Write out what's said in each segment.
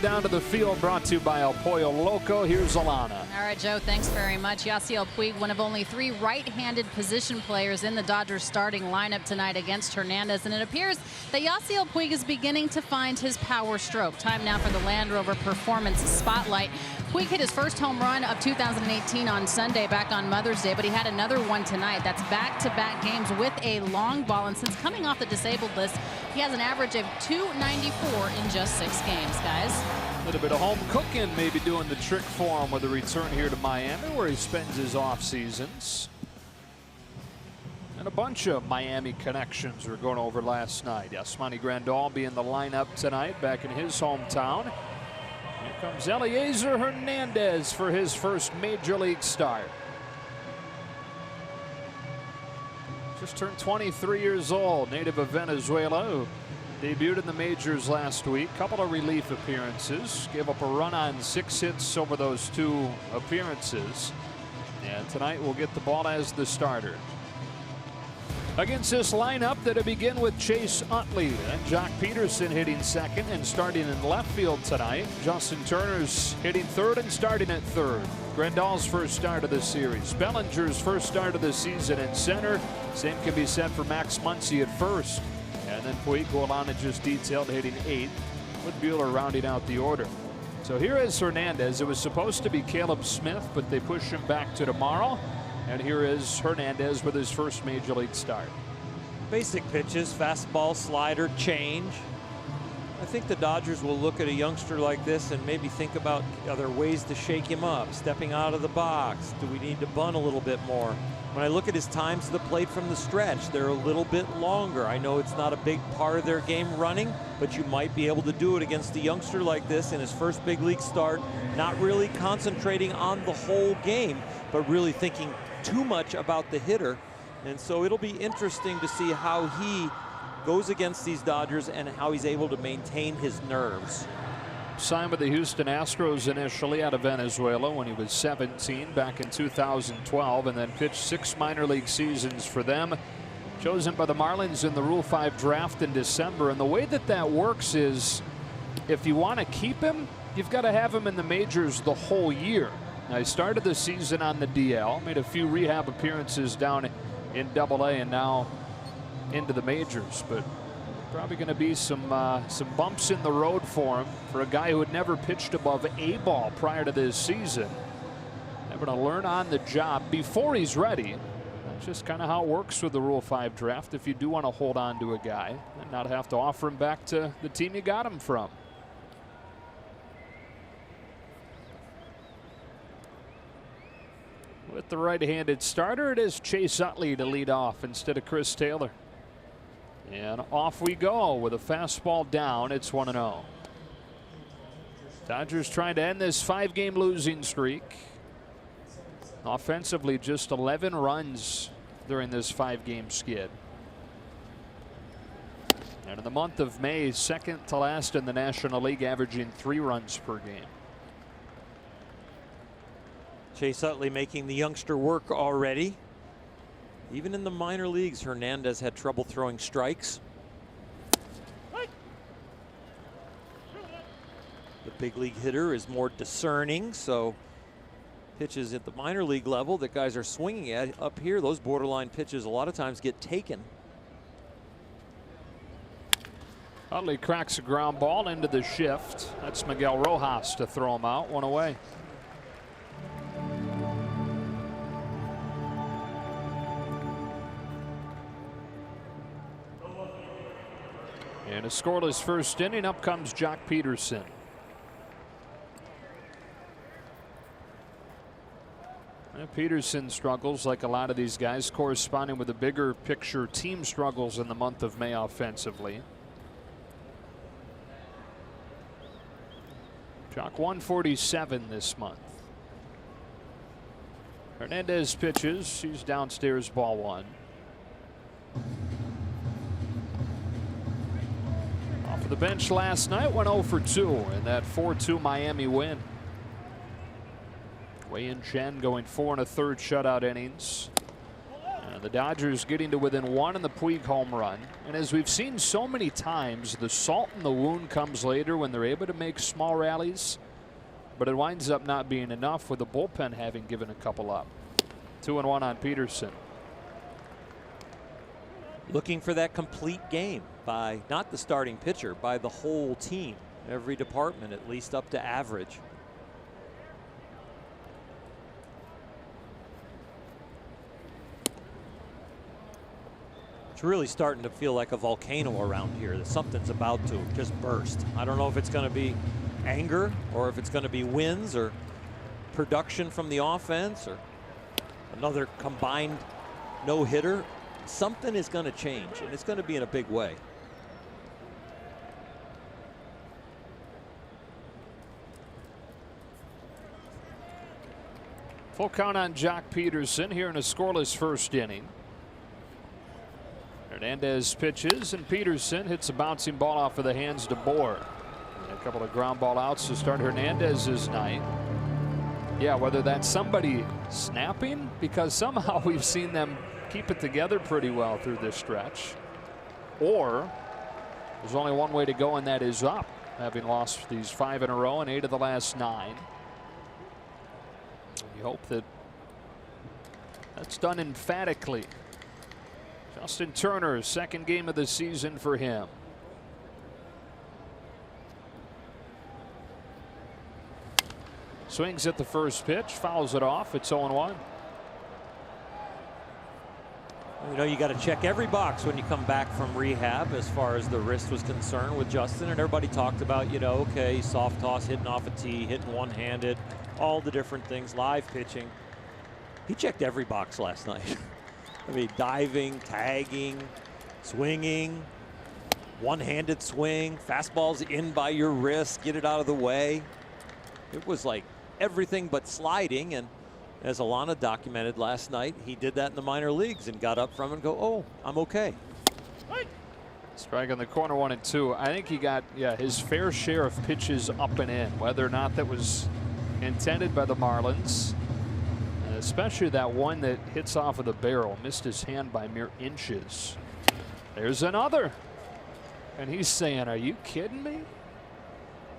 down to the field, brought to you by El Pollo Loco. Here's Alana. All right, Joe, thanks very much. Yasiel Puig, one of only 3 right-handed position players in the Dodgers starting lineup tonight against Hernandez, and it appears that Yasiel Puig is beginning to find his power stroke. Time now for the Land Rover Performance Spotlight. Puig hit his first home run of 2018 on Sunday, back on Mother's Day, but he had another one tonight. That's back-to-back games with a long ball, and since coming off the disabled list, he has an average of .294 in just 6 games, guys. A little bit of home cooking maybe doing the trick for him with a return here to Miami, where he spends his off seasons. And a bunch of Miami connections we're going over last night. Yasmani Grandal be in the lineup tonight back in his hometown. Here comes Elieser Hernandez for his first major league start. Just turned 23 years old, native of Venezuela, who debuted in the majors last week. Couple of relief appearances, gave up a run on 6 hits over those 2 appearances, and tonight we'll get the ball as the starter. Against this lineup that'll begin with Chase Utley and Jock Peterson hitting second and starting in left field tonight. Justin Turner's hitting third and starting at third. Grandal's first start of the series. Bellinger's first start of the season in center. Same can be said for Max Muncy at first. And then Puig, Alana just detailed, hitting 8th, with Buehler rounding out the order. So here is Hernandez. It was supposed to be Caleb Smith, but they pushed him back to tomorrow. And here is Hernandez with his first major league start. Basic pitches, fastball, slider, change. I think the Dodgers will look at a youngster like this and maybe think about other ways to shake him up, stepping out of the box. Do we need to bunt a little bit more? When I look at his times to the plate from the stretch, they're a little bit longer. I know it's not a big part of their game running, but you might be able to do it against a youngster like this in his first big league start, not really concentrating on the whole game, but really thinking too much about the hitter. And so it'll be interesting to see how he goes against these Dodgers and how he's able to maintain his nerves. Signed with the Houston Astros initially out of Venezuela when he was 17 back in 2012, and then pitched 6 minor league seasons for them. Chosen by the Marlins in the Rule 5 draft in December. And the way that works is, if you want to keep him, you've got to have him in the majors the whole year. Now, he started the season on the DL, made a few rehab appearances down in AA, and now into the majors. But probably going to be some bumps in the road for him, for a guy who had never pitched above A ball prior to this season. Having to learn on the job before he's ready. That's just kind of how it works with the Rule 5 draft. If you do want to hold on to a guy and not have to offer him back to the team you got him from. With the right-handed starter, it is Chase Utley to lead off instead of Chris Taylor. And off we go with a fastball down. It's 1-0. Dodgers trying to end this 5-game losing streak. Offensively, just 11 runs during this 5-game skid. And in the month of May, second to last in the National League, averaging 3 runs per game. Chase Utley making the youngster work already. Even in the minor leagues, Hernandez had trouble throwing strikes. The big league hitter is more discerning, so pitches at the minor league level that guys are swinging at up here, those borderline pitches a lot of times get taken. Utley cracks a ground ball into the shift. That's Miguel Rojas to throw him out. 1 away. And a scoreless first inning. Up comes Jock Peterson. And Peterson struggles like a lot of these guys, corresponding with the bigger picture team struggles in the month of May offensively. Jock 147 this month. Hernandez pitches. She's downstairs, ball 1. Off of the bench last night, went 0 for 2 in that 4-2 Miami win. Wei-Yin Chen going 4 1/3 shutout innings. And The Dodgers getting to within 1 in the Puig home run. And as we've seen so many times, the salt in the wound comes later when they're able to make small rallies. But it winds up not being enough with the bullpen having given a couple up. 2-1 on Peterson. Looking for that complete game by not the starting pitcher, by the whole team. Every department at least up to average. It's really starting to feel like a volcano around here, that something's about to just burst. I don't know if it's going to be anger or if it's going to be wins or production from the offense or another combined no-hitter. Something is going to change, and it's going to be in a big way. Full count on Jock Peterson here in a scoreless first inning. Hernandez pitches, and Peterson hits a bouncing ball off of the hands to Bour. And a couple of ground ball outs to start Hernandez's night. Yeah, whether that's somebody snapping, because somehow we've seen them keep it together pretty well through this stretch, or there's only one way to go, and that is up, having lost these 5 in a row and 8 of the last 9. You hope that that's done emphatically. Justin Turner, second game of the season for him. Swings at the first pitch, fouls it off. It's 0-1. You know, you got to check every box when you come back from rehab as far as the wrist was concerned with Justin, and everybody talked about, you know, okay, soft toss, hitting off a tee, hitting one-handed, all the different things, live pitching. He checked every box last night. I mean, diving, tagging, swinging, one-handed swing, fastballs in by your wrist, get it out of the way. It was like everything but sliding, and as Alana documented last night, he did that in the minor leagues and got up from it and go, oh, I'm okay. Strike on the corner, 1-2. I think he got, yeah, his fair share of pitches up and in, whether or not that was intended by the Marlins. Especially that one that hits off of the barrel, missed his hand by mere inches. There's another. And he's saying, are you kidding me?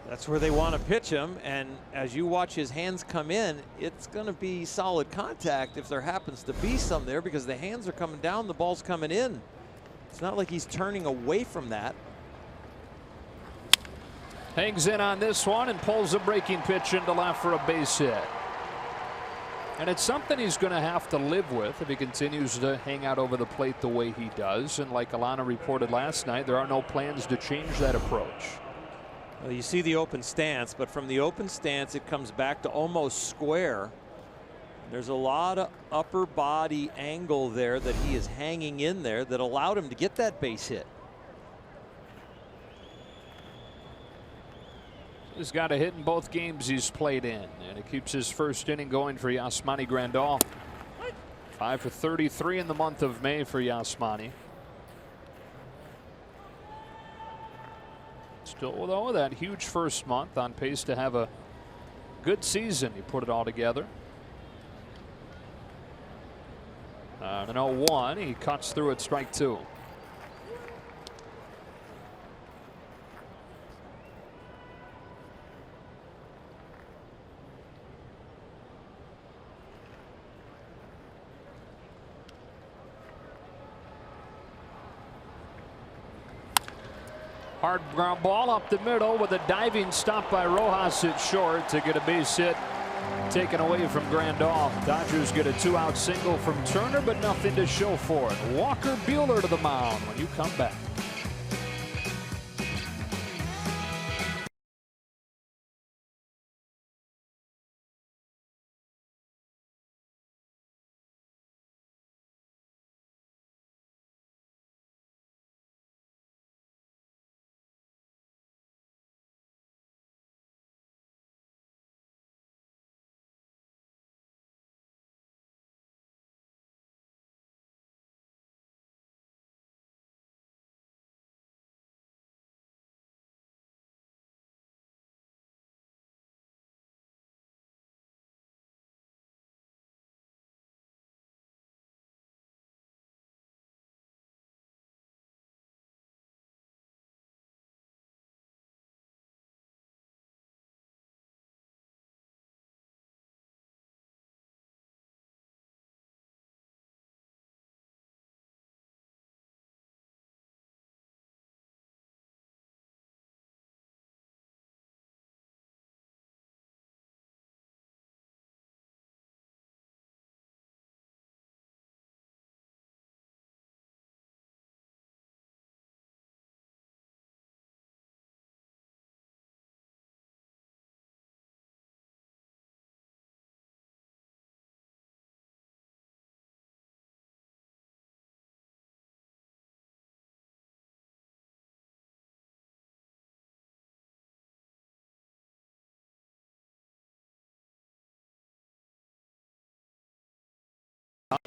That's where they want to pitch him, and as you watch his hands come in, it's going to be solid contact if there happens to be some there, because the hands are coming down, the ball's coming in. It's not like he's turning away from that. Hangs in on this one and pulls a breaking pitch into left for a base hit. And it's something he's going to have to live with if he continues to hang out over the plate the way he does. And like Alana reported last night, there are no plans to change that approach. Well, you see the open stance, but from the open stance, it comes back to almost square. There's a lot of upper body angle there that he is hanging in there that allowed him to get that base hit. He's got a hit in both games he's played in, and it keeps his first inning going for Yasmani Grandal. 5 for 33 in the month of May for Yasmani. Still, though, that huge first month, on pace to have a good season. He put it all together. An 0-1. He cuts through at strike 2. Hard ground ball up the middle with a diving stop by Rojas at short to get a base hit taken away from Grandal. Dodgers get a 2-out single from Turner, but nothing to show for it. Walker Buehler to the mound when you come back.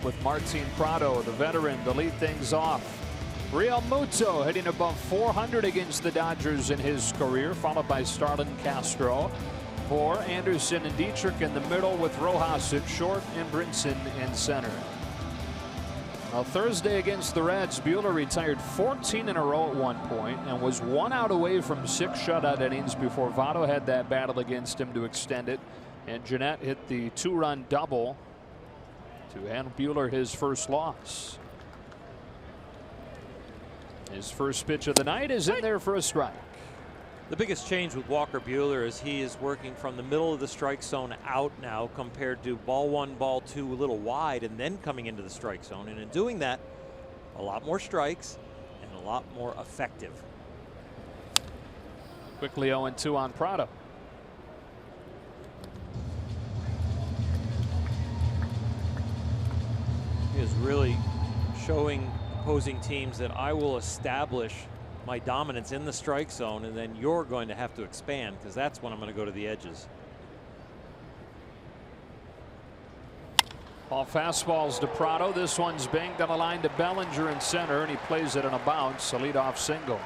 with Martin Prado, the veteran, to lead things off. Realmuto hitting above 400 against the Dodgers in his career, followed by Starlin Castro. Bour, Anderson, and Dietrich in the middle, with Rojas at short and Brinson in center. Now, Thursday against the Reds, Buehler retired 14 in a row at one point and was 1 out away from 6 shutout innings before Votto had that battle against him to extend it. And Jeanette hit the 2-run double to hand Buehler his first loss. His first pitch of the night is in there for a strike. The biggest change with Walker Buehler is he is working from the middle of the strike zone out now, compared to ball 1, ball 2 a little wide and then coming into the strike zone. And in doing that, a lot more strikes and a lot more effective. Quickly 0-2 on Prado. He is really showing opposing teams that I will establish my dominance in the strike zone, and then you're going to have to expand, because that's when I'm going to go to the edges. All fastballs to Prado. This one's banged on a line to Bellinger in center, and he plays it on a bounce, a leadoff single.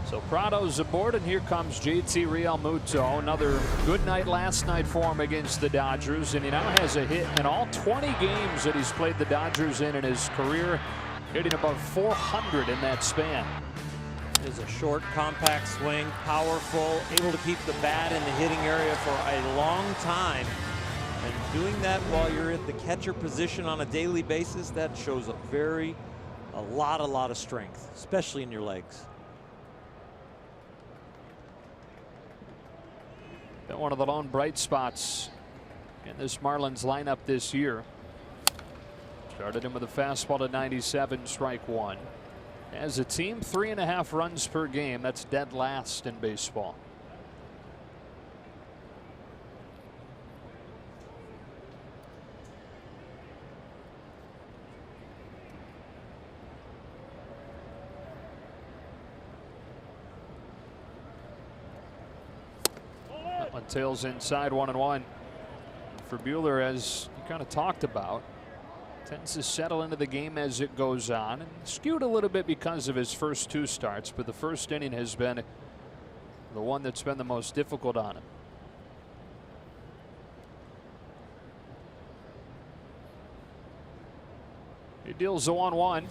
So Prado's aboard, and here comes JT Realmuto. Another good night last night for him against the Dodgers, and he now has a hit in all 20 games that he's played the Dodgers in his career, hitting above 400 in that span. It is a short, compact swing, powerful, able to keep the bat in the hitting area for a long time. And doing that while you're at the catcher position on a daily basis, that shows a lot of strength, especially in your legs. Been one of the lone bright spots in this Marlins lineup this year. Started him with a fastball to 97, strike 1. As a team, 3.5 runs per game. That's dead last in baseball. That one tails inside, 1-1. For Buehler, as you kind of talked about, tends to settle into the game as it goes on, and skewed a little bit because of his first 2 starts, but the first inning has been the one that's been the most difficult on him. He deals the 1-1.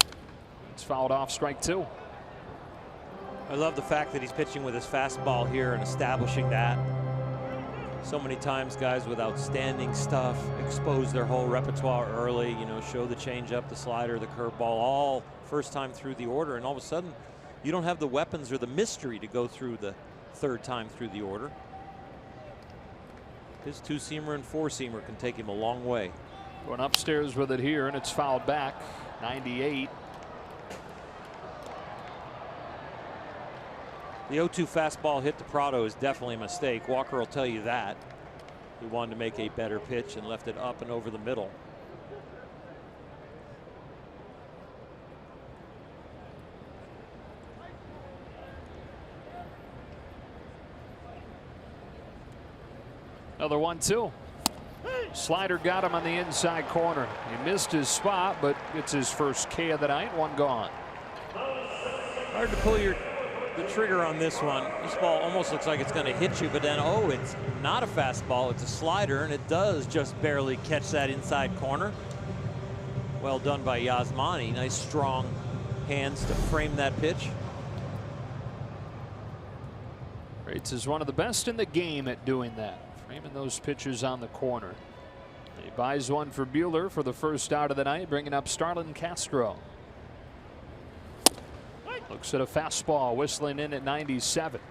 It's fouled off, strike 2. I love the fact that he's pitching with his fastball here and establishing that. So many times guys with outstanding stuff expose their whole repertoire early, you know, show the changeup, the slider, the curveball, all first time through the order, and all of a sudden you don't have the weapons or the mystery to go through the 3rd time through the order. His 2-seamer and 4-seamer can take him a long way. Going upstairs with it here, and it's fouled back. 98. The 0-2 fastball hit to Prado is definitely a mistake. Walker will tell you that. He wanted to make a better pitch and left it up and over the middle. Another 1-2. Slider got him on the inside corner. He missed his spot, but it's his first K of the night. 1 gone. Hard to pull the trigger on this one. This ball almost looks like it's going to hit you, but then, oh, it's not a fastball, it's a slider, and it does just barely catch that inside corner. Well done by Yasmani. Nice strong hands to frame that pitch. Rates is one of the best in the game at doing that, framing those pitches on the corner. He buys one for Buehler for the first out of the night, bringing up Starlin Castro. Looks at a fastball, whistling in at 97.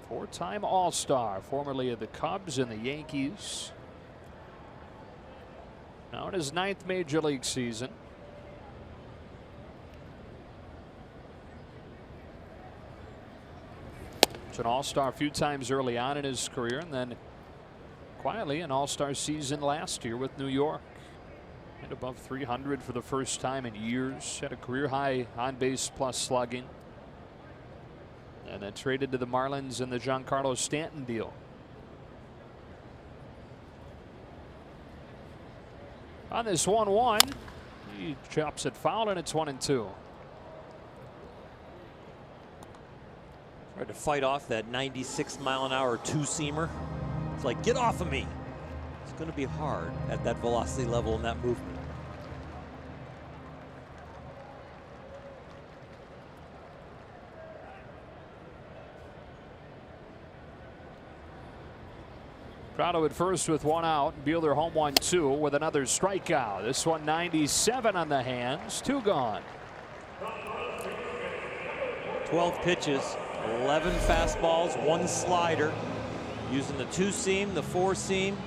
4-time All-Star, formerly of the Cubs and the Yankees. Now in his 9th major league season. It's an All-Star a few times early on in his career, and then quietly an All-Star season last year with New York. Hit above 300 for the first time in years. Had a career high on base plus slugging. And then traded to the Marlins in the Giancarlo Stanton deal. On this 1-1, he chops it foul, and it's 1-2. Tried to fight off that 96-mile-an-hour two-seamer. It's like, get off of me. It's going to be hard at that velocity level and that movement. Prado at first with one out. Buehler home 1-2 with another strikeout. This one 97 on the hands. 2 gone. 12 pitches, 11 fastballs, 1 slider. Using the 2-seam, the 4-seam.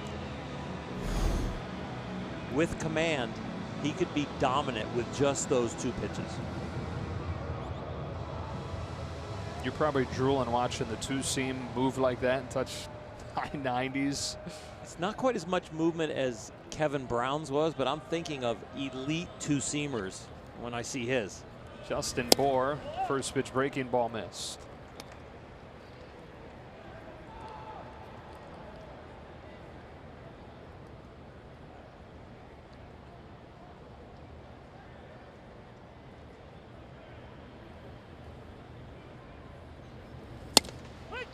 With command, he could be dominant with just those 2 pitches. You're probably drooling watching the 2-seam move like that and touch high 90s. It's not quite as much movement as Kevin Brown's was, but I'm thinking of elite 2-seamers when I see his. Justin Bour, first pitch breaking ball missed.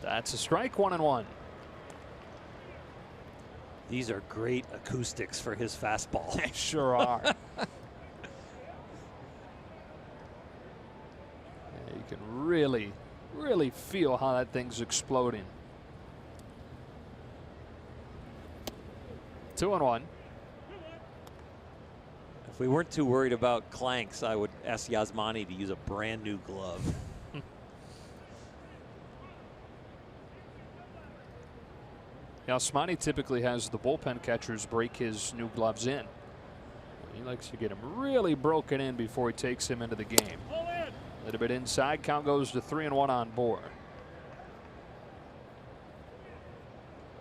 That's a strike. 1-1. These are great acoustics for his fastball. They sure are. Yeah, you can really feel how that thing's exploding. 2-1. If we weren't too worried about clanks, I would ask Yasmani to use a brand new glove. Yasmani typically has the bullpen catchers break his new gloves in. He likes to get him really broken in before he takes him into the game. A little bit inside. Count goes to 3-1 on Bour.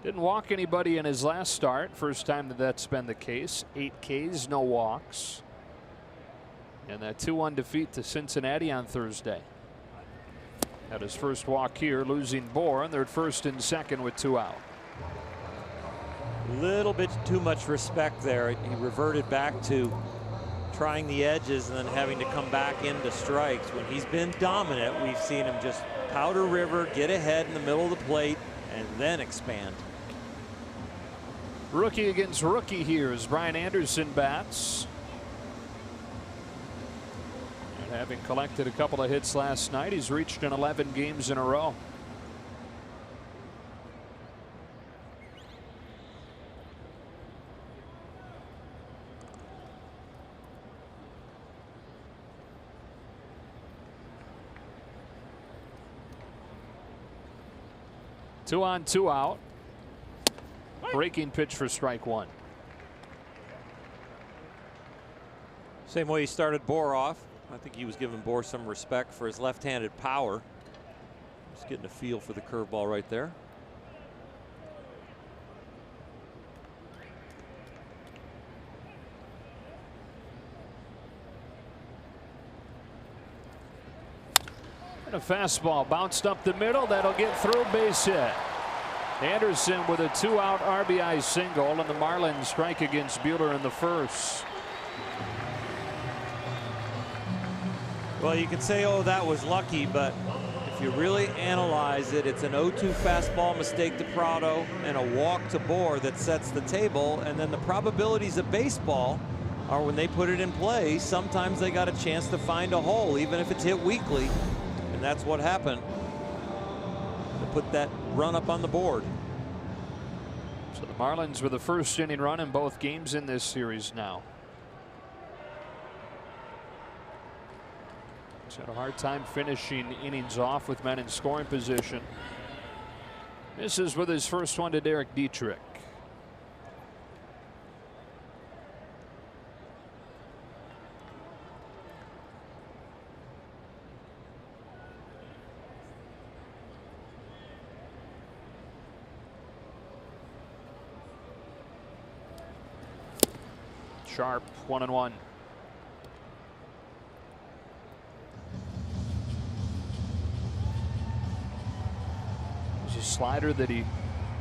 Didn't walk anybody in his last start. First time that's been the case. 8 Ks, no walks. And that 2-1 defeat to Cincinnati on Thursday. Had his first walk here, losing Bour, and they're at first and second with 2 out. Little bit too much respect there. He reverted back to trying the edges and then having to come back into strikes. When he's been dominant, we've seen him just powder river, get ahead in the middle of the plate, and then expand. Rookie against rookie here as Brian Anderson bats. And having collected a couple of hits last night, he's reached in 11 games in a row. Two on, 2 out. Breaking pitch for strike 1. Same way he started Bour off. I think he was giving Bour some respect for his left-handed power. Just getting a feel for the curveball right there. And a fastball bounced up the middle. That'll get through. Base hit. Anderson with a 2-out RBI single, and the Marlins strike against Buehler in the first. Well, you can say, oh, that was lucky, but if you really analyze it, it's an 0-2 fastball mistake to Prado and a walk to Bour that sets the table. And then the probabilities of baseball are when they put it in play, sometimes they got a chance to find a hole, even if it's hit weakly. And that's what happened to put that run up on the board. So the Marlins with the first inning run in both games in this series now. He's had a hard time finishing innings off with men in scoring position. Misses with his first one to Derek Dietrich. Sharp, 1-1. There's a slider that he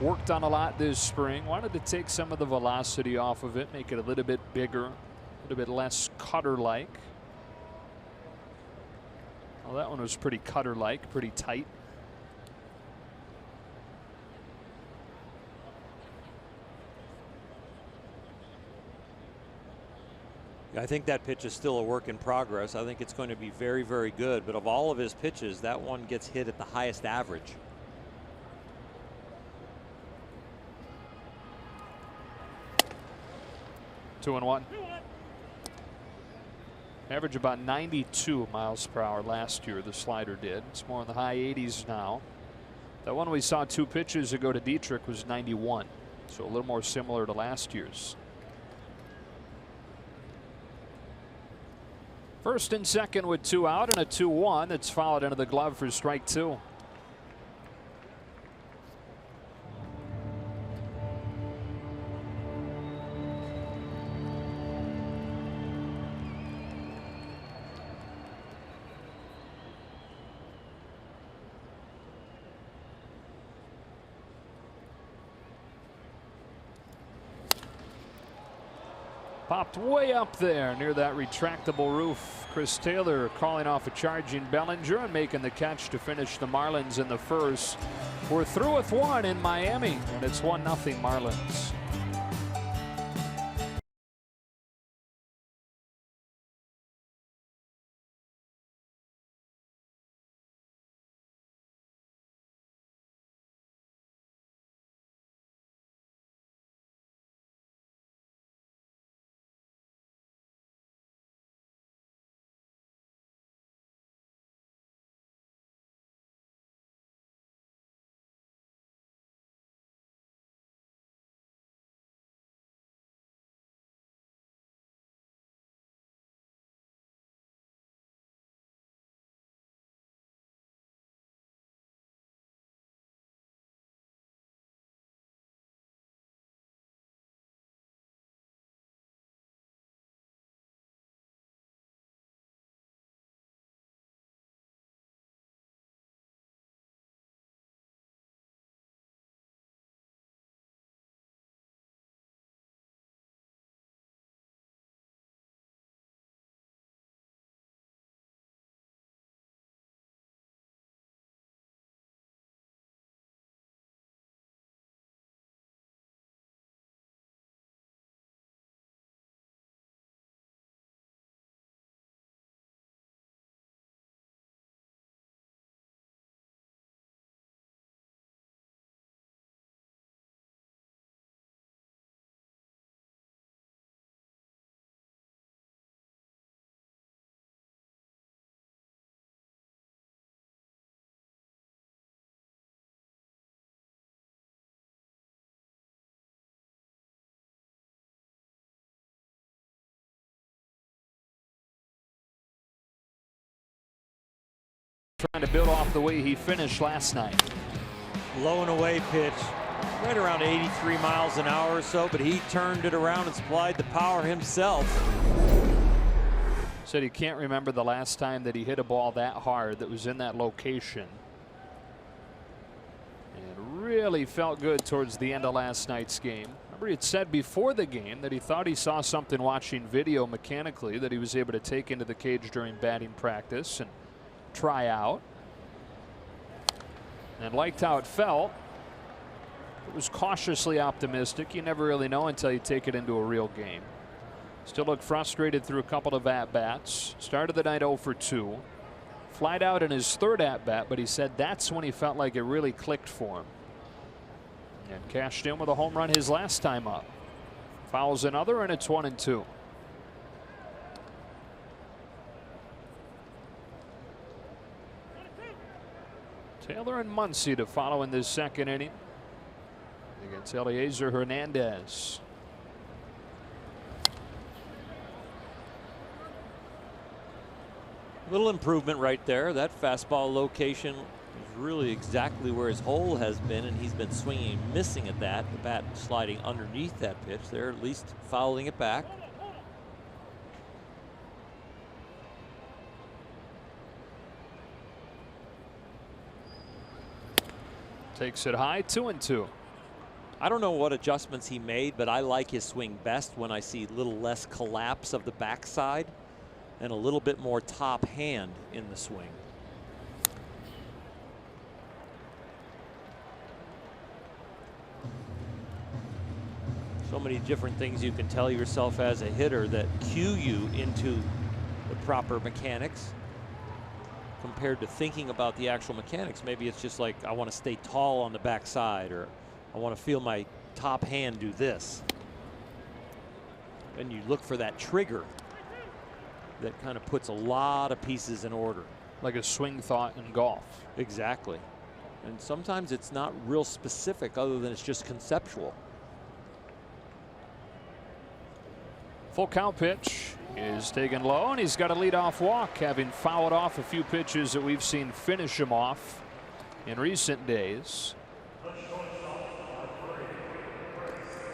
worked on a lot this spring. Wanted to take some of the velocity off of it, make it a little bit bigger, a little bit less cutter-like. Well, that one was pretty cutter-like, pretty tight. I think that pitch is still a work in progress. I think it's going to be very, very good. But of all of his pitches, that one gets hit at the highest average. 2-1. Average about 92 miles per hour last year, the slider did. It's more in the high 80s now. That one we saw 2 pitches ago to Dietrich was 91. So a little more similar to last year's. First and second with 2 out and a 2-1 that's fouled into the glove for strike 2. Popped way up there near that retractable roof. Chris Taylor calling off a charging Bellinger and making the catch to finish the Marlins in the first. We're through with 1 in Miami, and it's 1-0 Marlins. Trying to build off the way he finished last night. Low and away pitch, right around 83 miles an hour or so, but he turned it around and supplied the power himself. Said he can't remember the last time that he hit a ball that hard that was in that location. And really felt good towards the end of last night's game. Remember, he had said before the game that he thought he saw something watching video mechanically that he was able to take into the cage during batting practice and try out, and liked how it felt. It was cautiously optimistic. You never really know until you take it into a real game. Still looked frustrated through a couple of at-bats. Started the night 0 for 2. Flied out in his 3rd at-bat, but he said that's when he felt like it really clicked for him. And cashed in with a home run his last time up. Fouls another, and it's 1-2. Taylor and Muncy to follow in this second inning against Eliezer Hernandez. Little improvement right there. That fastball location is really exactly where his hole has been, and he's been swinging and missing at that. The bat sliding underneath that pitch there, at least fouling it back. Takes it high, 2-2. I don't know what adjustments he made, but I like his swing best when I see a little less collapse of the backside and a little bit more top hand in the swing. So many different things you can tell yourself as a hitter that cue you into the proper mechanics compared to thinking about the actual mechanics. Maybe it's just like, I want to stay tall on the backside, or I want to feel my top hand do this. And you look for that trigger that kind of puts a lot of pieces in order. Like a swing thought in golf. Exactly. And sometimes it's not real specific other than it's just conceptual. Full count pitch is taken low, and he's got a leadoff walk, having fouled off a few pitches that we've seen finish him off in recent days.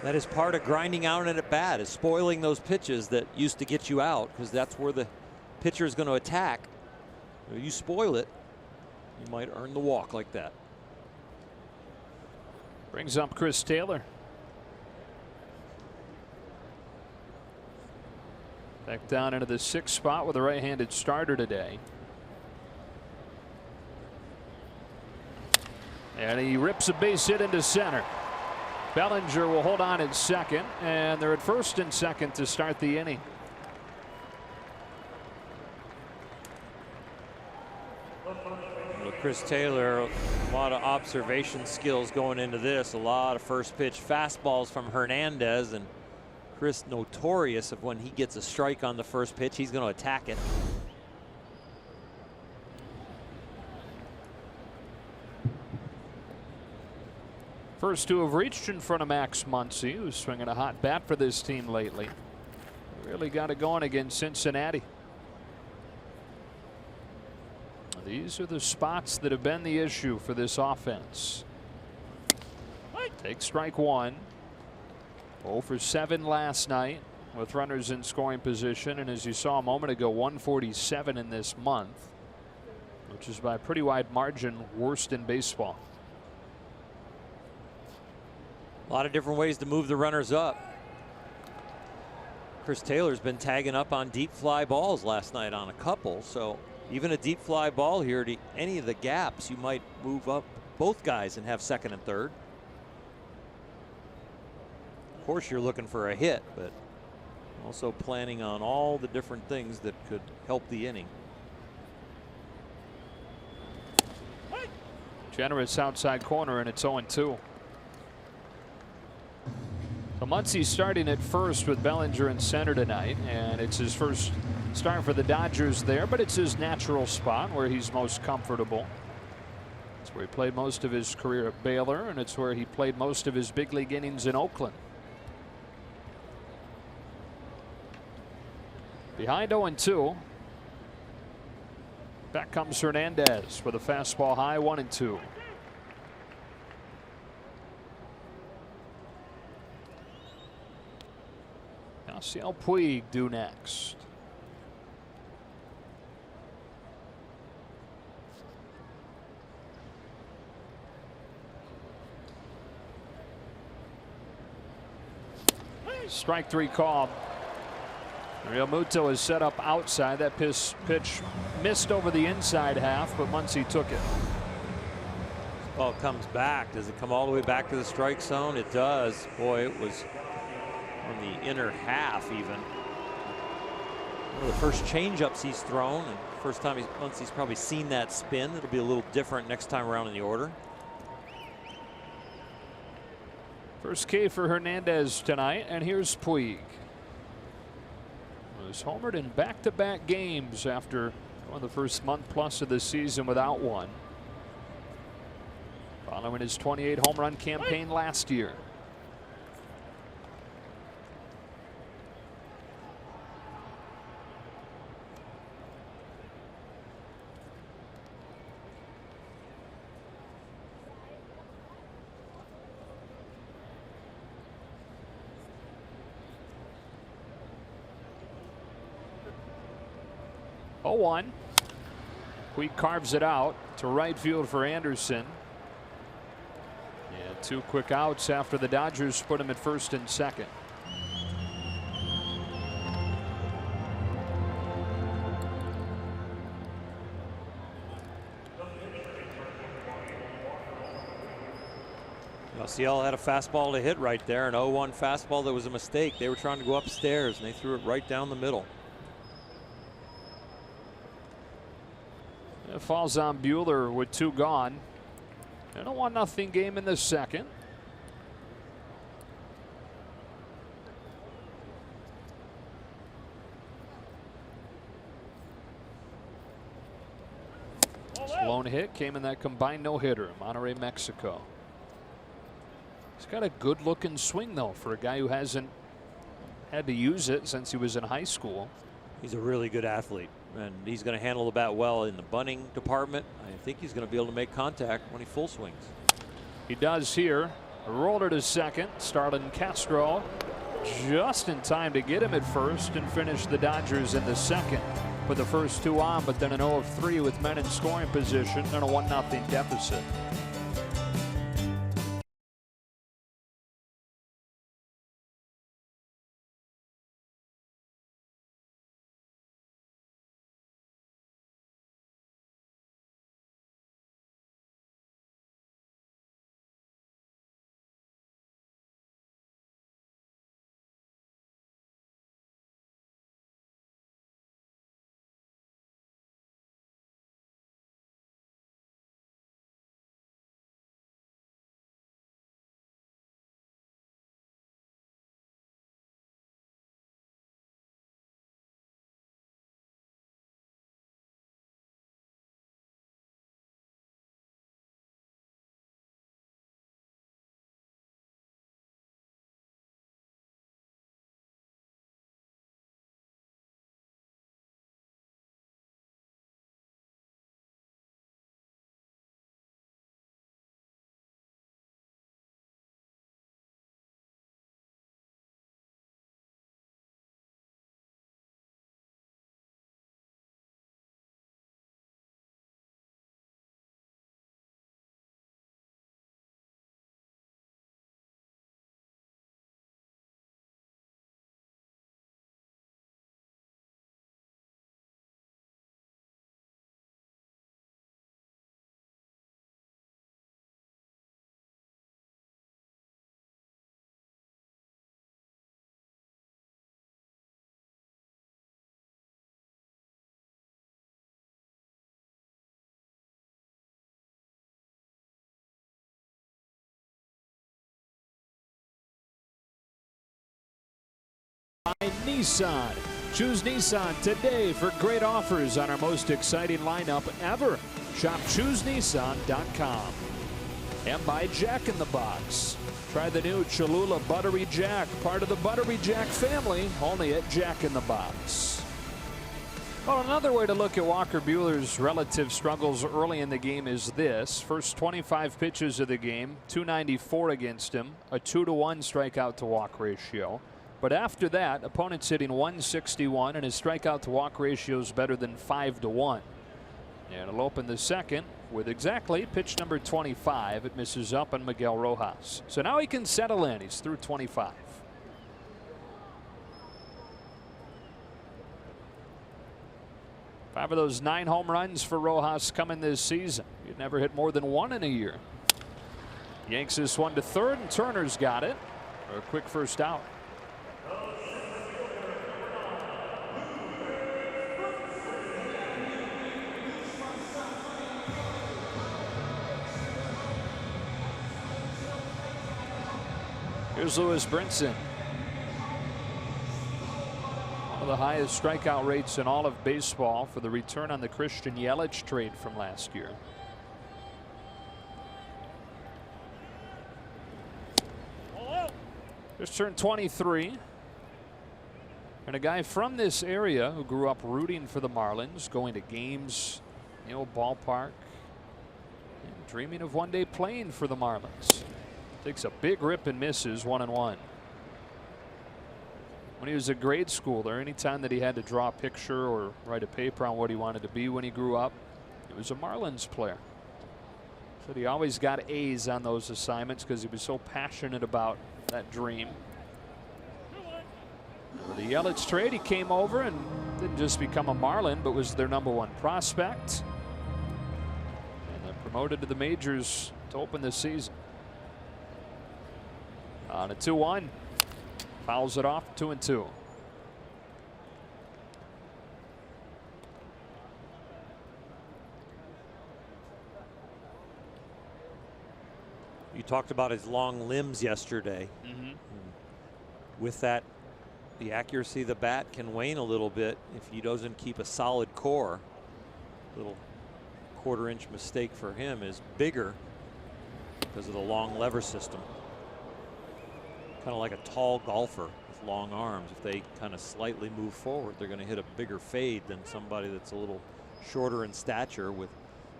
That is part of grinding out an at bat, is spoiling those pitches that used to get you out, because that's where the pitcher is going to attack. If you spoil it, you might earn the walk like that. Brings up Chris Taylor. Back down into the 6th spot with a right-handed starter today. And he rips a base hit into center. Bellinger will hold on at second, and they're at first and second to start the inning. Well, Chris Taylor, a lot of observation skills going into this. A lot of first pitch fastballs from Hernandez, and Chris notorious of when he gets a strike on the first pitch, he's going to attack it. First two have reached in front of Max Muncy, who's swinging a hot bat for this team lately. Really got it going against Cincinnati. These are the spots that have been the issue for this offense. Take strike one. 0 for 7 last night with runners in scoring position, and as you saw a moment ago, 147 in this month, which is by a pretty wide margin worst in baseball. A lot of different ways to move the runners up. Chris Taylor's been tagging up on deep fly balls last night on a couple, so even a deep fly ball here to any of the gaps, you might move up both guys and have second and third. Of course, you're looking for a hit, but also planning on all the different things that could help the inning. Generous outside corner, and it's 0-2. So Muncy's starting at first with Bellinger in center tonight, and it's his first start for the Dodgers there, but it's his natural spot where he's most comfortable. It's where he played most of his career at Baylor, and it's where he played most of his big league innings in Oakland. Behind 0-2. Back comes Hernandez with a fastball high, 1-2. Yasiel Puig due next. Strike three call. Realmuto is set up outside. That pitch missed over the inside half, but Muncy took it. Ball comes back. Does it come all the way back to the strike zone? It does. Boy, it was on the inner half even. One of the first changeups he's thrown, and first time Muncy's probably seen that spin. It'll be a little different next time around in the order. First K for Hernandez tonight, and here's Puig. Was homered in back-to-back games after the first month plus of the season without one. Following his 28 home run campaign last year. One. Puig carves it out to right field for Anderson. And 2 quick outs after the Dodgers put him at first and second. Seattle had a fastball to hit right there, an 0-1 fastball that was a mistake. They were trying to go upstairs and they threw it right down the middle. It falls on Buehler with 2 gone. And a 1-0 game in the second. His lone hit came in that combined no-hitter, Monterrey, Mexico. He's got a good-looking swing, though, for a guy who hasn't had to use it since he was in high school. He's a really good athlete, and he's going to handle the bat well in the bunting department. I think he's going to be able to make contact when he full swings. He does here. A roller to second. Starlin Castro just in time to get him at first and finish the Dodgers in the second. Put the first 2 on, but then an 0 of 3 with men in scoring position and a 1-0 deficit. Nissan. Choose Nissan today for great offers on our most exciting lineup ever. Shop ChooseNissan.com. And by Jack in the Box. Try the new Cholula Buttery Jack, part of the Buttery Jack family, only at Jack in the Box. Well, another way to look at Walker Buehler's relative struggles early in the game is this. First 25 pitches of the game, 294 against him, a 2-to-1 strikeout to walk ratio. But after that, opponents hitting 161, and his strikeout to walk ratio is better than 5-to-1. And it'll open the second with exactly pitch number 25. It misses up on Miguel Rojas. So now he can settle in. He's through 25. Five of those 9 home runs for Rojas coming this season. He'd never hit more than 1 in a year. Yanks this one to third, and Turner's got it for a quick first out. Here's Lewis Brinson. One of the highest strikeout rates in all of baseball for the return on the Christian Yelich trade from last year. Just turned 23. And a guy from this area who grew up rooting for the Marlins, going to games, the old ballpark, and dreaming of one day playing for the Marlins. Takes a big rip and misses 1-1. When he was at grade school there, anytime that he had to draw a picture or write a paper on what he wanted to be when he grew up, he was a Marlins player. Said he always got A's on those assignments because he was so passionate about that dream. For the Yelich trade, he came over and didn't just become a Marlin, but was their #1 prospect. And then promoted to the majors to open the season. On a 2-1. Fouls it off, 2-2. You talked about his long limbs yesterday. With that, the accuracy of the bat can wane a little bit if he doesn't keep a solid core. Little quarter-inch mistake for him is bigger because of the long lever system. Kind of like a tall golfer with long arms. If they kind of slightly move forward, they're going to hit a bigger fade than somebody that's a little shorter in stature with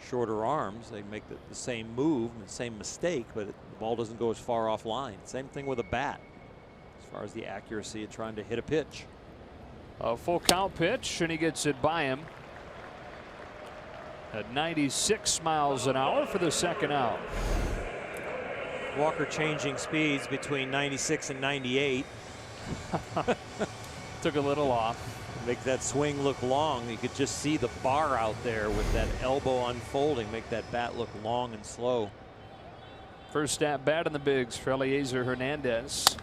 shorter arms. They make the same move and the same mistake, but the ball doesn't go as far off line. Same thing with a bat as far as the accuracy of trying to hit a pitch. A full count pitch, and he gets it by him at 96 miles an hour for the second out. Walker changing speeds between 96 and 98. Took a little off. Make that swing look long. You could just see the bar out there with that elbow unfolding, make that bat look long and slow. First at bat in the bigs for Eliezer Hernandez.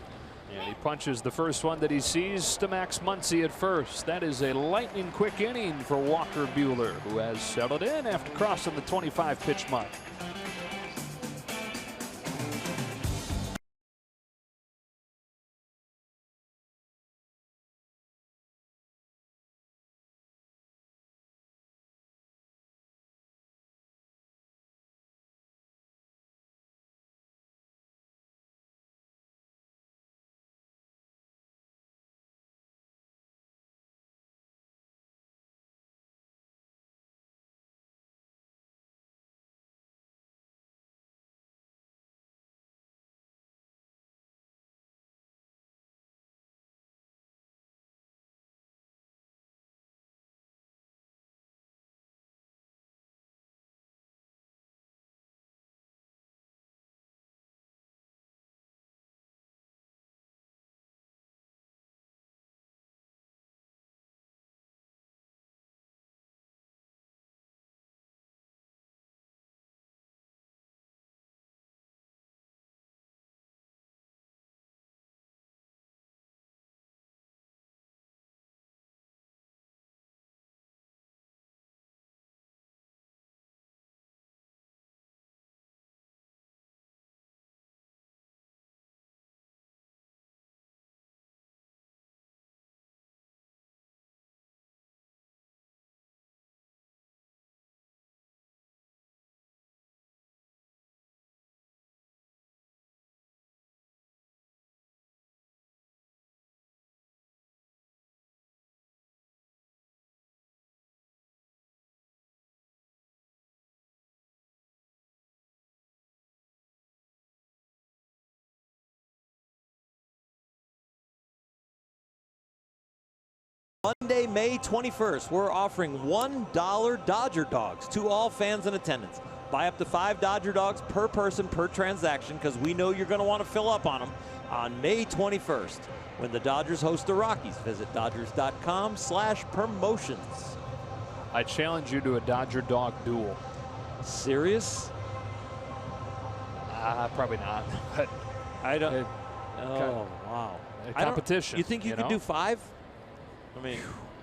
And he punches the first one that he sees to Max Muncy at first. That is a lightning quick inning for Walker Buehler, who has settled in after crossing the 25 pitch mark. Monday, May 21st, we're offering $1 Dodger dogs to all fans in attendance. Buy up to 5 Dodger dogs per person per transaction, because we know you're going to want to fill up on them on May 21st when the Dodgers host the Rockies. Visit Dodgers.com/promotions. I challenge you to a Dodger dog duel. Serious? Probably not. But I don't. Oh, wow. A competition. You think you could do 5? I mean,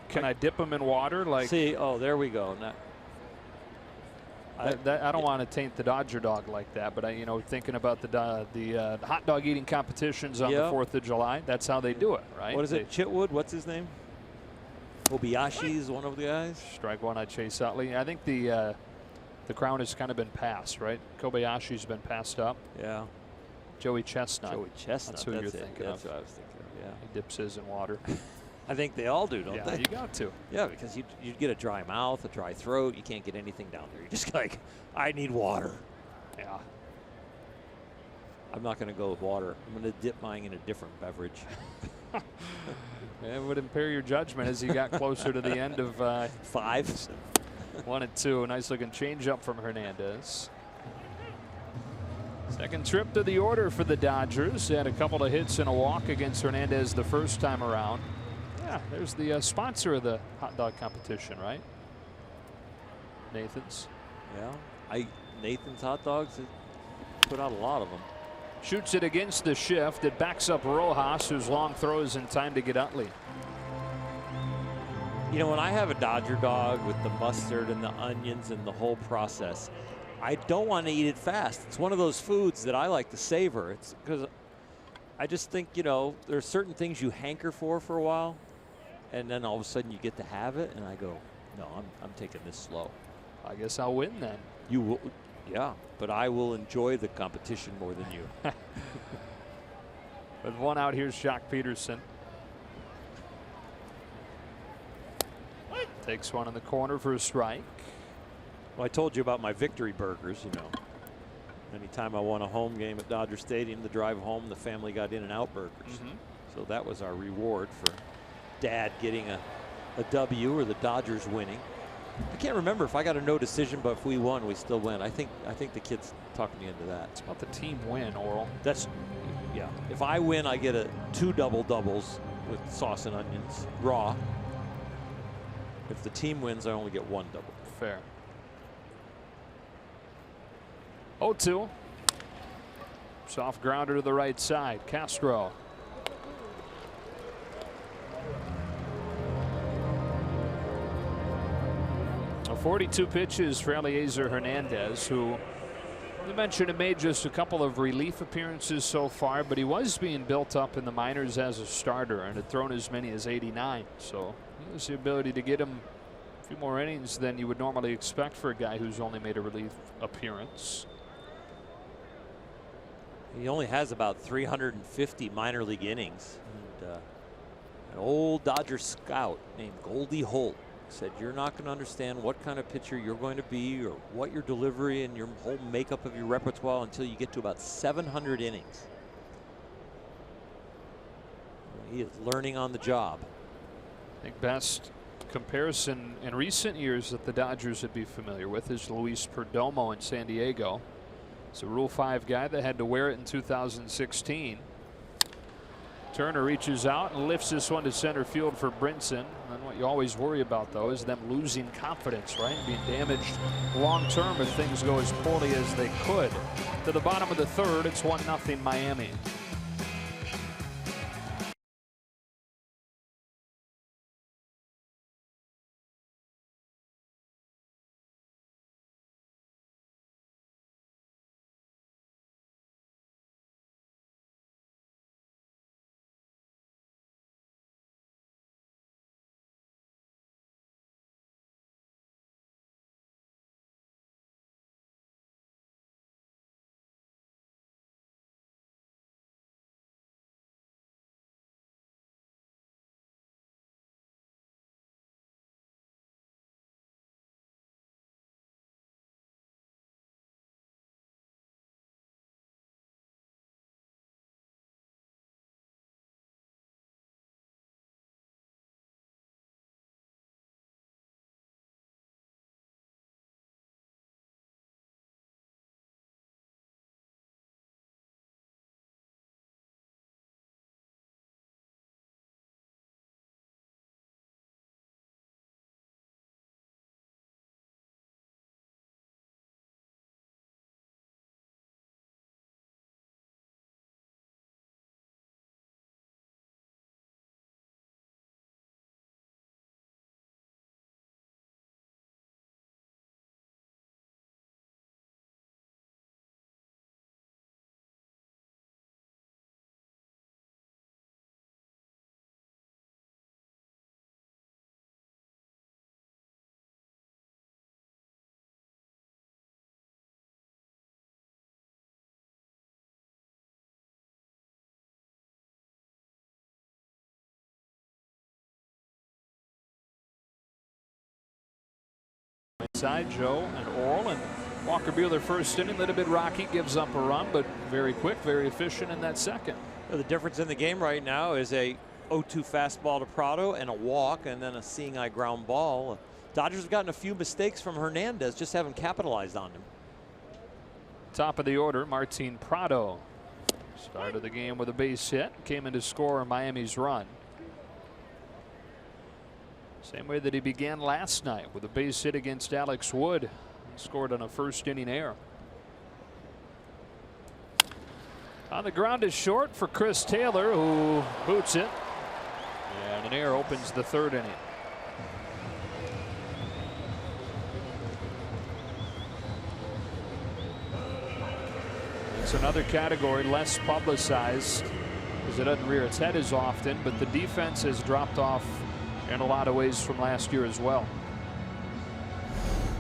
can I dip them in water? Like, see, oh, there we go. I don't want to taint the Dodger dog like that, but thinking about the hot dog eating competitions on the 4th of July, that's how they do it, right? What is it? Chitwood? What's his name? Kobayashi is one of the guys. Strike one on Chase Utley. I think the crown has kind of been passed, right? Kobayashi's been passed up. Yeah. Joey Chestnut. Joey Chestnut. That's who you're thinking of. That's what I was thinking of. Yeah. He dips his in water. I think they all do, don't they? Yeah, you got to. Yeah, because you'd get a dry mouth, a dry throat. You can't get anything down there. You're just like, I need water. Yeah. I'm not going to go with water. I'm going to dip mine in a different beverage. It would impair your judgment as you got closer to the end of 5. 1 and 2. Nice looking change up from Hernandez. Second trip to the order for the Dodgers. They had a couple of hits and a walk against Hernandez the first time around. Yeah, there's the sponsor of the hot dog competition, right? Nathan's. Yeah, Nathan's hot dogs put out a lot of them. Shoots it against the shift. It backs up Rojas, whose long throw is in time to get Utley. You know, when I have a Dodger dog with the mustard and the onions and the whole process, I don't want to eat it fast. It's one of those foods that I like to savor. It's because I just think, you know, there are certain things you hanker for a while, and then all of a sudden you get to have it, and I go, no, I'm taking this slow. I guess I'll win then. You will, yeah, but I will enjoy the competition more than you. With one out, here's Jock Peterson. Takes one in the corner for a strike. Well, I told you about my victory burgers, you know. Anytime I won a home game at Dodger Stadium, the drive home, the family got In-N-Out burgers. So that was our reward for Dad getting a W or the Dodgers winning. I can't remember if I got a no decision, but if we won, we still win. I think the kids talked me into that. It's about the team win, Oral. That's, yeah. If I win, I get 2 double-doubles with sauce and onions, raw. If the team wins, I only get 1 double. Fair. 0-2. Soft grounder to the right side. Castro. A 42 pitches for Eliezer Hernandez, who you mentioned it made just a couple of relief appearances so far, but he was being built up in the minors as a starter and had thrown as many as 89. So he has the ability to get him a few more innings than you would normally expect for a guy who's only made a relief appearance. He only has about 350 minor league innings. And, an old Dodger scout named Goldie Holt said, you're not going to understand what kind of pitcher you're going to be or what your delivery and your whole makeup of your repertoire until you get to about 700 innings. He is learning on the job. I think best comparison in recent years that the Dodgers would be familiar with is Luis Perdomo in San Diego. It's a Rule 5 guy that had to wear it in 2016. Turner reaches out and lifts this one to center field for Brinson. And what you always worry about, though, is them losing confidence, right? Being damaged long term if things go as poorly as they could. To the bottom of the third, it's 1-0 Miami. Side, Joe and Oral, and Walker Buehler first inning, a little bit rocky, gives up a run, but very quick, very efficient in that second. Well, the difference in the game right now is a 0-2 fastball to Prado and a walk and then a seeing eye ground ball. Dodgers have gotten a few mistakes from Hernandez, just haven't capitalized on them. Top of the order, Martin Prado. Started the game with a base hit, came in to score Miami's run. Same way that he began last night with a base hit against Alex Wood. He scored on a first inning error. On the ground is short for Chris Taylor, who boots it. And an error opens the third inning. It's another category less publicized because it doesn't rear its head as often, but the defense has dropped off in a lot of ways from last year as well.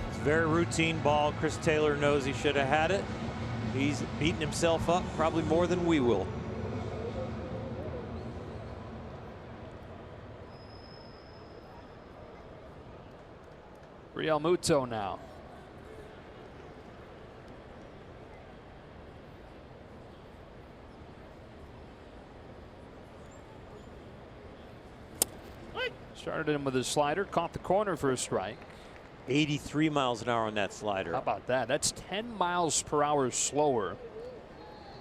It's a very routine ball. Chris Taylor knows he should have had it. He's beating himself up probably more than we will. Realmuto now. Started him with his slider, caught the corner for a strike. 83 miles an hour on that slider. How about that? That's 10 miles per hour slower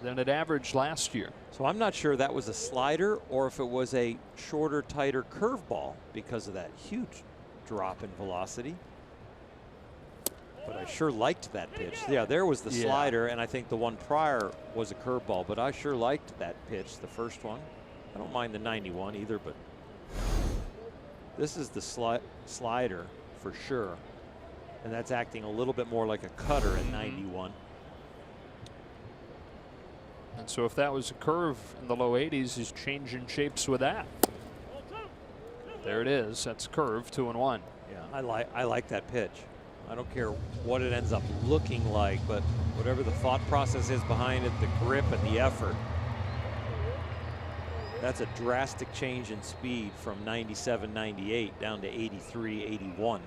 than it averaged last year. So I'm not sure that was a slider or if it was a shorter, tighter curveball because of that huge drop in velocity. But I sure liked that pitch. Yeah, there was the slider, and I think the one prior was a curveball, but I sure liked that pitch, the first one. I don't mind the 91 either, but this is the slider for sure. And that's acting a little bit more like a cutter at 91. And so if that was a curve in the low 80s, he's changing shapes with that. There it is. That's curve, 2-1. Yeah, I like that pitch. I don't care what it ends up looking like, but whatever the thought process is behind it, the grip and the effort. That's a drastic change in speed from 97, 98 down to 83, 81.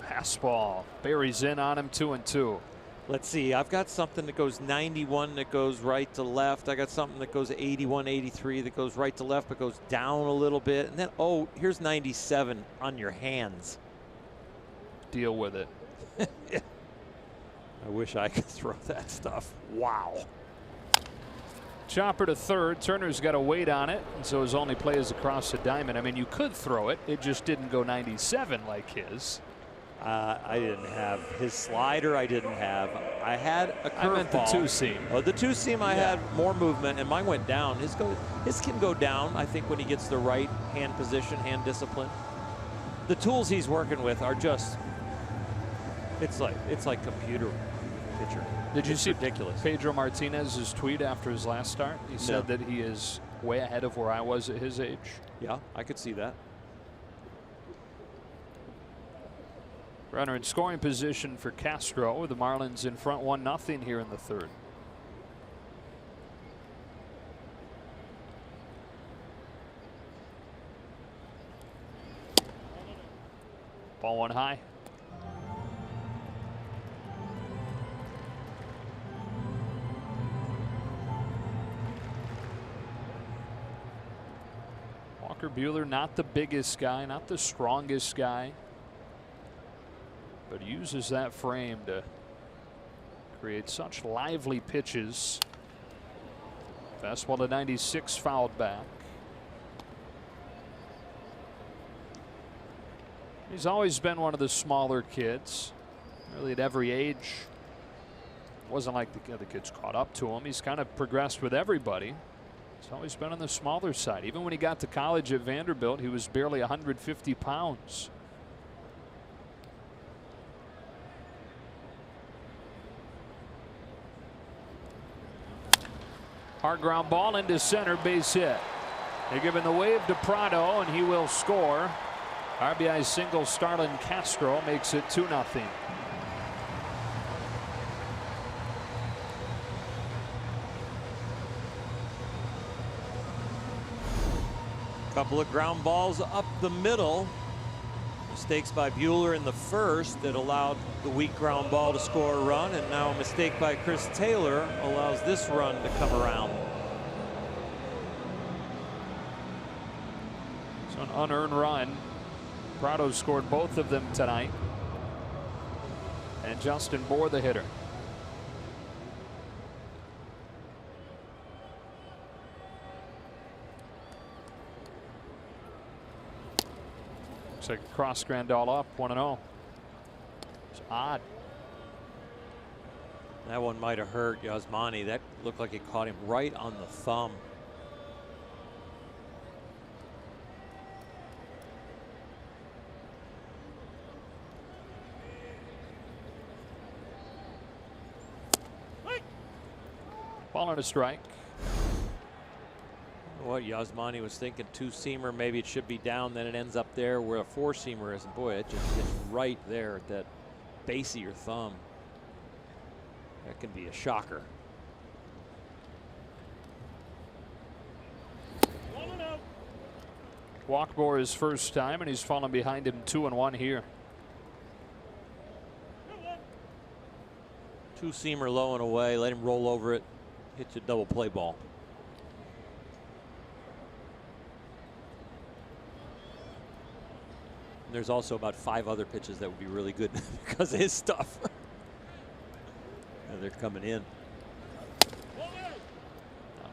Fastball buries in on him, 2-2. Let's see. I've got something that goes 91 that goes right to left. I got something that goes 81, 83 that goes right to left but goes down a little bit. And then, oh, here's 97 on your hands. Deal with it. I wish I could throw that stuff. Wow. Chopper to third. Turner's got to wait on it, and so his only play is across the diamond. I mean, you could throw it. It just didn't go 97 like his. I didn't have his slider. I didn't have. I had a curveball. I meant the two-seam. Oh, the two-seam. I had more movement, and mine went down. His can go down. I think when he gets the right hand position, hand discipline. The tools he's working with are just. It's like computer pitcher. Did you see ridiculous? Pedro Martinez's tweet after his last start? He said that he is way ahead of where I was at his age. Yeah, I could see that. Runner in scoring position for Castro. The Marlins in front 1-0 here in the third. Ball one high. Buehler, not the biggest guy, not the strongest guy, but uses that frame to create such lively pitches. Fastball to 96, fouled back. He's always been one of the smaller kids, really at every age. It wasn't like the other kids caught up to him. He's kind of progressed with everybody. He's always been on the smaller side. Even when he got to college at Vanderbilt, he was barely 150 pounds. Hard ground ball into center, base hit. They're giving the wave to Prado, and he will score. RBI single, Starlin Castro makes it 2-0. Couple of ground balls up the middle. Mistakes by Buehler in the first that allowed the weak ground ball to score a run, and now a mistake by Chris Taylor allows this run to come around. So an unearned run. Prado scored both of them tonight. And Justin Bour, the hitter. Looks like cross Grandal up 1-0. It's odd. That one might have hurt Yasmani. That looked like it caught him right on the thumb. Ball and a strike. What Yasmani was thinking, two-seamer, maybe it should be down, then it ends up there where a four-seamer is. And boy, it just hits right there at that base of your thumb. That can be a shocker. Walk Bour his first time, and he's fallen behind him 2-1 here. Two-seamer low and away, let him roll over it, hit you a double play ball. There's also about 5 other pitches that would be really good because of his stuff. And they're coming in.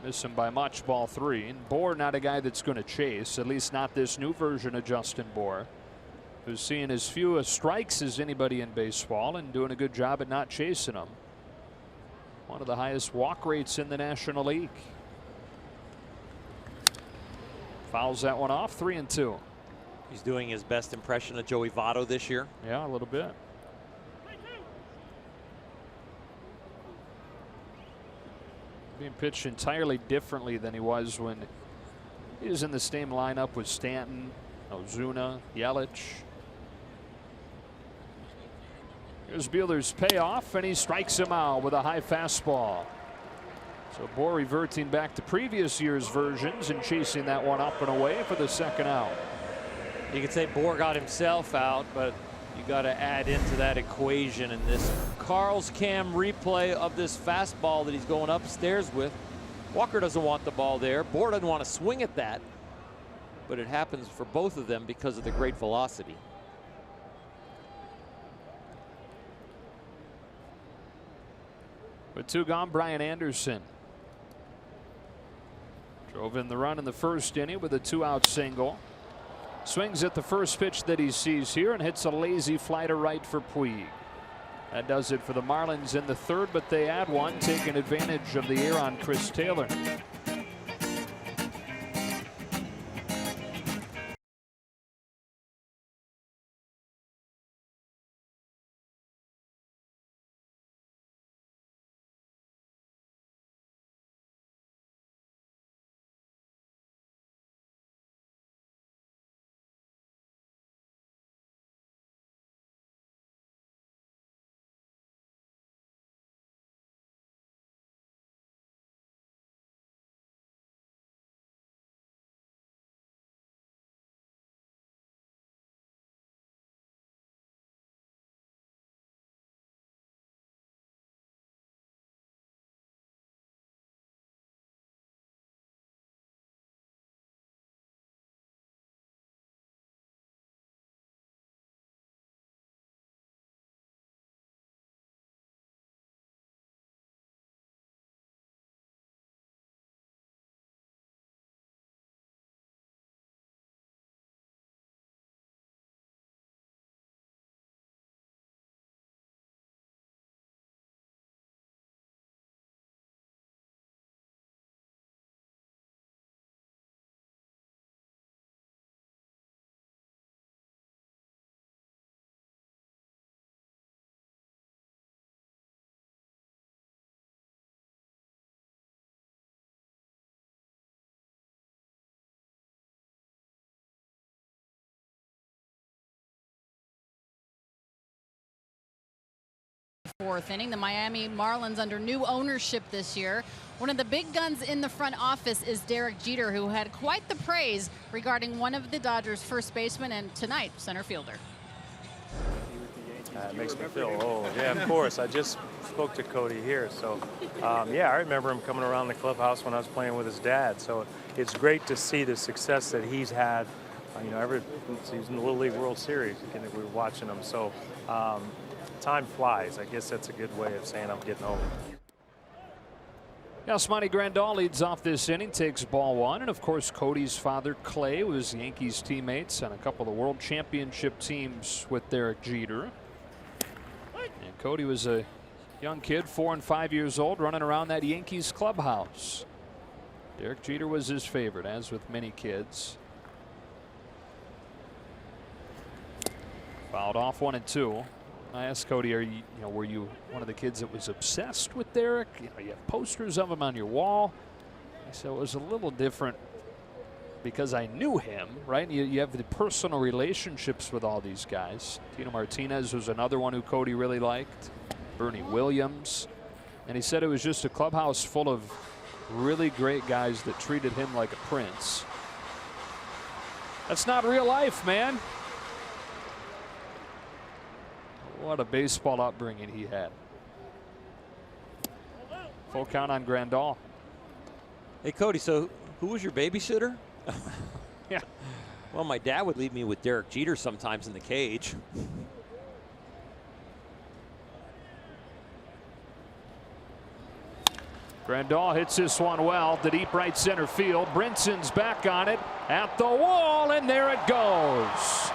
Miss him by much, ball 3. And Bour not a guy that's going to chase, at least not this new version of Justin Bour, who's seeing as few strikes as anybody in baseball and doing a good job at not chasing them. One of the highest walk rates in the National League. Fouls that one off, 3-2. He's doing his best impression of Joey Votto this year. Yeah, a little bit. Being pitched entirely differently than he was when he was in the same lineup with Stanton, Ozuna, Yelich. Here's Buehler's payoff, and he strikes him out with a high fastball. So Bour reverting back to previous year's versions and chasing that one up and away for the second out. You could say Bour got himself out, but you got to add into that equation in this Carl's Cam replay of this fastball that he's going upstairs with. Walker doesn't want the ball there. Bour doesn't want to swing at that, but it happens for both of them because of the great velocity. With 2 gone, Brian Anderson drove in the run in the first inning with a 2-out single. Swings at the first pitch that he sees here and hits a lazy fly to right for Puig. That does it for the Marlins in the third, but they add one, taking advantage of the error on Chris Taylor. Fourth inning, the Miami Marlins under new ownership this year. One of the big guns in the front office is Derek Jeter, who had quite the praise regarding one of the Dodgers' first basemen and tonight center fielder. It makes me feel old. Yeah, of course. I just spoke to Cody here, so yeah, I remember him coming around the clubhouse when I was playing with his dad. So it's great to see the success that he's had. You know, ever since he's in the Little League World Series, we were watching him. So time flies. I guess that's a good way of saying I'm getting old. Yasmani Grandal leads off this inning, takes ball one, and of course Cody's father Clay was Yankees teammates on a couple of World Championship teams with Derek Jeter. And Cody was a young kid, 4 and 5 years old, running around that Yankees clubhouse. Derek Jeter was his favorite, as with many kids. Fouled off 1-2. I asked Cody, were you one of the kids that was obsessed with Derek? You have posters of him on your wall. I said it was a little different because I knew him, right? You have the personal relationships with all these guys. Tino Martinez was another one who Cody really liked. Bernie Williams. And he said it was just a clubhouse full of really great guys that treated him like a prince. That's not real life, man. What a baseball upbringing he had. Full count on Grandal. Hey, Cody, so who was your babysitter? Yeah. Well, my dad would leave me with Derek Jeter sometimes in the cage. Grandal hits this one well to deep right center field. Brinson's back on it at the wall, and there it goes.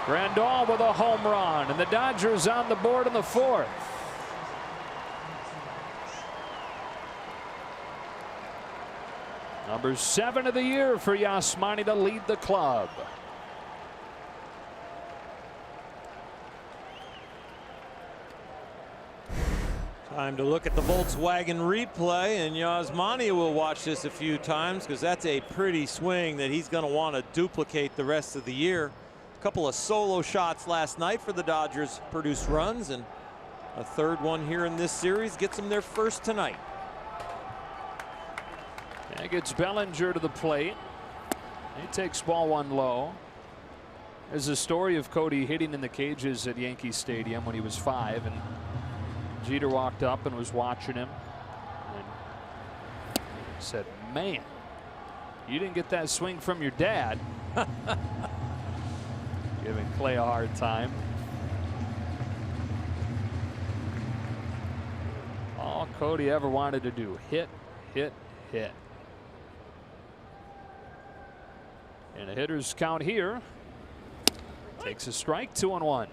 Grandal with a home run, and the Dodgers on the board in the 4th. Number 7 of the year for Yasmani to lead the club. Time to look at the Volkswagen replay, and Yasmani will watch this a few times because that's a pretty swing that he's going to want to duplicate the rest of the year. A couple of solo shots last night for the Dodgers produced runs, and a third one here in this series gets them their first tonight. And gets Bellinger to the plate. He takes ball one low. There's a story of Cody hitting in the cages at Yankee Stadium when he was 5, and Jeter walked up and was watching him and said, "Man, you didn't get that swing from your dad." Giving Clay a hard time. All Cody ever wanted to do, hit, hit, hit. And a hitter's count here. Takes a strike, 2-1.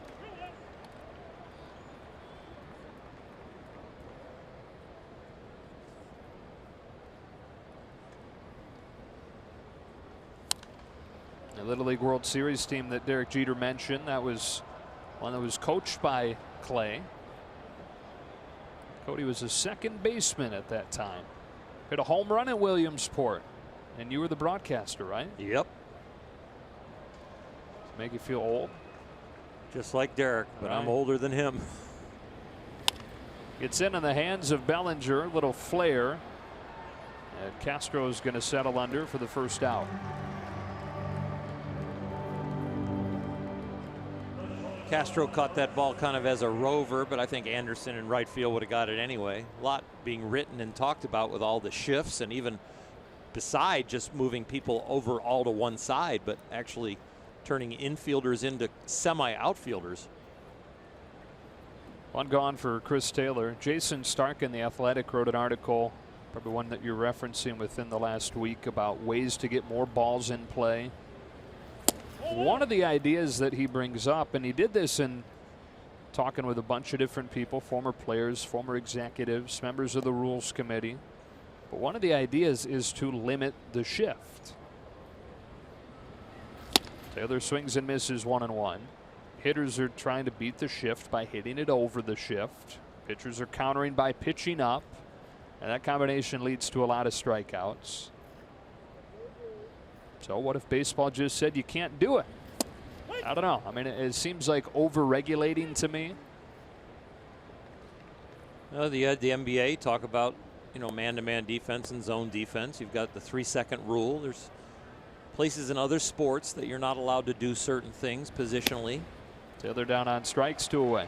The Little League World Series team that Derek Jeter mentioned, that was one that was coached by Clay. Cody was a second baseman at that time. Hit a home run at Williamsport, and you were the broadcaster, right? Yep. Make you feel old? Just like Derek, but I'm older than him. Gets in the hands of Bellinger, little flare. And Castro's going to settle under for the first out. Castro caught that ball kind of as a rover, but I think Anderson in right field would have got it anyway. A lot being written and talked about with all the shifts, and even beside just moving people over all to one side, but actually turning infielders into semi-outfielders. One gone for Chris Taylor. Jason Stark in The Athletic wrote an article, probably one that you're referencing within the last week, about ways to get more balls in play. One of the ideas that he brings up, and he did this in talking with a bunch of different people, former players, former executives, members of the rules committee. But one of the ideas is to limit the shift. Taylor swings and misses 1-1. Hitters are trying to beat the shift by hitting it over the shift. Pitchers are countering by pitching up. And that combination leads to a lot of strikeouts. So what if baseball just said you can't do it? I don't know. I mean, it seems like over-regulating to me. The NBA talk about, man-to-man defense and zone defense. You've got the 3-second rule. There's places in other sports that you're not allowed to do certain things positionally. Taylor down on strikes, 2 away.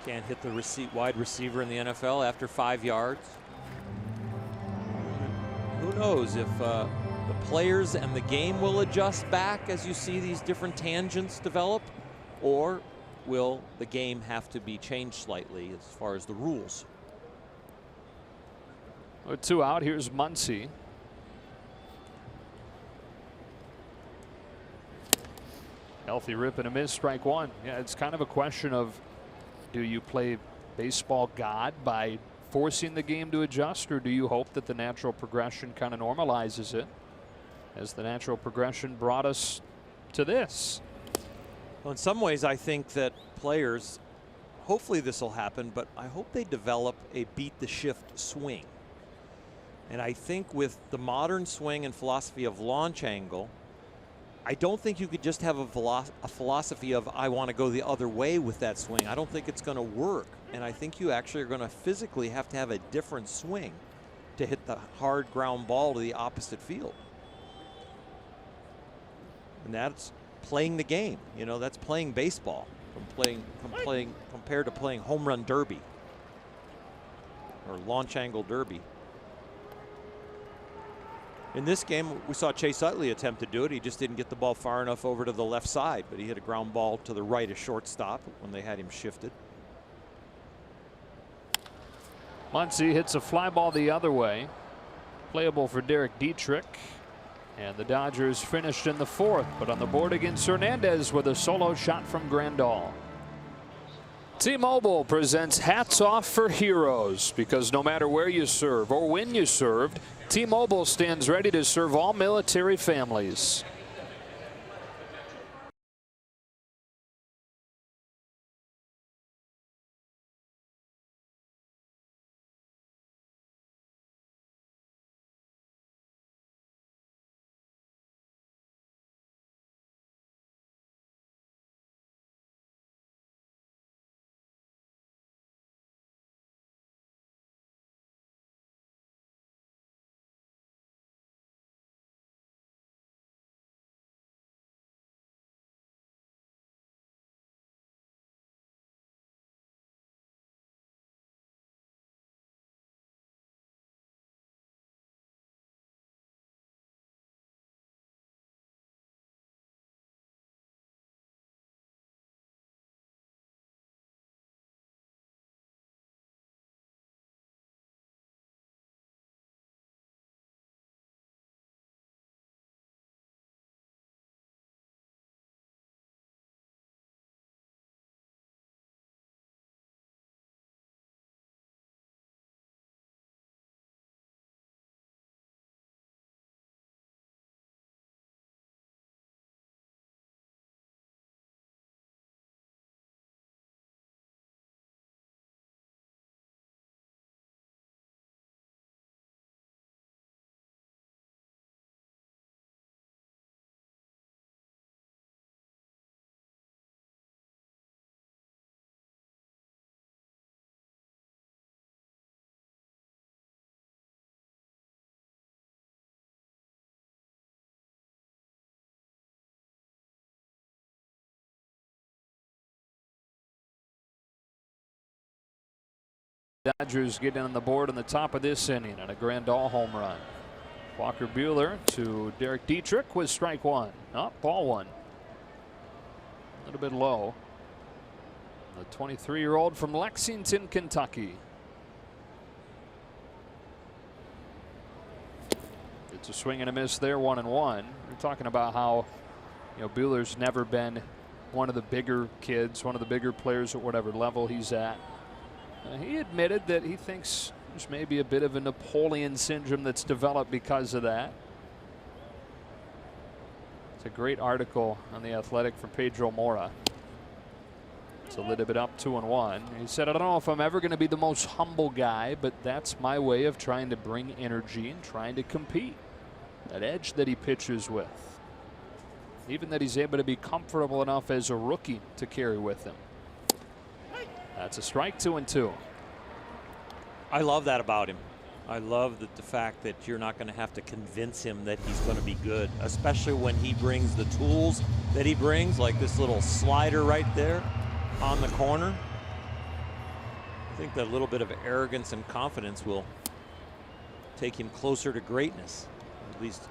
Can't hit the wide receiver in the NFL after 5 yards. Who knows if the players and the game will adjust back as you see these different tangents develop, or will the game have to be changed slightly as far as the rules? With 2 out, here's Muncy. Healthy rip and a miss, strike 1. Yeah, it's kind of a question of, do you play baseball God by forcing the game to adjust, or do you hope that the natural progression kind of normalizes it, as the natural progression brought us to this? Well, in some ways, I think that players, hopefully this will happen, but I hope they develop a beat the shift swing. And I think with the modern swing and philosophy of launch angle, I don't think you could just have a philosophy of I want to go the other way with that swing. I don't think it's going to work. And I think you actually are going to physically have to have a different swing to hit the hard ground ball to the opposite field. And that's playing the game. You know, that's playing baseball compared to playing home run derby or launch angle derby. In this game, we saw Chase Utley attempt to do it. He just didn't get the ball far enough over to the left side, but he hit a ground ball to the right of shortstop when they had him shifted. Muncy hits a fly ball the other way. Playable for Derek Dietrich. And the Dodgers finished in the 4th, but on the board against Hernandez with a solo shot from Grandal. T-Mobile presents Hats Off for Heroes, because no matter where you serve or when you served, T-Mobile stands ready to serve all military families. Dodgers getting on the board on the top of this inning on a Grandal home run. Walker Buehler to Derek Dietrich with strike 1. Ball 1. A little bit low. The 23-year-old from Lexington, Kentucky. It's a swing and a miss there, 1-1. We're talking about how, Buehler's never been one of the bigger kids, one of the bigger players at whatever level he's at. He admitted that he thinks there's maybe a bit of a Napoleon syndrome that's developed because of that. It's a great article on The Athletic from Pedro Mora. It's a little bit up, 2-1. He said, I don't know if I'm ever going to be the most humble guy, but that's my way of trying to bring energy and trying to compete. That edge that he pitches with. Even that he's able to be comfortable enough as a rookie to carry with him. That's a strike, 2-2. I love that about him. I love the fact that you're not going to have to convince him that he's going to be good, especially when he brings the tools that he brings, like this little slider right there on the corner. I think that little bit of arrogance and confidence will take him closer to greatness, at least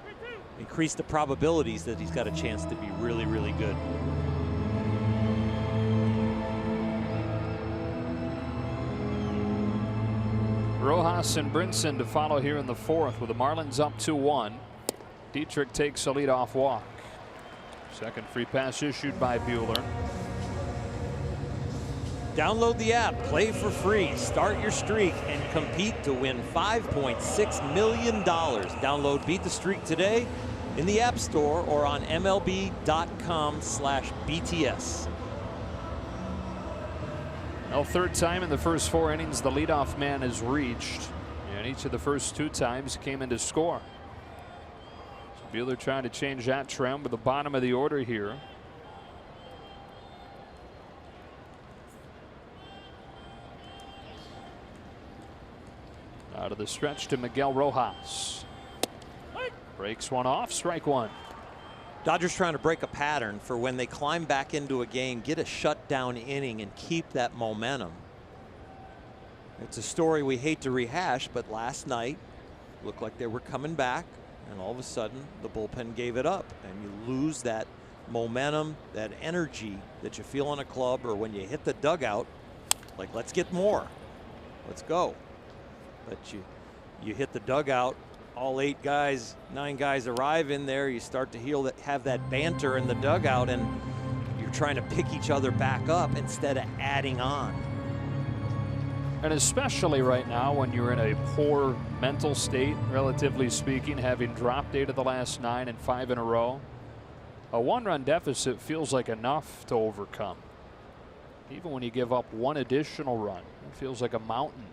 increase the probabilities that he's got a chance to be really, really good. Rojas and Brinson to follow here in the fourth with the Marlins up 2-1. Dietrich takes a leadoff walk. Second free pass issued by Buehler. Download the app, play for free, start your streak, and compete to win $5.6 million. Download Beat the Streak today in the App Store or on MLB.com/BTS. Well, third time in the first 4 innings the leadoff man is reached, and each of the first 2 times came in to score. So Buehler trying to change that trend with the bottom of the order here. Out of the stretch to Miguel Rojas. Breaks one off, strike one. Dodgers trying to break a pattern for when they climb back into a game, get a shutdown inning and keep that momentum. It's a story we hate to rehash, but last night looked like they were coming back, and all of a sudden the bullpen gave it up, and you lose that momentum, that energy that you feel in a club, or when you hit the dugout, like, let's get more, let's go. But you hit the dugout, all 8 guys, 9 guys arrive in there, you start to have that banter in the dugout, and you're trying to pick each other back up instead of adding on. And especially right now when you're in a poor mental state, relatively speaking, having dropped 8 of the last 9 and 5 in a row, a 1-run deficit feels like enough to overcome. Even when you give up 1 additional run, it feels like a mountain.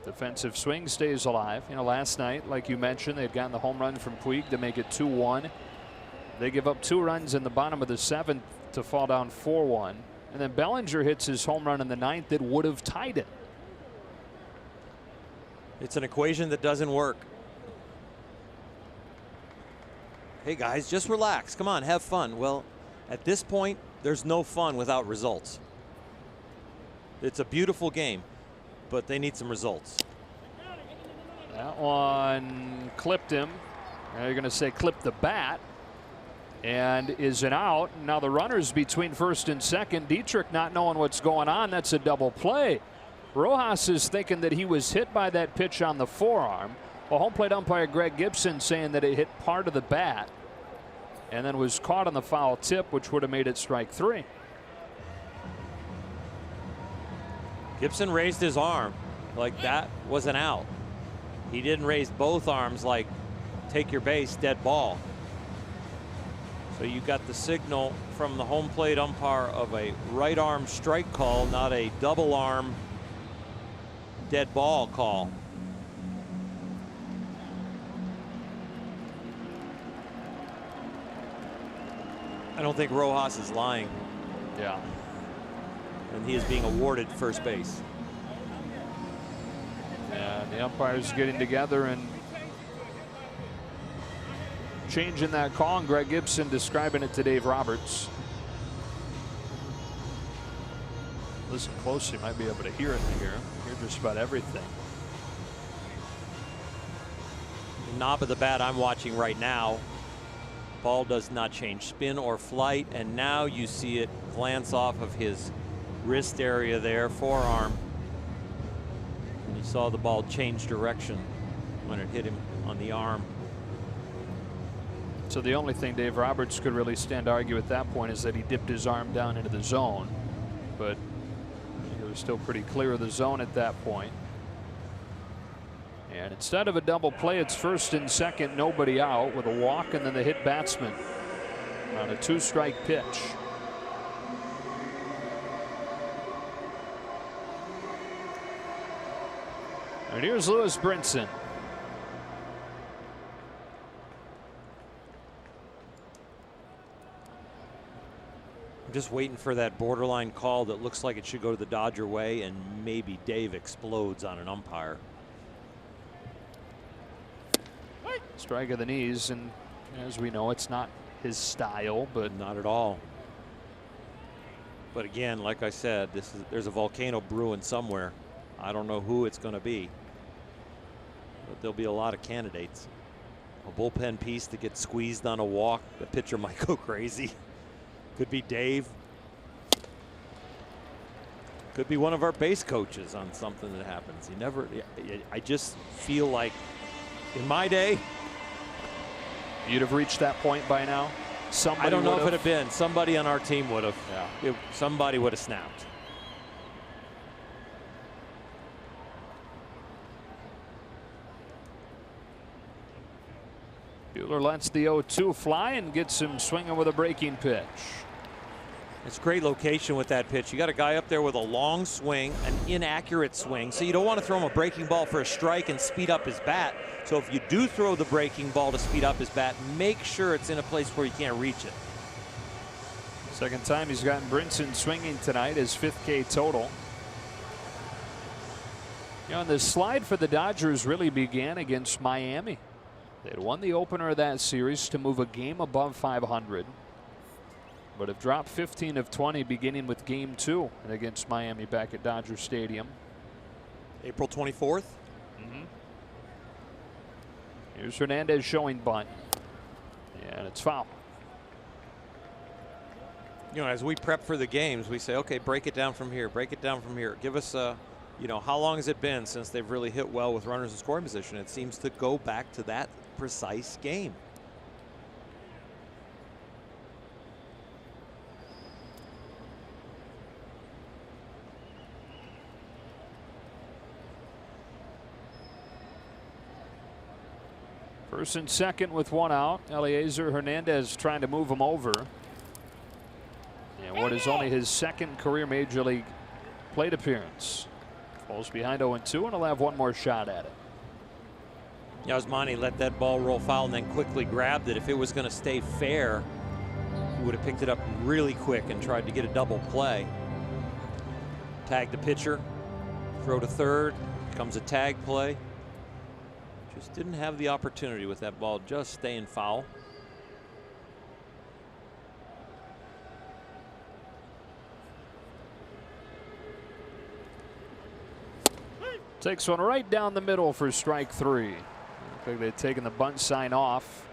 Defensive swing stays alive. You know, last night, like you mentioned, they've gotten the home run from Puig to make it 2-1. They give up 2 runs in the bottom of the 7th to fall down 4-1. And then Bellinger hits his home run in the 9th that would have tied it. It's an equation that doesn't work. Hey guys, just relax. Come on, have fun. Well, at this point, there's no fun without results. It's a beautiful game, but they need some results. That one clipped him. Now you're going to say clipped the bat, and is an out. Now the runner's between first and second. Dietrich not knowing what's going on. That's a double play. Rojas is thinking that he was hit by that pitch on the forearm. Well, home plate umpire Greg Gibson saying that it hit part of the bat and then was caught on the foul tip, which would have made it strike 3. Gibson raised his arm like that was an out. He didn't raise both arms like take your base, dead ball. So you got the signal from the home plate umpire of a right arm strike call, not a double arm dead ball call. I don't think Rojas is lying. Yeah. And he is being awarded first base. And the umpires getting together and changing that call, and Greg Gibson describing it to Dave Roberts. Listen closely, you might be able to hear it in here. Hear just about everything. The knob of the bat I'm watching right now, ball does not change spin or flight, and now you see it glance off of his wrist area there, forearm. And you saw the ball change direction when it hit him on the arm. So the only thing Dave Roberts could really stand to argue at that point is that he dipped his arm down into the zone, but he was still pretty clear of the zone at that point. And instead of a double play, it's first and second, nobody out, with a walk and then the hit batsman on a 2-strike pitch. And here's Lewis Brinson. I'm just waiting for that borderline call that looks like it should go to the Dodger way, and maybe Dave explodes on an umpire. Strike of the knees, and as we know, it's not his style, but not at all. But again, like I said, there's a volcano brewing somewhere. I don't know who it's going to be, but there'll be a lot of candidates. A bullpen piece that gets squeezed on a walk, the pitcher might go crazy. Could be Dave. Could be one of our base coaches on something that happens. I just feel like in my day, you'd have reached that point by now. Somebody I don't know would've. if it had been. Somebody on our team would have. Yeah. Somebody would have snapped. Buehler lets the 0-2 fly and gets him swinging with a breaking pitch. It's great location with that pitch. You got a guy up there with a long swing, an inaccurate swing, so you don't want to throw him a breaking ball for a strike and speed up his bat. So if you do throw the breaking ball to speed up his bat, make sure it's in a place where you can't reach it. Second time he's gotten Brinson swinging tonight, his 5th K total. You know, and the slide for the Dodgers really began against Miami. They'd won the opener of that series to move a game above 500. But have dropped 15 of 20 beginning with game 2 against Miami back at Dodger Stadium. April 24th. Here's Hernandez showing bunt. And it's foul. You know, as we prep for the games, we say, okay, break it down from here, break it down from here. Give us a, you know, how long has it been since they've really hit well with runners in scoring position? It seems to go back to that precise game. First and second with 1 out. Eliezer Hernandez trying to move him over. And what is only his 2nd career major league plate appearance. Falls behind 0-2 and he'll have one more shot at it. Yasmani let that ball roll foul and then quickly grabbed it. If it was going to stay fair, he would have picked it up really quick and tried to get a double play. Tag the pitcher, throw to third, comes a tag play. Just didn't have the opportunity with that ball just staying foul. Takes one right down the middle for strike 3. Looks like they've taken the bunt sign off.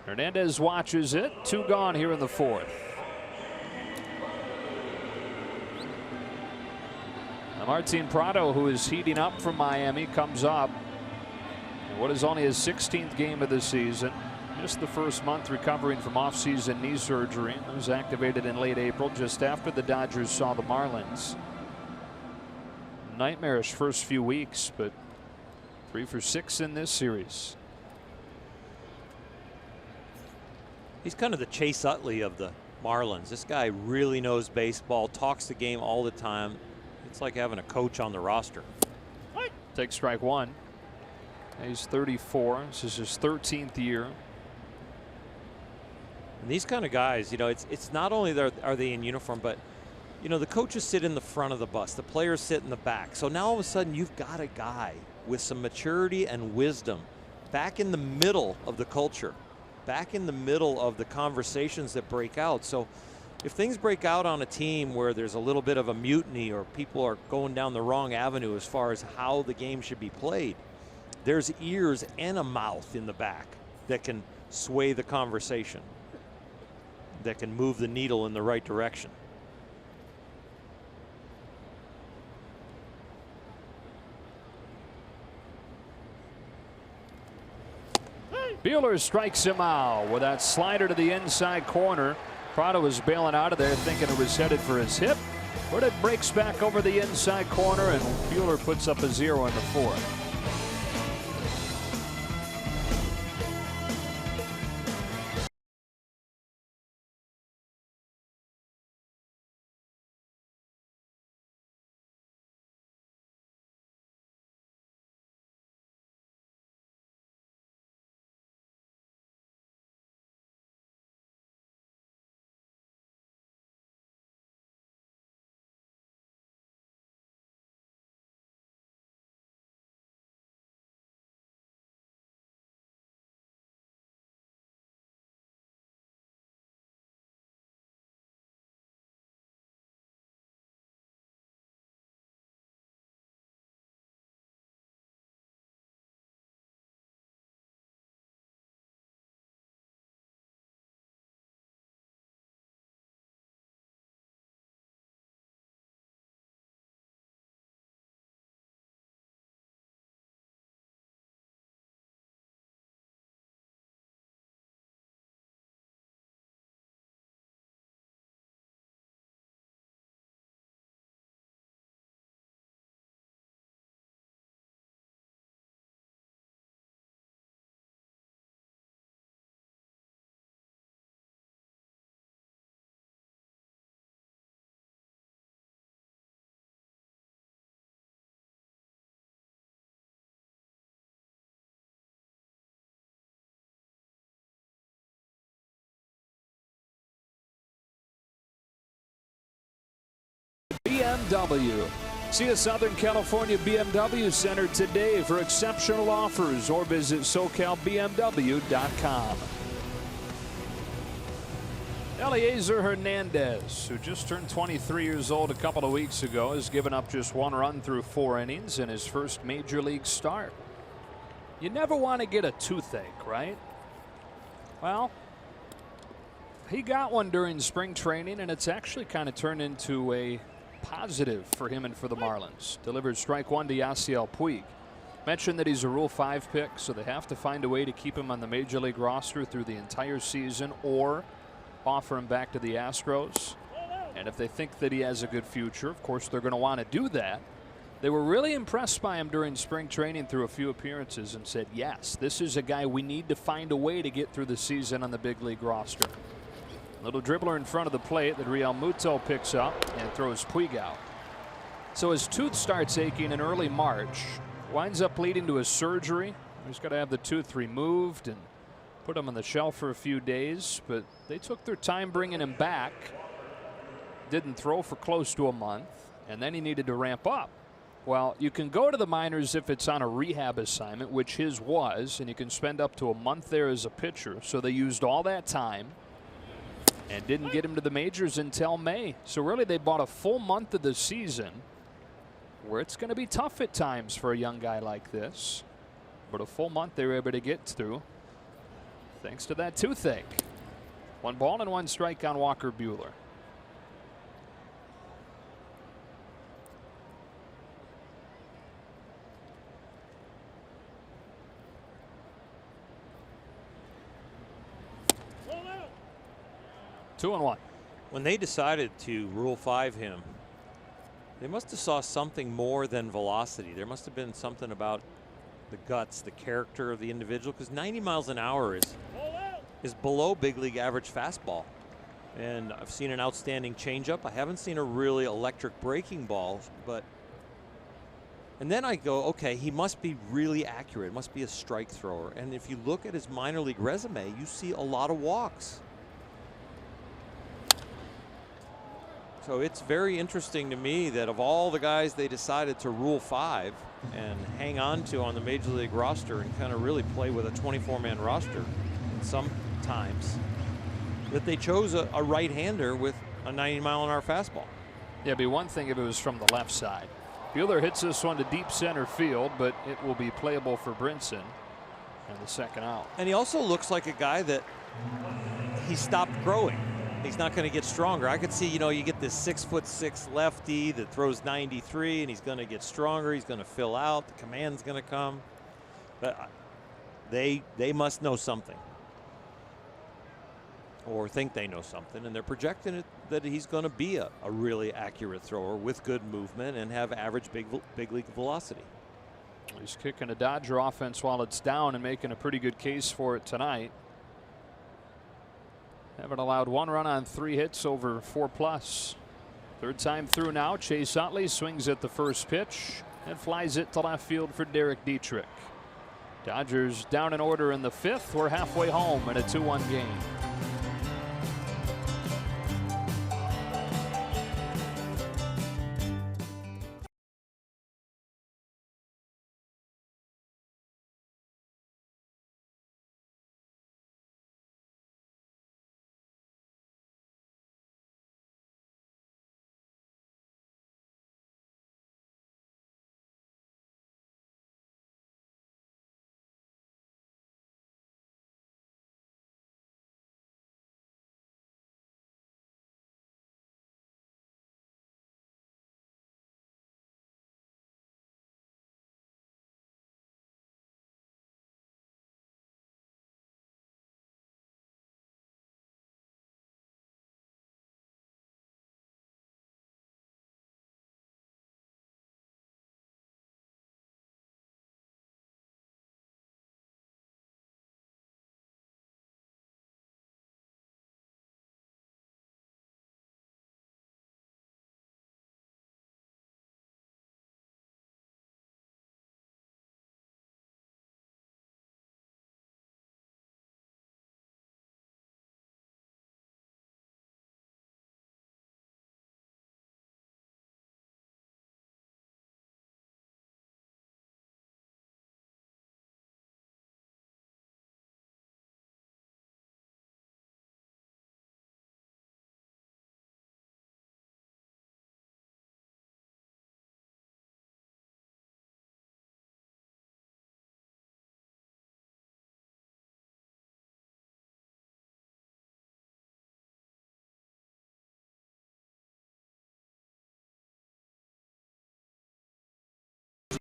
Hernandez watches it. 2 gone here in the 4th. Now Martin Prado, who is heating up from Miami, comes up. What is only his 16th game of the season. Just the first month recovering from off-season knee surgery. It was activated in late April, just after the Dodgers saw the Marlins. Nightmarish first few weeks, but 3 for 6 in this series. He's kind of the Chase Utley of the Marlins. This guy really knows baseball, talks the game all the time. It's like having a coach on the roster. Take strike 1. He's 34. This is his 13th year. And these kind of guys, you know, it's not only are they in uniform, but you know, the coaches sit in the front of the bus, the players sit in the back. So now all of a sudden you've got a guy with some maturity and wisdom back in the middle of the culture, back in the middle of the conversations that break out. So if things break out on a team where there's a little bit of a mutiny or people are going down the wrong avenue as far as how the game should be played, there's ears and a mouth in the back that can sway the conversation, that can move the needle in the right direction. Buehler strikes him out with that slider to the inside corner. Prado was bailing out of there thinking it was headed for his hip, but it breaks back over the inside corner and Buehler puts up a 0 in the 4th. BMW. See a Southern California BMW Center today for exceptional offers or visit SoCalBMW.com. Eliezer Hernandez, who just turned 23 years old a couple of weeks ago, has given up just 1 run through 4 innings in his first major league start. You never want to get a toothache, right? Well, he got one during spring training, and it's actually kind of turned into a positive for him and for the Marlins. Delivered strike 1 to Yasiel Puig. Mentioned that he's a Rule 5 pick, so they have to find a way to keep him on the major league roster through the entire season or offer him back to the Astros. And if they think that he has a good future, of course they're going to want to do that. They were really impressed by him during spring training through a few appearances and said, yes, this is a guy we need to find a way to get through the season on the big league roster. Little dribbler in front of the plate that Realmuto picks up and throws Puig out. So his tooth starts aching in early March, winds up leading to a surgery. He's got to have the tooth removed and put him on the shelf for a few days, but they took their time bringing him back. Didn't throw for close to a month, and then he needed to ramp up. Well, you can go to the minors if it's on a rehab assignment, which his was, and you can spend up to a month there as a pitcher. So they used all that time and didn't get him to the majors until May. So really they bought a full month of the season where it's going to be tough at times for a young guy like this. But a full month they were able to get through thanks to that toothache. 1 ball and 1 strike on Walker Buehler. Two and 1. When they decided to Rule 5 him, they must have saw something more than velocity. There must have been something about the guts, the character of the individual, because 90 miles an hour is below big league average fastball. And I've seen an outstanding changeup. I haven't seen a really electric breaking ball, but and then I go, okay, he must be really accurate, must be a strike thrower. And if you look at his minor league resume, you see a lot of walks. So it's very interesting to me that of all the guys they decided to Rule 5 and hang on to on the major league roster and kind of really play with a 24-man roster sometimes, that they chose a right-hander with a 90-mile-an-hour fastball. Yeah, it'd be one thing if it was from the left side. Buehler hits this one to deep center field, but it will be playable for Brinson and the second out. And he also looks like a guy that he stopped growing. He's not going to get stronger. I could see, you know, you get this 6'6" lefty that throws 93, and he's going to get stronger. He's going to fill out. The command's going to come. But they must know something, or think they know something, and they're projecting it that he's going to be a really accurate thrower with good movement and have average big league velocity. He's kicking a Dodger offense while it's down and making a pretty good case for it tonight. Haven't allowed 1 run on 3 hits over 4+. Third time through now. Chase Utley swings at the first pitch and flies it to left field for Derek Dietrich. Dodgers down in order in the 5th. We're halfway home in a 2-1 game.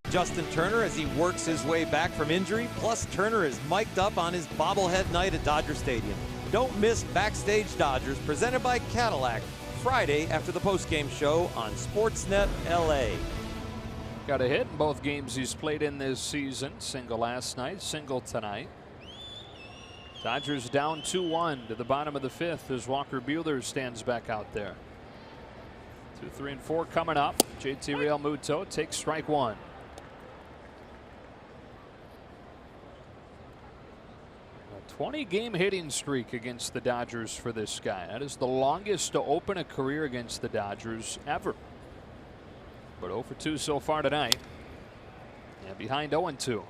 Justin Turner as he works his way back from injury. Plus, Turner is mic'd up on his bobblehead night at Dodger Stadium. Don't miss Backstage Dodgers, presented by Cadillac, Friday after the postgame show on Sportsnet LA. Got a hit in both games he's played in this season. Single last night, single tonight. Dodgers down 2-1 to the bottom of the fifth as Walker Buehler stands back out there. 2, 3, and 4 coming up. JT Realmuto takes strike one. A 20-game hitting streak against the Dodgers for this guy. That is the longest to open a career against the Dodgers ever. But 0 for 2 so far tonight. And behind 0-2.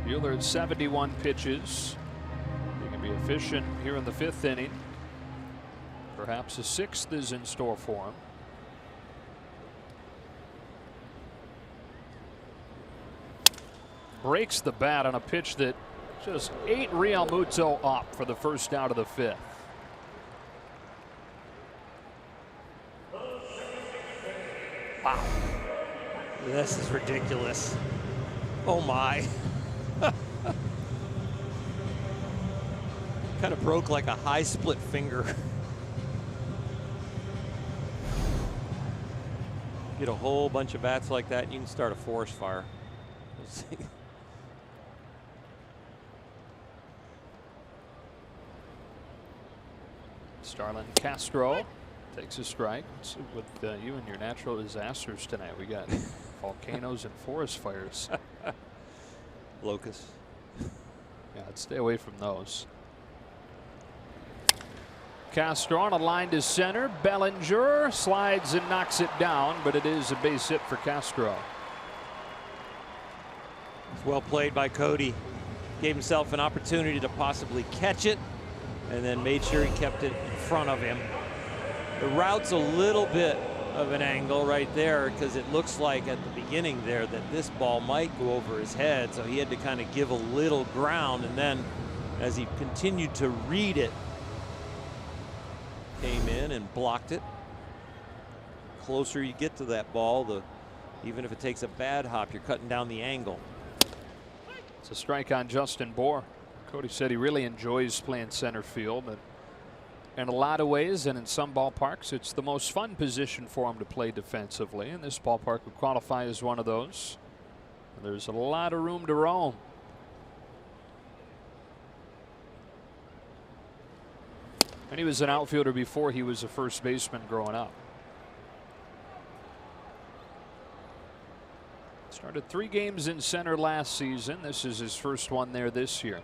Buehler at 71 pitches. He can be efficient here in the fifth inning. Perhaps a sixth is in store for him. Breaks the bat on a pitch that just ate Realmuto up for the first out of the fifth. Wow. This is ridiculous. Oh my. Kind of broke like a high split finger. Get a whole bunch of bats like that, and you can start a forest fire. We'll see. Starlin Castro takes a strike. With you and your natural disasters tonight, we got volcanoes and forest fires. Locusts. Yeah, I'd stay away from those. Castro on a line to center. Bellinger slides and knocks it down, but it is a base hit for Castro. Well played by Cody. Gave himself an opportunity to possibly catch it, and then made sure he kept it in front of him. The route's a little bit of an angle right there, because it looks like at the beginning there that this ball might go over his head, so he had to kind of give a little ground, and then as he continued to read it, came in and blocked it. Closer you get to that ball, even if it takes a bad hop, you're cutting down the angle. It's a strike on Justin Bour. Cody said he really enjoys playing center field, and in a lot of ways and in some ballparks it's the most fun position for him to play defensively, and this ballpark would qualify as one of those. There's a lot of room to roam. And he was an outfielder before he was a first baseman growing up. Started 3 games in center last season. This is his first one there this year.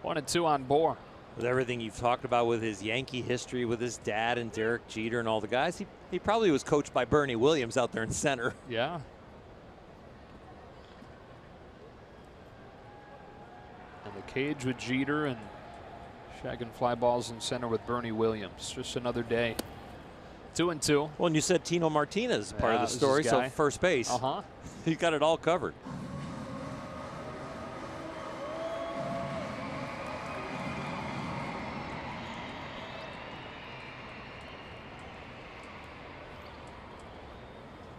One and two on Bour. With everything you've talked about with his Yankee history with his dad and Derek Jeter and all the guys, he probably was coached by Bernie Williams out there in center. Yeah. And the cage with Jeter, and shagging fly balls in center with Bernie Williams. Just another day. 2 and 2. Well, and you said Tino Martinez part of the story, so first base. He got it all covered.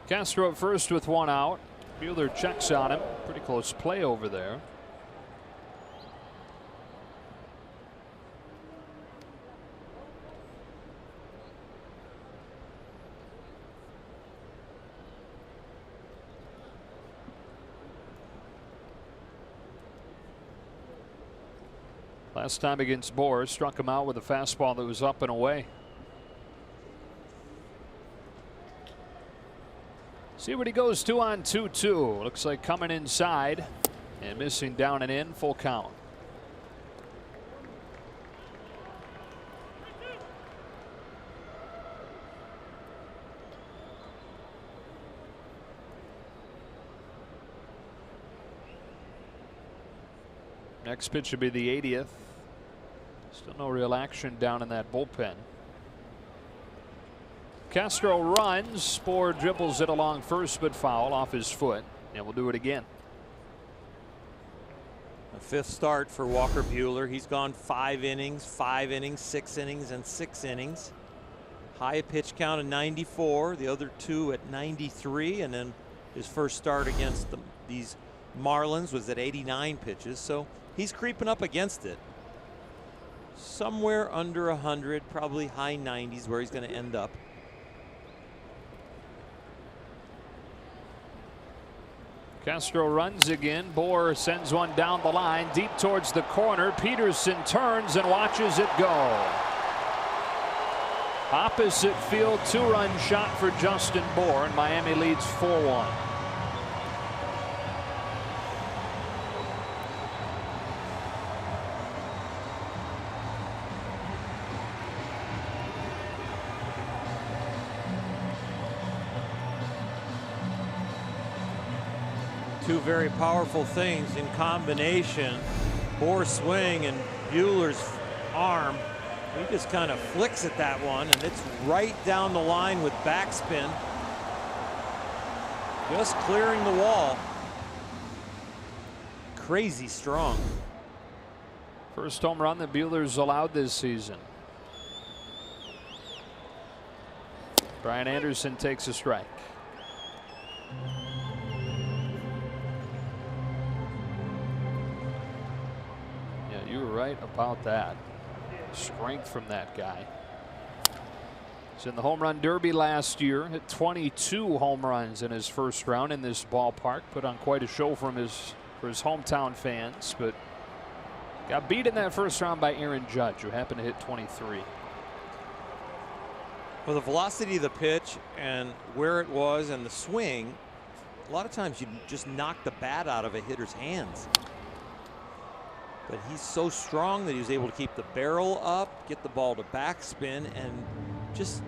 Castro at first with 1 out. Buehler checks on him. Pretty close play over there. Last time against Bour, struck him out with a fastball that was up and away. See what he goes 2 on 2-2. Looks like coming inside and missing down and in. Full count. Next pitch would be the 80th. Still no real action down in that bullpen. Castro runs. Bour dribbles it along first, but foul off his foot, and we'll do it again. A 5th start for Walker Buehler. He's gone 5 innings, 6 innings, and 6 innings. High pitch count of 94, the other 2 at 93, and then his first start against these Marlins was at 89 pitches, so he's creeping up against it. Somewhere under 100, probably high 90s where he's going to end up. Castro runs again. Bour sends one down the line, deep towards the corner. Peterson turns and watches it go. Opposite field, 2-run shot for Justin Bour, and Miami leads 4-1. Two very powerful things in combination. Bour's swing and Buehler's arm. He just kind of flicks at that one, and it's right down the line with backspin. Just clearing the wall. Crazy strong. First home run that Buehler's allowed this season. Brian Anderson takes a strike. Yeah, you were right about that. Strength from that guy. He's in the home run derby last year. Hit 22 home runs in his first round in this ballpark. Put on quite a show for his hometown fans, but got beat in that first round by Aaron Judge, who happened to hit 23. Well, the velocity of the pitch and where it was and the swing, a lot of times you just knock the bat out of a hitter's hands. But he's so strong that he was able to keep the barrel up, get the ball to backspin, and just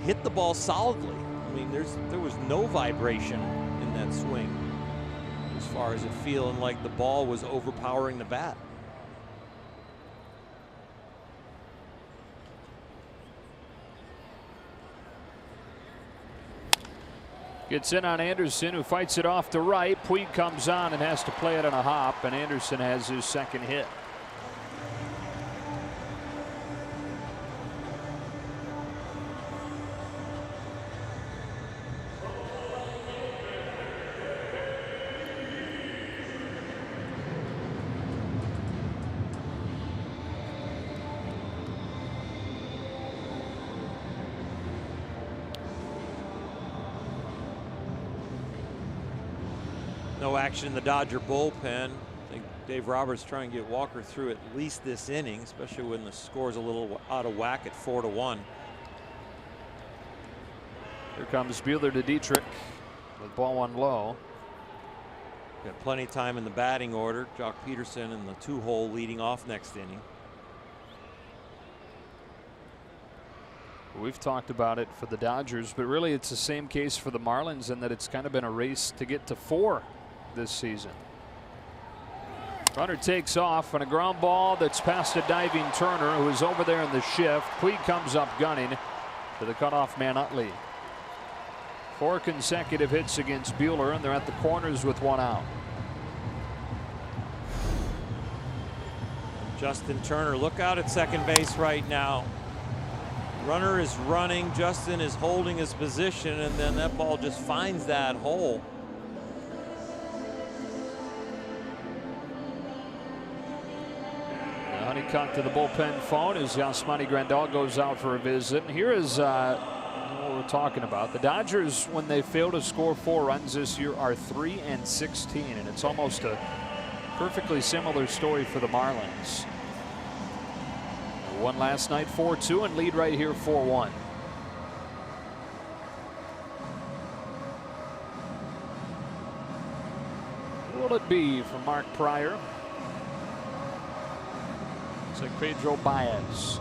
hit the ball solidly. I mean, there was no vibration in that swing as far as it feeling like the ball was overpowering the bat. Gets in on Anderson, who fights it off to right. Puig comes on and has to play it on a hop, and Anderson has his second hit. No action in the Dodger bullpen. I think Dave Roberts trying to get Walker through at least this inning, especially when the score's a little out of whack at 4-1. Here comes Buehler to Dietrich with ball one low. Got plenty of time in the batting order. Jock Peterson in the 2-hole leading off next inning. We've talked about it for the Dodgers, but really it's the same case for the Marlins in that it's kind of been a race to get to 4 this season. Runner takes off on a ground ball that's past a diving Turner, who is over there in the shift. Puig comes up gunning to the cutoff man Utley. 4 consecutive hits against Buehler, and they're at the corners with 1 out. Justin Turner, look out at second base right now. Runner is running, Justin is holding his position, and then that ball just finds that hole. Honeycutt to the bullpen phone as Yasmani Grandal goes out for a visit. And here is what we're talking about. The Dodgers, when they fail to score 4 runs this year, are 3-16, and it's almost a perfectly similar story for the Marlins. Won last night 4-2 and lead right here 4-1. Who will it be from Mark Pryor? It's like Pedro Baez.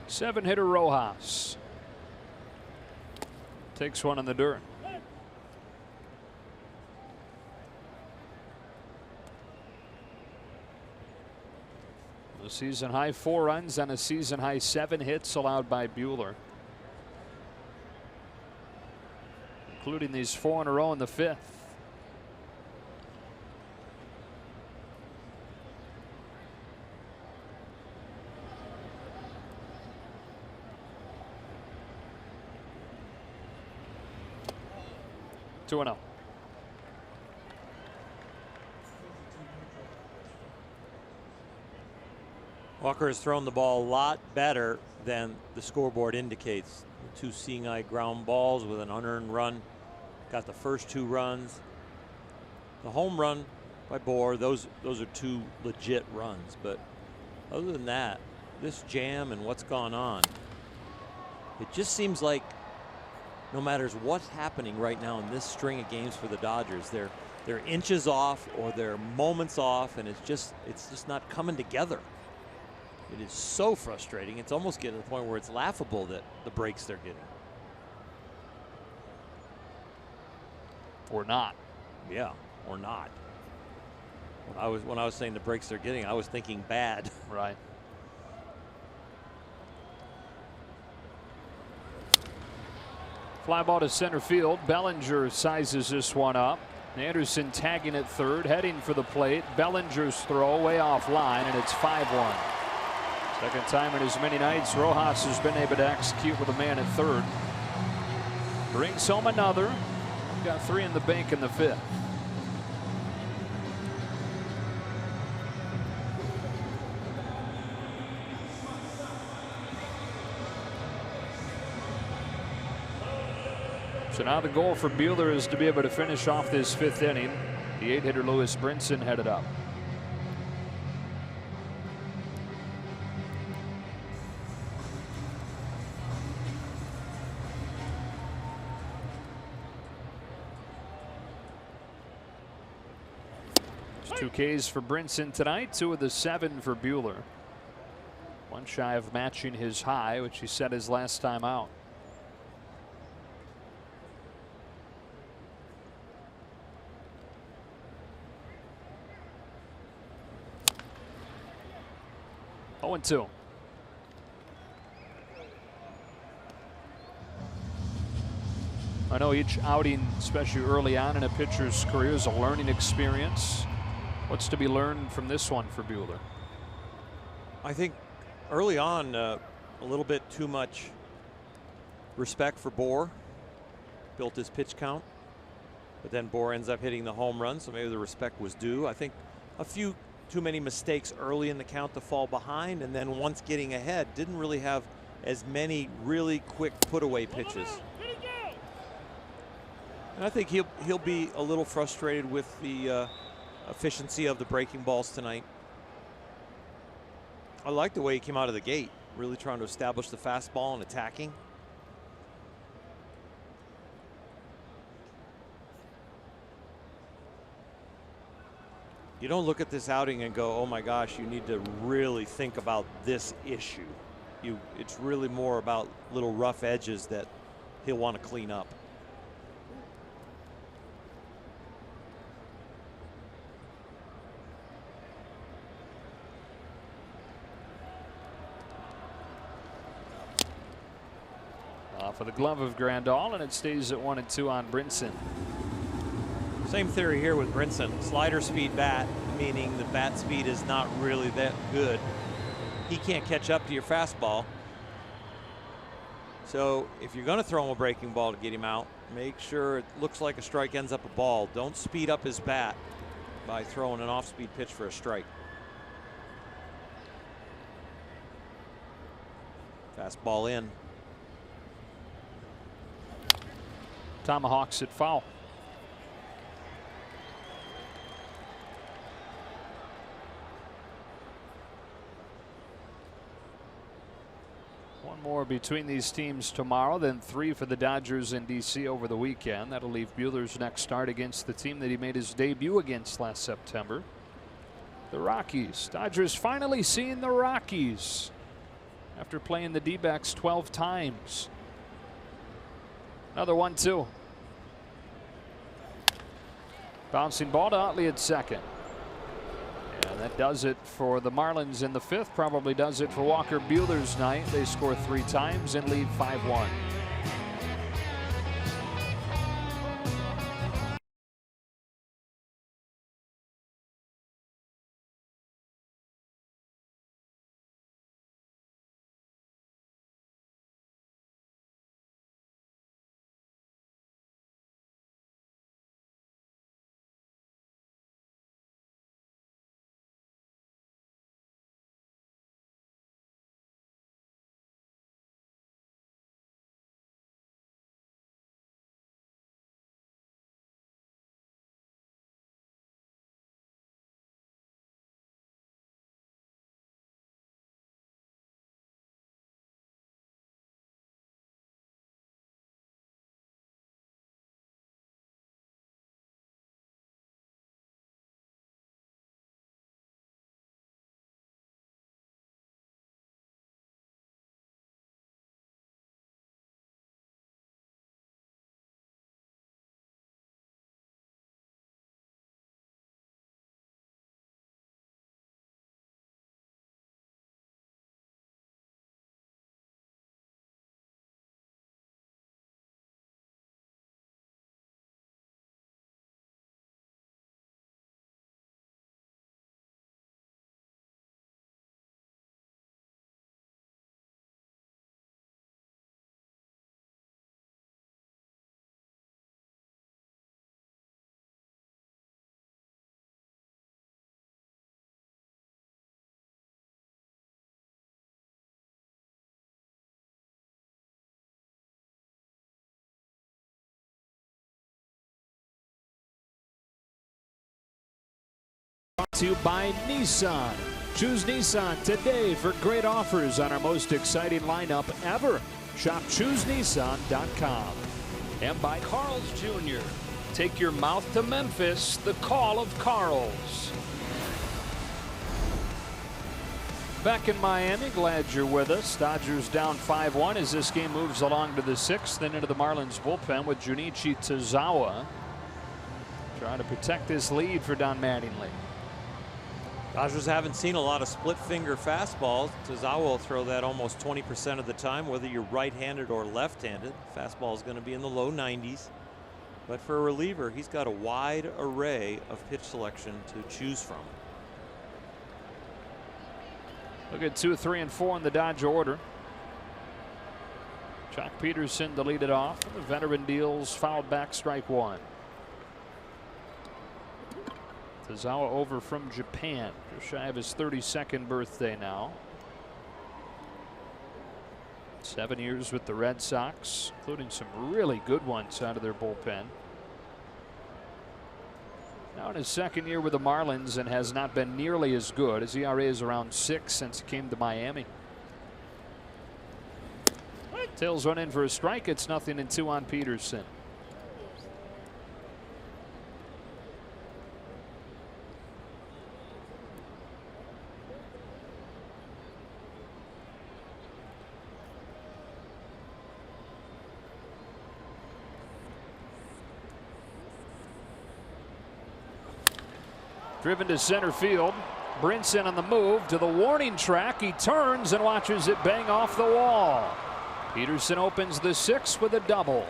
7-hitter Rojas takes one in the dirt. A season high 4 runs and a season high 7 hits allowed by Buehler, including these 4 in a row in the 5th. Two and 0. Walker has thrown the ball a lot better than the scoreboard indicates. 2 seeing eye ground balls with an unearned run. Got the first 2 runs. The home run by Bour, those are 2 legit runs. But other than that, this jam and what's gone on, it just seems like no matter what's happening right now in this string of games for the Dodgers, they're inches off or they're moments off, and it's just not coming together. It is so frustrating. It's almost getting to the point where it's laughable that the breaks they're getting. Or not. Yeah, or not. When I was saying the breaks they're getting, I was thinking bad. Right. Fly ball to center field. Bellinger sizes this one up. Anderson tagging at third, heading for the plate. Bellinger's throw way off line, and it's 5-1. Second time in as many nights Rojas has been able to execute with a man at third. Brings home another. Got 3 in the bank in the 5th. So now the goal for Buehler is to be able to finish off this 5th inning. The 8-hitter Lewis Brinson headed up. There's 2 Ks for Brinson tonight, 2 of the 7 for Buehler. 1 shy of matching his high, which he set his last time out. Oh, and 2. I know each outing, especially early on in a pitcher's career, is a learning experience. What's to be learned from this one for Buehler? I think early on, a little bit too much respect for Bour. Built his pitch count, but then Bour ends up hitting the home run, so maybe the respect was due. I think a few too many mistakes early in the count to fall behind, and then once getting ahead, didn't really have as many really quick put-away pitches. And I think he'll be a little frustrated with the efficiency of the breaking balls tonight. I like the way he came out of the gate, really trying to establish the fastball and attacking. You don't look at this outing and go, oh my gosh, you need to really think about this issue. It's really more about little rough edges that he'll want to clean up. For the glove of Grandal, and it stays at 1-2 on Brinson. Same theory here with Brinson. Slider speed bat, meaning the bat speed is not really that good. He can't catch up to your fastball. So if you're going to throw him a breaking ball to get him out, make sure it looks like a strike ends up a ball. Don't speed up his bat by throwing an off-speed pitch for a strike. Fastball in. Tomahawks at foul. One more between these teams tomorrow, then 3 for the Dodgers in DC over the weekend. That'll leave Buehler's next start against the team that he made his debut against last September, the Rockies. Dodgers finally seeing the Rockies after playing the D-backs 12 times. Another 1-2. Bouncing ball to Utley at second. And that does it for the Marlins in the fifth. Probably does it for Walker Buehler's night. They score 3 times and lead 5-1. Brought to you by Nissan. Choose Nissan today for great offers on our most exciting lineup ever. Shop ChooseNissan.com. And by Carl's Jr. Take your mouth to Memphis, the call of Carl's. Back in Miami, glad you're with us. Dodgers down 5-1 as this game moves along to the sixth and into the Marlins bullpen with Junichi Tazawa trying to protect this lead for Don Mattingly. Dodgers haven't seen a lot of split finger fastballs. Tazawa will throw that almost 20% of the time, whether you're right-handed or left-handed. Fastball is going to be in the low 90s. But for a reliever, he's got a wide array of pitch selection to choose from. Look at 2, 3, and 4 in the Dodge order. Jock Peterson to lead it off. The veteran deals fouled back, strike 1. Tazawa over from Japan, just shy of his 32nd birthday now. 7 years with the Red Sox, including some really good ones out of their bullpen. Now in his second year with the Marlins and has not been nearly as good. His ERA is around 6 since he came to Miami. Tails run in for a strike. It's 0-2 on Peterson. Driven to center field. Brinson on the move to the warning track. He turns and watches it bang off the wall. Peterson opens the 6th with a double.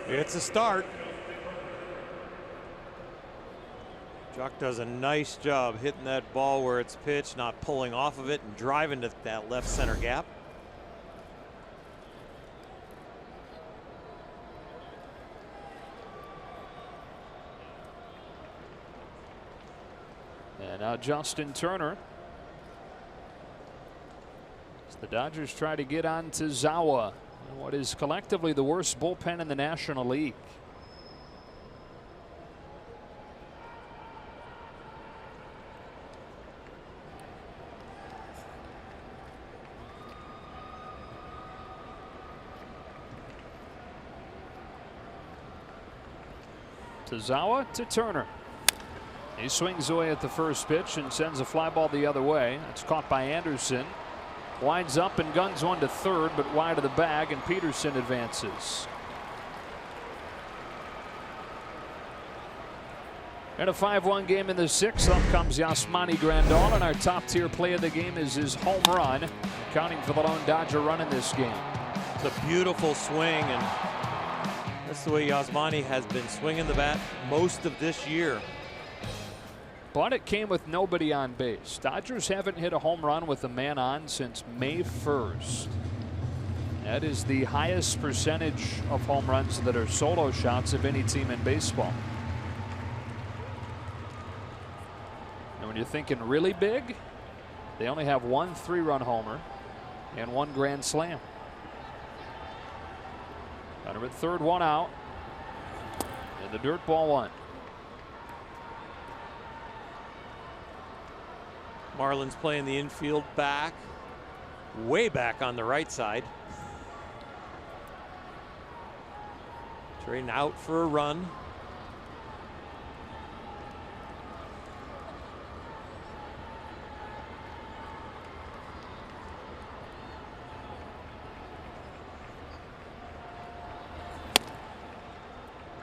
It's a start. Jock does a nice job hitting that ball where it's pitched, not pulling off of it and driving to that left center gap. And now Justin Turner. As the Dodgers try to get on to Tazawa, what is collectively the worst bullpen in the National League. Tazawa to Turner. He swings away at the first pitch and sends a fly ball the other way. It's caught by Anderson. Winds up and guns one to third, but wide of the bag, and Peterson advances. And a 5-1 game in the sixth. Up comes Yasmani Grandal, and our top tier play of the game is his home run, accounting for the lone Dodger run in this game. It's a beautiful swing, and that's the way Yasmani has been swinging the bat most of this year. But it came with nobody on base. Dodgers haven't hit a home run with a man on since May 1st. That is the highest percentage of home runs that are solo shots of any team in baseball. And when you're thinking really big, they only have one 3-run homer and one grand slam. Runner at third, one out. And the dirt ball one. Marlins playing the infield back, way back on the right side. Trading out for a run.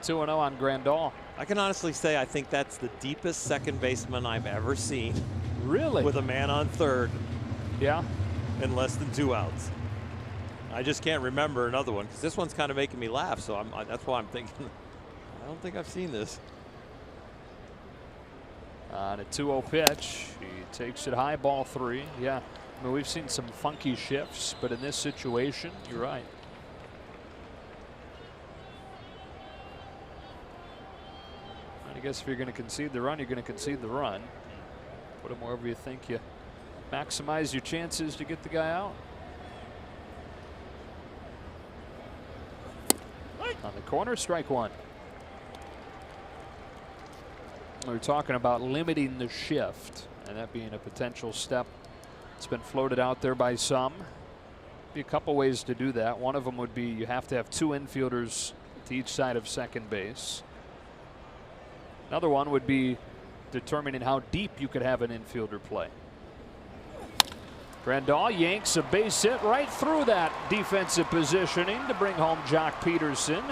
Two 2-0 on Grandal. I can honestly say I think that's the deepest second baseman I've ever seen. Really? With a man on third. Yeah. And less than 2 outs. I just can't remember another one because this one's kind of making me laugh. So that's why I'm thinking. I don't think I've seen this. On a 2-0 pitch, he takes it high, ball 3. Yeah, I mean, we've seen some funky shifts, but in this situation, you're right. I guess if you're going to concede the run, you're going to concede the run. Put him wherever you think you maximize your chances to get the guy out. On the corner, strike one. We were talking about limiting the shift, and that being a potential step. It's been floated out there by some. Be a couple ways to do that. One of them would be you have to have 2 infielders to each side of second base. Another one would be determining how deep you could have an infielder play. Grandal yanks a base hit right through that defensive positioning to bring home Jock Peterson.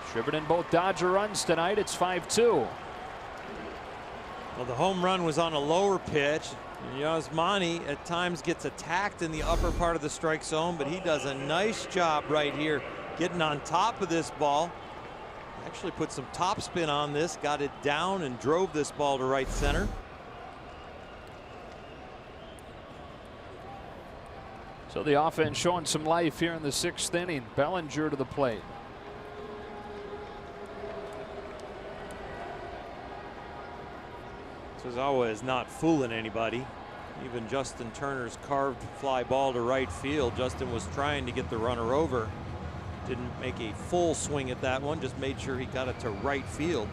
Distributing both Dodger runs tonight. It's 5-2. Well, the home run was on a lower pitch. And Yasmani at times gets attacked in the upper part of the strike zone, but he does a nice job right here getting on top of this ball. Actually put some topspin on this, got it down and drove this ball to right center. So the offense showing some life here in the 6th inning. Bellinger to the plate. Suzawa is not fooling anybody. Even Justin Turner's carved fly ball to right field. Justin was trying to get the runner over. Didn't make a full swing at that one, just made sure he got it to right field.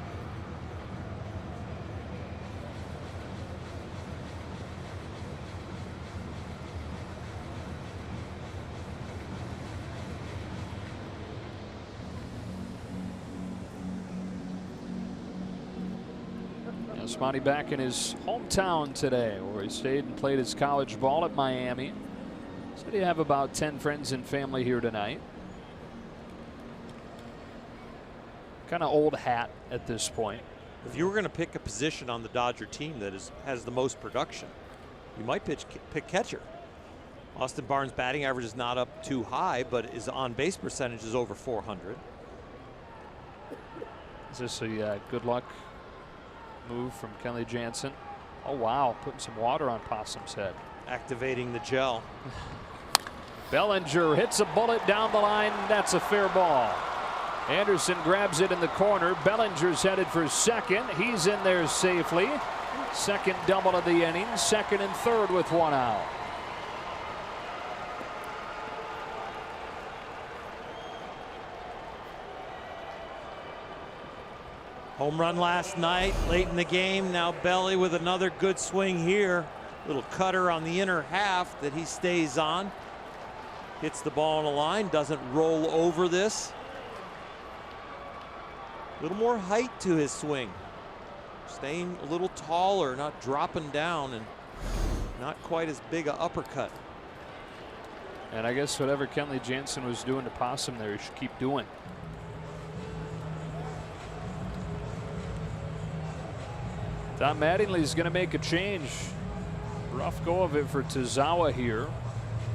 Yasmani back in his hometown today, where he stayed and played his college ball at Miami. Said he'd have about 10 friends and family here tonight. Kind of old hat at this point. If you were going to pick a position on the Dodger team that has the most production, you might pick catcher. Austin Barnes' batting average is not up too high, but his on-base percentage is over 400. Is this a good luck move from Kenley Jansen? Oh wow, putting some water on Possum's head. Activating the gel. Bellinger hits a bullet down the line. That's a fair ball. Anderson grabs it in the corner. Bellinger's headed for second. He's in there safely. Second double of the inning. Second and third with 1 out. Home run last night, late in the game. Now Belly with another good swing here. Little cutter on the inner half that he stays on. Hits the ball on the line, doesn't roll over this. A little more height to his swing. staying a little taller, not dropping down, and not quite as big a uppercut. And I guess whatever Kenley Jansen was doing to Pastime there, he should keep doing. Tom Mattingly's going to make a change. Rough go of it for Tazawa here.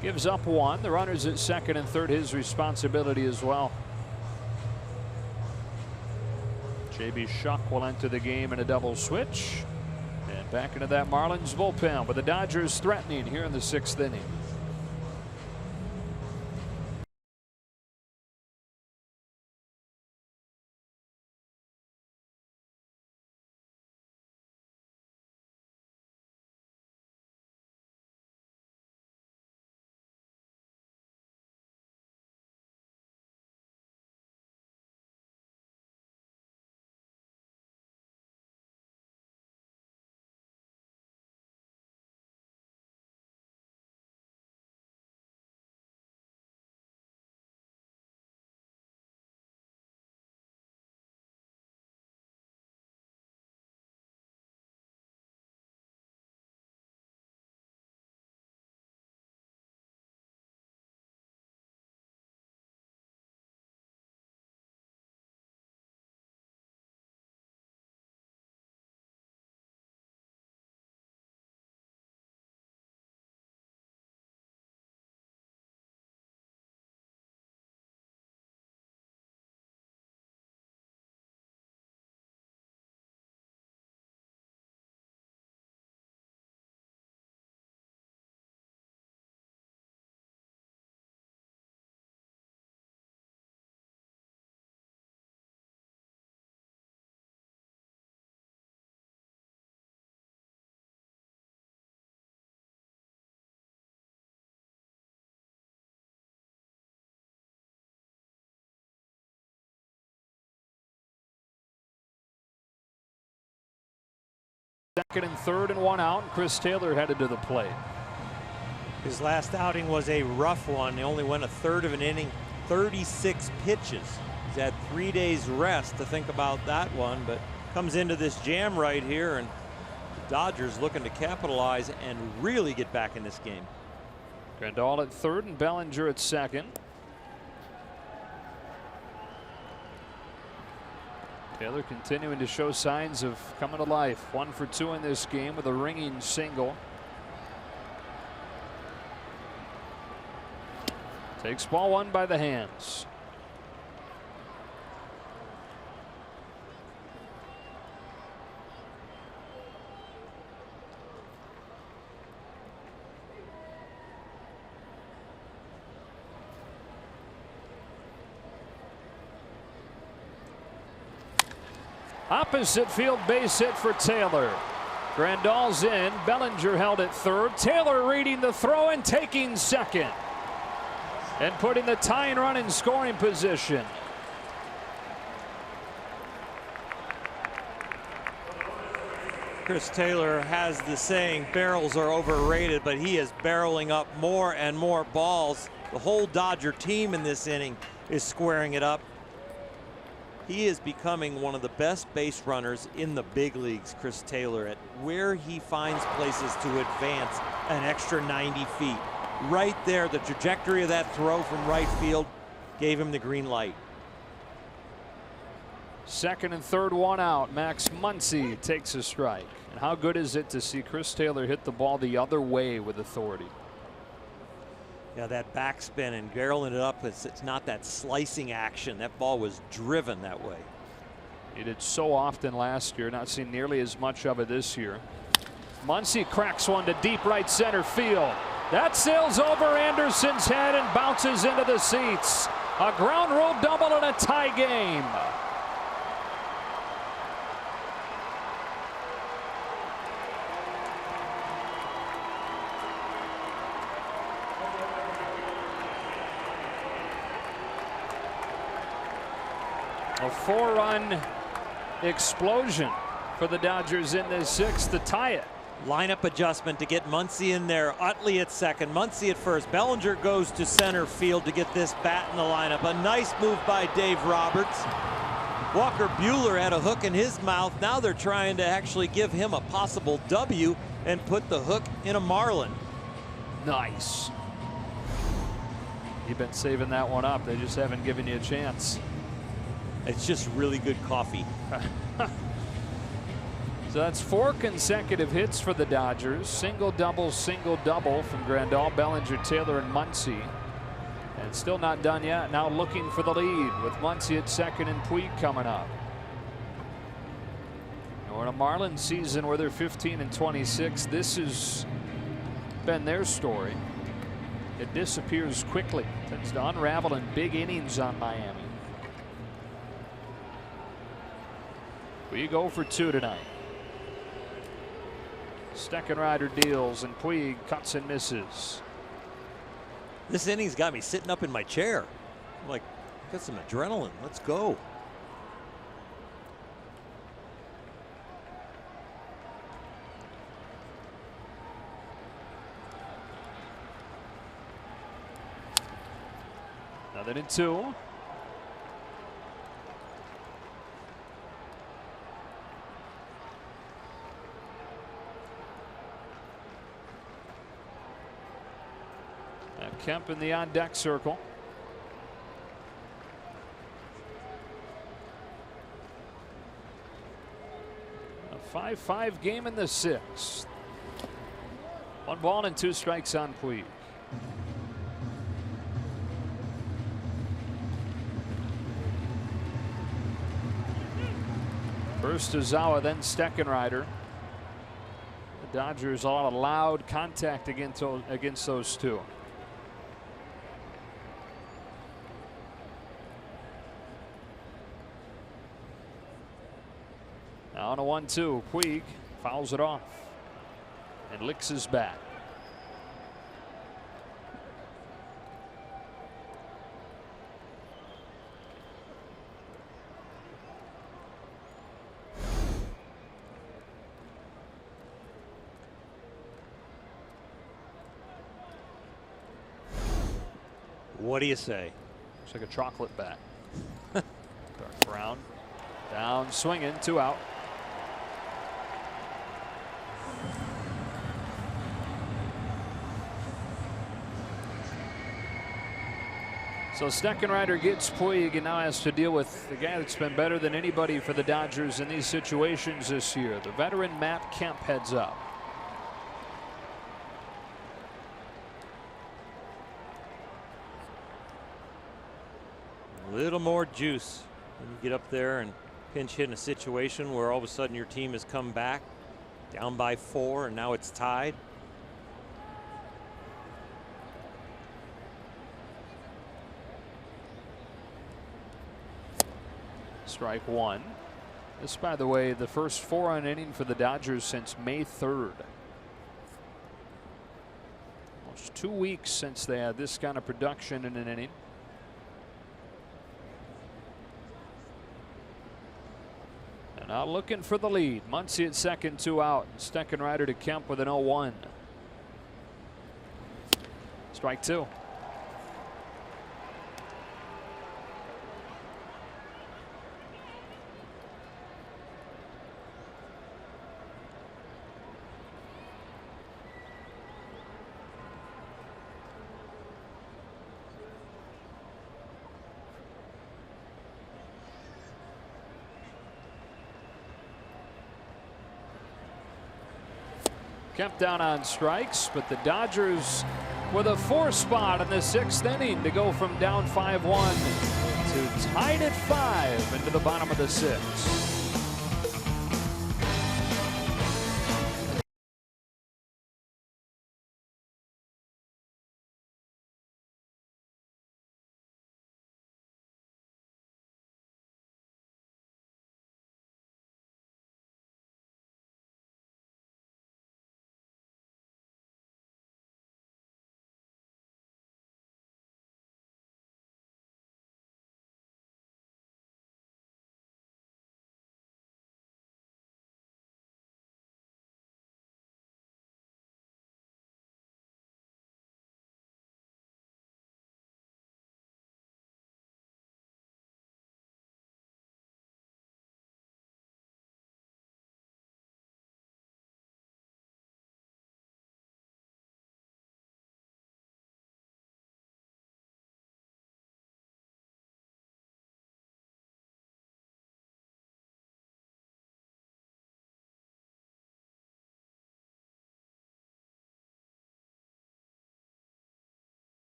Gives up one. The runners at second and third, his responsibility as well. JB Shuck will enter the game in a double switch. And back into that Marlins bullpen with the Dodgers threatening here in the 6th inning. Second and third and one out. Chris Taylor headed to the plate. His last outing was a rough one. He only went a third of an inning, 36 pitches. He's had 3 days rest to think about that one, but comes into this jam right here, and the Dodgers looking to capitalize and really get back in this game. Grandal at third and Bellinger at second. Taylor continuing to show signs of coming to life. 1 for 2 in this game with a ringing single. Takes ball 1 by the hands. Opposite field base hit for Taylor. Grandal's in. Bellinger held at third. Taylor reading the throw and taking second. And putting the tying run in scoring position. Chris Taylor has the saying barrels are overrated, but he is barreling up more and more balls. The whole Dodger team in this inning is squaring it up. He is becoming one of the best base runners in the big leagues, Chris Taylor, at where he finds places to advance an extra 90 feet. Right there, the trajectory of that throw from right field gave him the green light. Second and third, 1 out. Max Muncy takes a strike. And how good is it to see Chris Taylor hit the ball the other way with authority? Yeah, that backspin and barreling it up, it's not that slicing action. That ball was driven that way. He did so often last year, not seen nearly as much of it this year. Muncy cracks one to deep right center field. That sails over Anderson's head and bounces into the seats. A ground rule double in a tie game. A 4-run explosion for the Dodgers in this 6th to tie it. Lineup adjustment to get Muncy in there. Utley at second, Muncy at first. Bellinger goes to center field to get this bat in the lineup. A nice move by Dave Roberts. Walker Buehler had a hook in his mouth. Now they're trying to actually give him a possible W and put the hook in a Marlin. Nice. You've been saving that one up. They just haven't given you a chance. It's just really good coffee. So that's 4 consecutive hits for the Dodgers. Single double from Grandal, Bellinger, Taylor, and Muncy. And still not done yet. Now looking for the lead with Muncy at second and Puig coming up. We're in a Marlins season where they're 15 and 26. This has been their story. It disappears quickly. Tends to unravel in big innings on Miami. We go for 2 tonight. Steckenrider deals and Puig cuts and misses. This inning's got me sitting up in my chair. I'm like, got some adrenaline. Let's go. Nothing in 2. Kemp in the on deck circle. A 5-5 game in the 6th. 1 ball and 2 strikes on Puig. First Ozawa, then Steckenrider. The Dodgers all allowed contact against those two. Now on a 1-2, Puig fouls it off and licks his bat. What do you say? Looks like a chocolate bat. Dark brown. Down swinging, 2 out. So Steckenrider gets Puig and now has to deal with the guy that's been better than anybody for the Dodgers in these situations this year. The veteran Matt Kemp heads up. A little more juice when you get up there and pinch hit in a situation where all of a sudden your team has come back down by 4 and now it's tied. Strike 1. This, by the way, the first 4-run inning for the Dodgers since May 3rd. Almost 2 weeks since they had this kind of production in an inning. And now looking for the lead. Muncy at second, 2 out. Steckenrider to Kemp with an 0-1. Strike 2. Kemp down on strikes, but the Dodgers with a 4 spot in the 6th inning to go from down 5-1 to tied at 5 into the bottom of the 6th.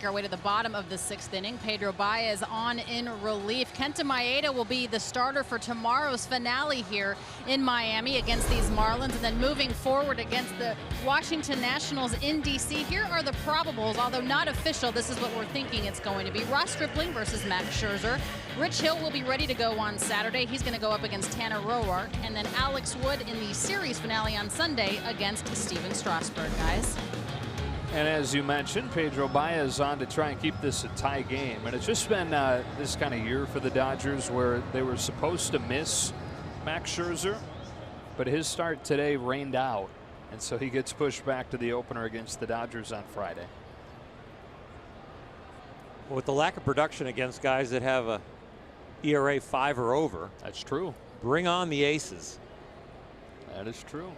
Our way to the bottom of the 6th inning. Pedro Baez on in relief. Kenta Maeda will be the starter for tomorrow's finale here in Miami against these Marlins. And then moving forward against the Washington Nationals in DC. Here are the probables, although not official. This is what we're thinking it's going to be. Ross Stripling versus Max Scherzer. Rich Hill will be ready to go on Saturday. He's going to go up against Tanner Roark. And then Alex Wood in the series finale on Sunday against Steven Strasburg, guys. And as you mentioned, Pedro Baez on to try and keep this a tie game. And it's just been this kind of year for the Dodgers where they were supposed to miss Max Scherzer, but his start today rained out. And so he gets pushed back to the opener against the Dodgers on Friday. With the lack of production against guys that have a ERA 5 or over. That's true. Bring on the aces. That is true.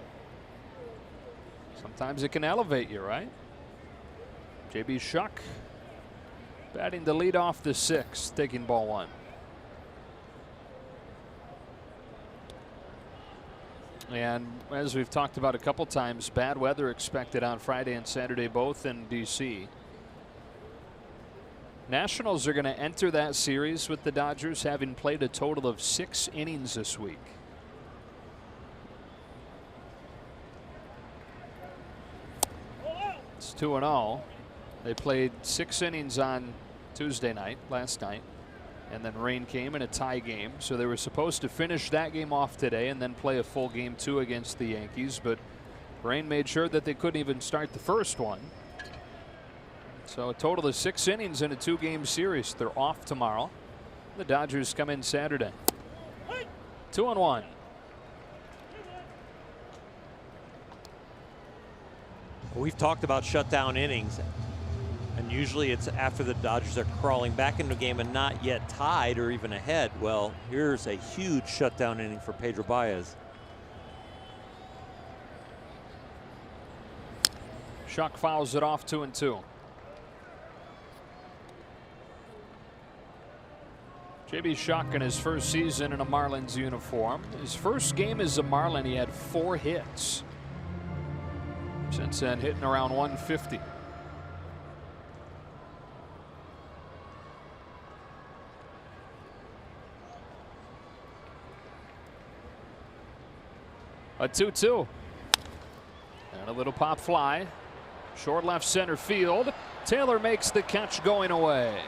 Sometimes it can elevate you, right? J.B. Shuck batting the lead off the 6th, taking ball 1. And as we've talked about a couple times, bad weather expected on Friday and Saturday, both in D.C. Nationals are going to enter that series with the Dodgers, having played a total of 6 innings this week. It's 2-0. They played 6 innings on Tuesday night, last night, and then rain came in a tie game. So they were supposed to finish that game off today and then play a full game 2 against the Yankees, but rain made sure that they couldn't even start the first one. So a total of 6 innings in a 2-game series. They're off tomorrow. The Dodgers come in Saturday. 2-1. We've talked about shutdown innings, and usually it's after the Dodgers are crawling back into a game and not yet tied or even ahead. Well, here's a huge shutdown inning for Pedro Baez. Shuck fouls it off, 2-2. J.B. Shuck in his first season in a Marlins uniform. His first game as a Marlin, he had 4 hits. Since then, hitting around 150. A 2-2. And a little pop fly. Short left center field. Taylor makes the catch going away.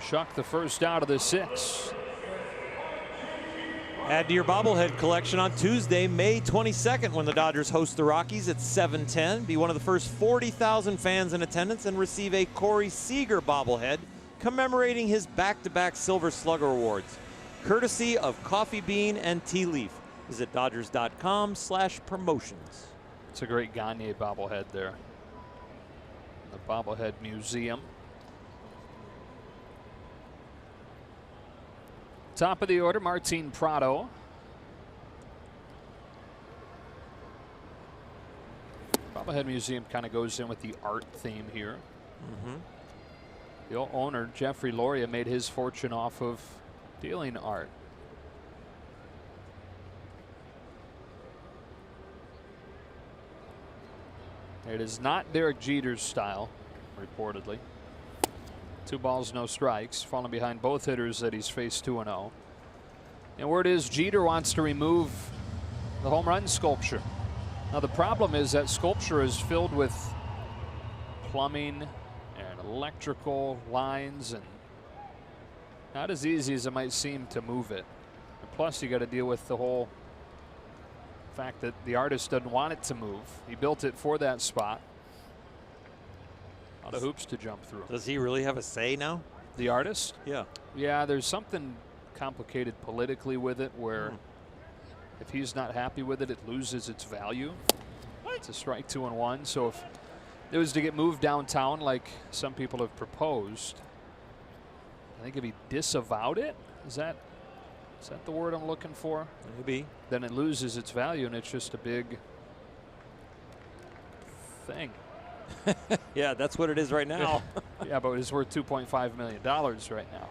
Shuck the first out of the 6. Add to your bobblehead collection on Tuesday, May 22nd, when the Dodgers host the Rockies at 7:10. Be one of the first 40,000 fans in attendance and receive a Corey Seager bobblehead commemorating his back-to-back Silver Slugger awards, courtesy of Coffee Bean and Tea Leaf. Visit Dodgers.com/promotions. It's a great Gagne bobblehead there. The bobblehead museum. Top of the order, Martin Prado. Bobblehead Museum kind of goes in with the art theme here. The owner, Jeffrey Loria, made his fortune off of dealing art. It is not Derek Jeter's style, reportedly. 2 balls, no strikes, falling behind both hitters that he's faced 2-0. And word is Jeter wants to remove the home run sculpture. Now the problem is that sculpture is filled with plumbing and electrical lines, and not as easy as it might seem to move it. And plus you got to deal with the whole fact that the artist doesn't want it to move. He built it for that spot. A lot of hoops to jump through. Does he really have a say now? The artist? Yeah. Yeah, there's something complicated politically with it where if he's not happy with it, it loses its value. It's a strike 2-1. So if it was to get moved downtown like some people have proposed, I think if he disavowed it, is that the word I'm looking for? Maybe. Then it loses its value and it's just a big thing. Yeah, that's what it is right now. Yeah, but it's worth $2.5 million right now.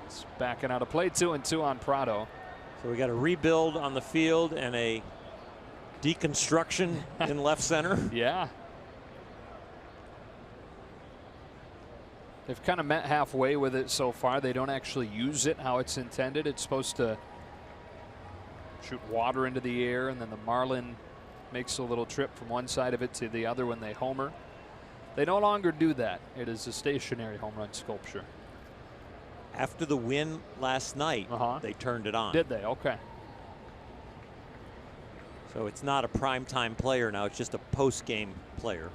It's backing out of play. 2-2 on Prado. So we got a rebuild on the field and a deconstruction in left center. Yeah. They've kind of met halfway with it so far. They don't actually use it how it's intended. It's supposed to shoot water into the air, and then the Marlin makes a little trip from one side of it to the other when they homer. They no longer do that. It is a stationary home run sculpture. After the win last night, they turned it on. Did they? Okay. So it's not a primetime player now. It's just a post-game player.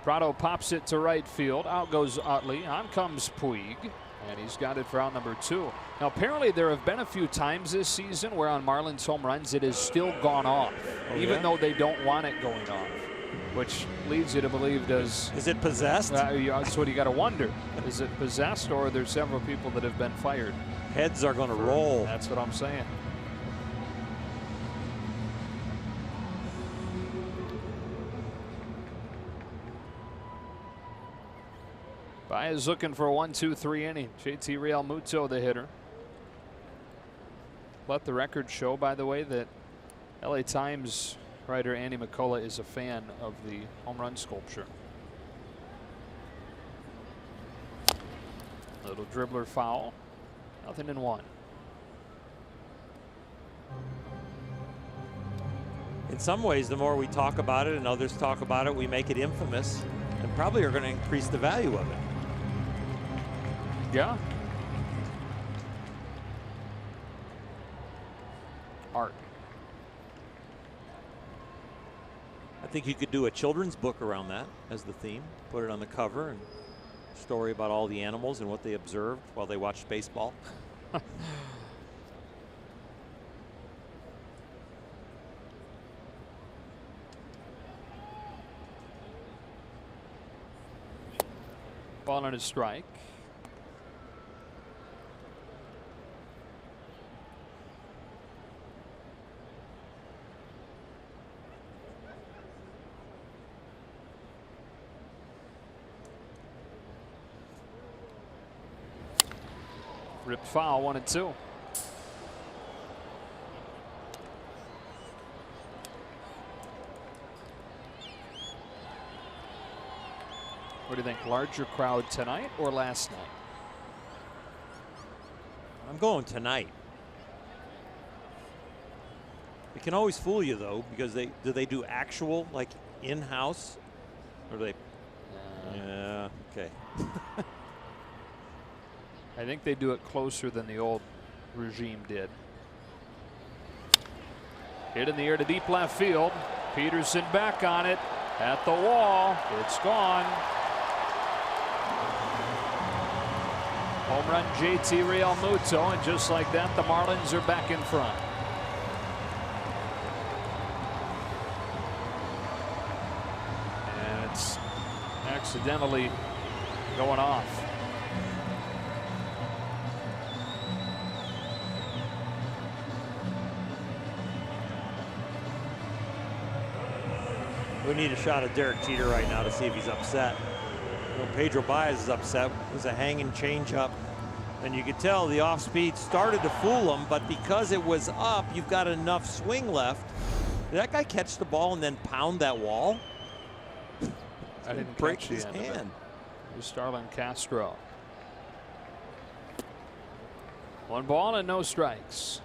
Prado pops it to right field. Out goes Utley. On comes Puig. And he's got it for out number 2. Now, apparently there have been a few times this season where on Marlins home runs it has still gone off, even though they don't want it going off, which leads you to believe is it possessed? That's what you got to wonder. Is it possessed, or are there several people that have been fired? Heads are going to roll. That's what I'm saying. Baez looking for a 1-2-3 inning. JT Realmuto, the hitter. Let the record show, by the way, that LA Times writer Andy McCullough is a fan of the home run sculpture. Little dribbler foul. 0-1. In some ways, the more we talk about it and others talk about it, we make it infamous and probably are going to increase the value of it. Yeah. Art. I think you could do a children's book around that as the theme. Put it on the cover and story about all the animals and what they observed while they watched baseball. Ball and a strike. Ripped foul, 1-2. What do you think? Larger crowd tonight or last night? I'm going tonight. It can always fool you though, because they do actual like in-house, or they? Yeah. Okay. I think they do it closer than the old regime did. Hit in the air to deep left field. Peterson back on it at the wall. It's gone. Home run JT Realmuto, and just like that, the Marlins are back in front. And it's accidentally going off. We need a shot of Derek Jeter right now to see if he's upset. You know, Pedro Baez is upset. It was a hanging changeup, and you could tell the off speed started to fool him, but because it was up, you've got enough swing left. Did that guy catch the ball and then pound that wall? I didn't break catch his the end hand. of it. It was Starlin Castro. 1 ball and no strikes.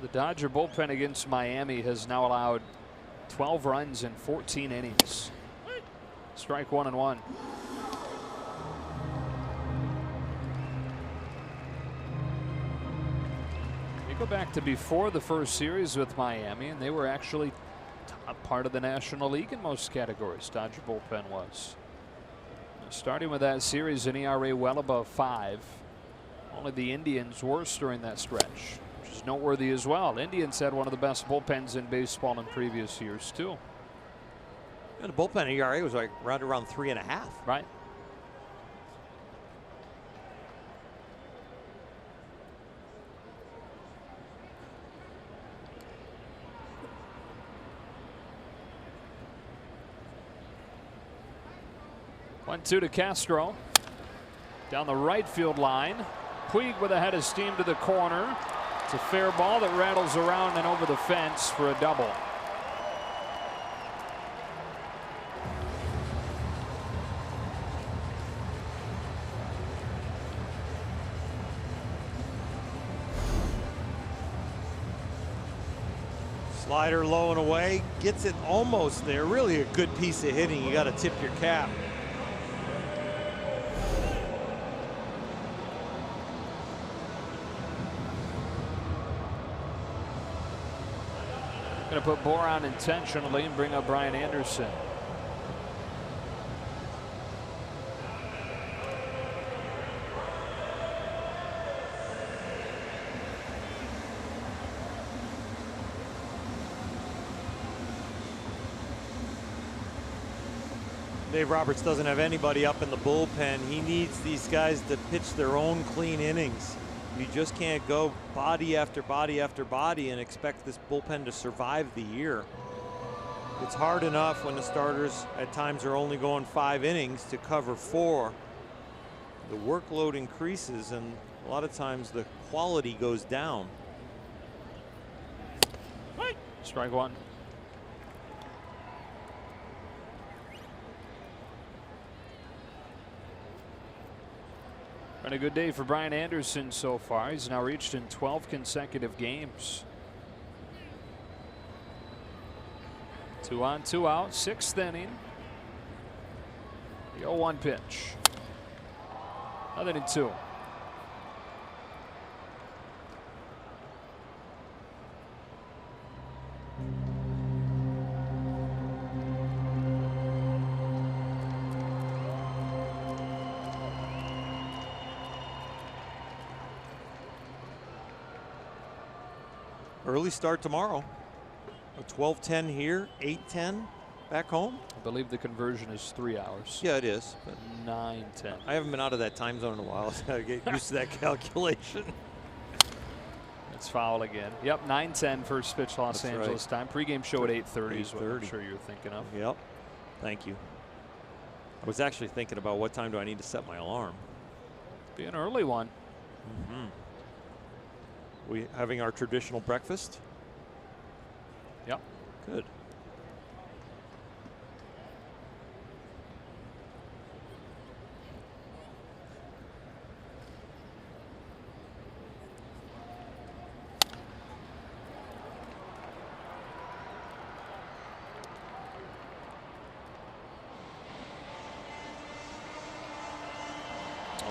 The Dodger bullpen against Miami has now allowed 12 runs in 14 innings. Strike 1-1. You go back to before the first series with Miami, and they were actually top part of the National League in most categories. Dodger bullpen was. Starting with that series, an ERA well above 5. Only the Indians worse during that stretch, which is noteworthy as well. Indians had one of the best bullpens in baseball in previous years too. And the bullpen ERA was like right around 3.5. Right. One, two to Castro. Down the right field line. Puig with a head of steam to the corner. It's a fair ball that rattles around and over the fence for a double. Slider low and away, gets it almost there. Really a good piece of hitting. You got to tip your cap. Going to put Bour on intentionally and bring up Brian Anderson. Dave Roberts doesn't have anybody up in the bullpen. He needs these guys to pitch their own clean innings. You just can't go body after body after body and expect this bullpen to survive the year. It's hard enough when the starters at times are only going 5 innings to cover 4. The workload increases and a lot of times the quality goes down. Strike one. Been a good day for Brian Anderson so far. He's now reached in 12 consecutive games. 2 on, 2 out, 6th inning. The 0-1 pitch. Other than 2. Early start tomorrow. A 12:10 here, 8:10 back home. I believe the conversion is 3 hours. Yeah, it is. But 9:10. I haven't been out of that time zone in a while. So I gotta get used to that calculation. It's foul again. Yep, 9:10 first pitch Los That's Angeles time. Pregame show at 8:30 is what I'm 8:30. sure you're thinking of. Yep. Thank you. I was actually thinking about what time do I need to set my alarm. Be an early one. Mm-hmm. We having our traditional breakfast? Yep. Good.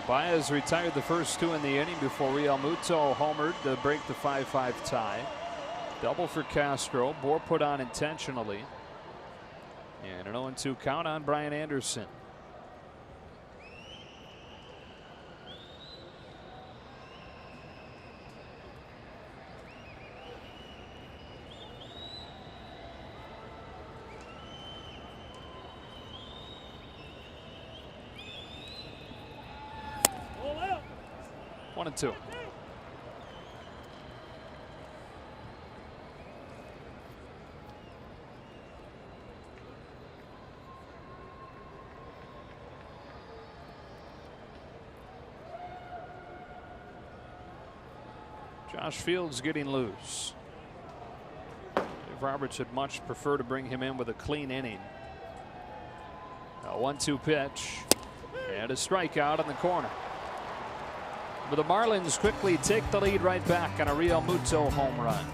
Baez retired the first 2 in the inning before Realmuto homered to break the 5-5 tie. Double for Castro. Bour put on intentionally. And an 0-2 count on Brian Anderson. One and 2. Josh Fields getting loose. Dave Roberts would much prefer to bring him in with a clean inning. A 1-2 pitch and a strikeout in the corner. But the Marlins quickly take the lead right back on a Realmuto home run.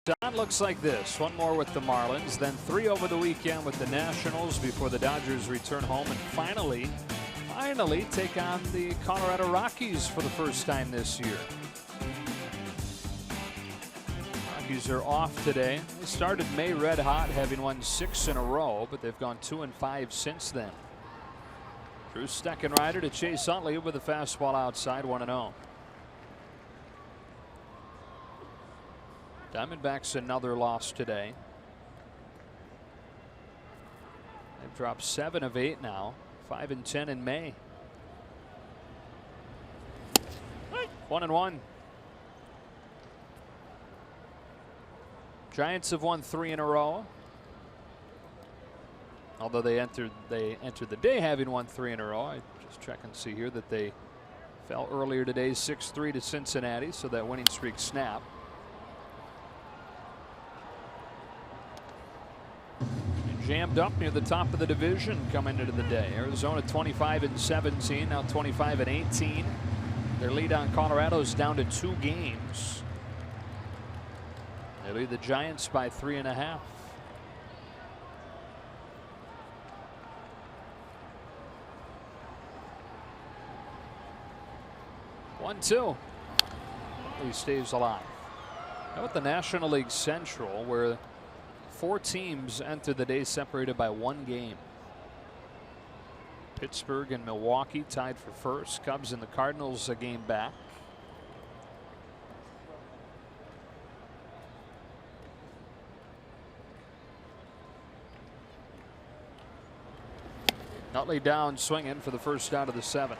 Don looks like this. One more with the Marlins, then 3 over the weekend with the Nationals before the Dodgers return home and finally take on the Colorado Rockies for the first time this year. Rockies are off today. They started May red hot, having won 6 in a row, but they've gone 2-5 since then. Drew Steckenrider to Chase Utley with a fastball outside, 1-0. Diamondbacks another loss today. They've dropped 7 of 8 now, 5-10 in May. 1-1. Giants have won 3 in a row. Although they entered the day having won 3 in a row. I just check and see here that they fell earlier today 6-3 to Cincinnati, so that winning streak snapped. Jammed up near the top of the division coming into the day. Arizona 25-17, now 25-18. Their lead on Colorado is down to 2 games. They lead the Giants by 3.5. One, 2. He stays alive. How about the National League Central, where 4 teams enter the day separated by 1 game. Pittsburgh and Milwaukee tied for first. Cubs and the Cardinals a game back. Utley down swinging for the first out of the 7th.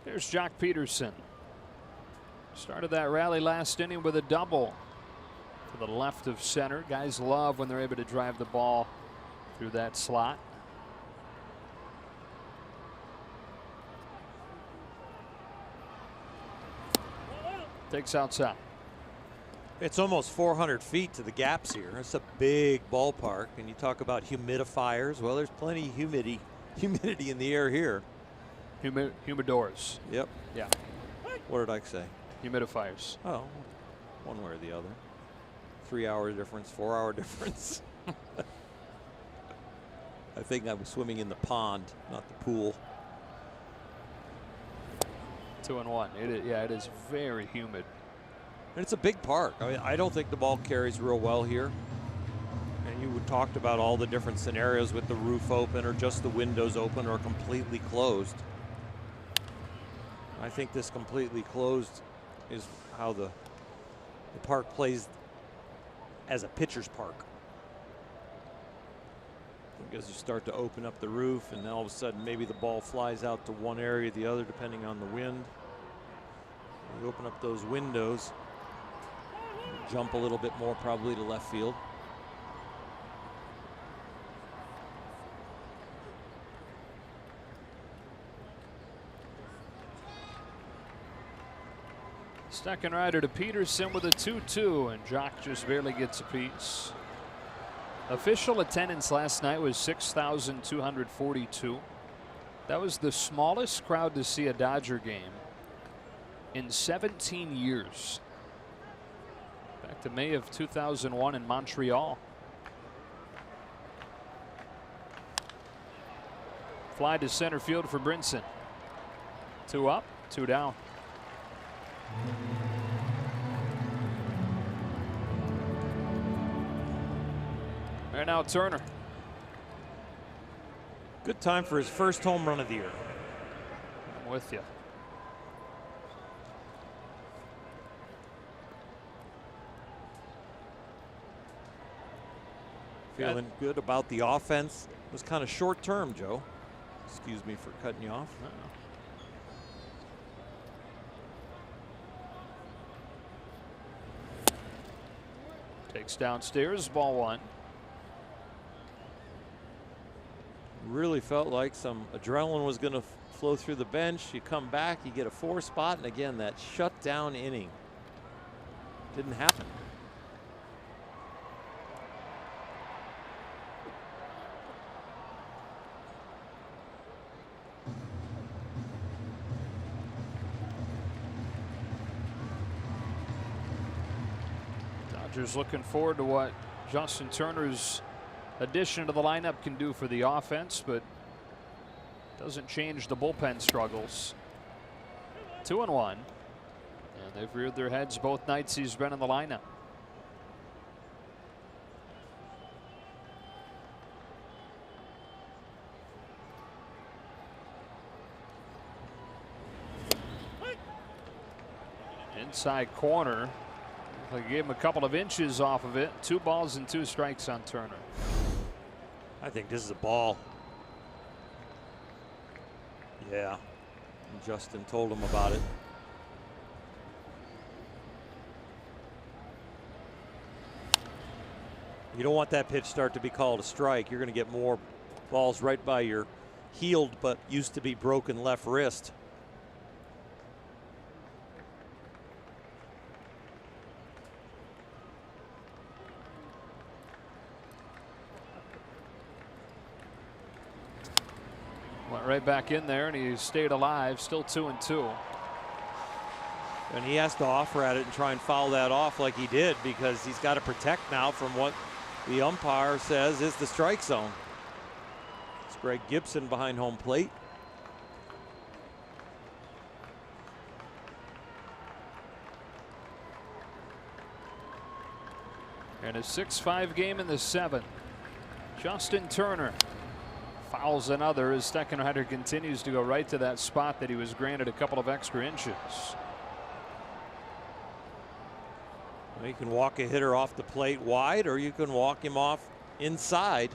Here's Jock Peterson. Started that rally last inning with a double to the left of center. Guys love when they're able to drive the ball through that slot. Takes outside. It's almost 400 feet to the gaps here. It's a big ballpark, and you talk about humidifiers. Well, there's plenty of humidity in the air here. Humidors. Yep. Yeah. What did I say? Humidifiers. Oh, one way or the other. 3-hour difference, 4-hour difference. I think I was swimming in the pond, not the pool. 2-1. It is very humid. And it's a big park. I mean, I don't think the ball carries real well here. And you talked about all the different scenarios with the roof open or just the windows open or completely closed. I think this completely closed is how the park plays as a pitcher's park. Because you start to open up the roof and then all of a sudden maybe the ball flies out to one area or the other depending on the wind. You open up those windows, jump a little bit more probably to left field. Steckenrider to Peterson with a 2-2, and Jock just barely gets a piece. Official attendance last night was 6,242. That was the smallest crowd to see a Dodger game in 17 years. Back to May of 2001 in Montreal. Fly to center field for Brinson. 2 up, 2 down. And now Turner. Good time for his first home run of the year. I'm with you. Feeling good about the offense. It was kind of short term, Joe. Excuse me for cutting you off. Takes downstairs, ball 1. Really felt like some adrenaline was going to flow through the bench. You come back, you get a 4 spot, and again that shutdown inning didn't happen. Dodgers looking forward to what Justin Turner's addition to the lineup can do for the offense, but doesn't change the bullpen struggles. 2-1. And they've reared their heads both nights he's been in the lineup. Inside corner. They gave him a couple of inches off of it. 2 balls and 2 strikes on Turner. I think this is a ball. Yeah. And Justin told him about it. You don't want that pitch start to be called a strike. You're going to get more balls right by your healed but used to be broken left wrist. Went right back in there and he stayed alive. Still 2-2. And he has to offer at it and try and foul that off like he did, because he's got to protect now from what the umpire says is the strike zone. It's Greg Gibson behind home plate. And a 6-5 game in the 7th. Justin Turner fouls another as Steckenrider continues to go right to that spot that he was granted a couple of extra inches. Well, you can walk a hitter off the plate wide, or you can walk him off inside.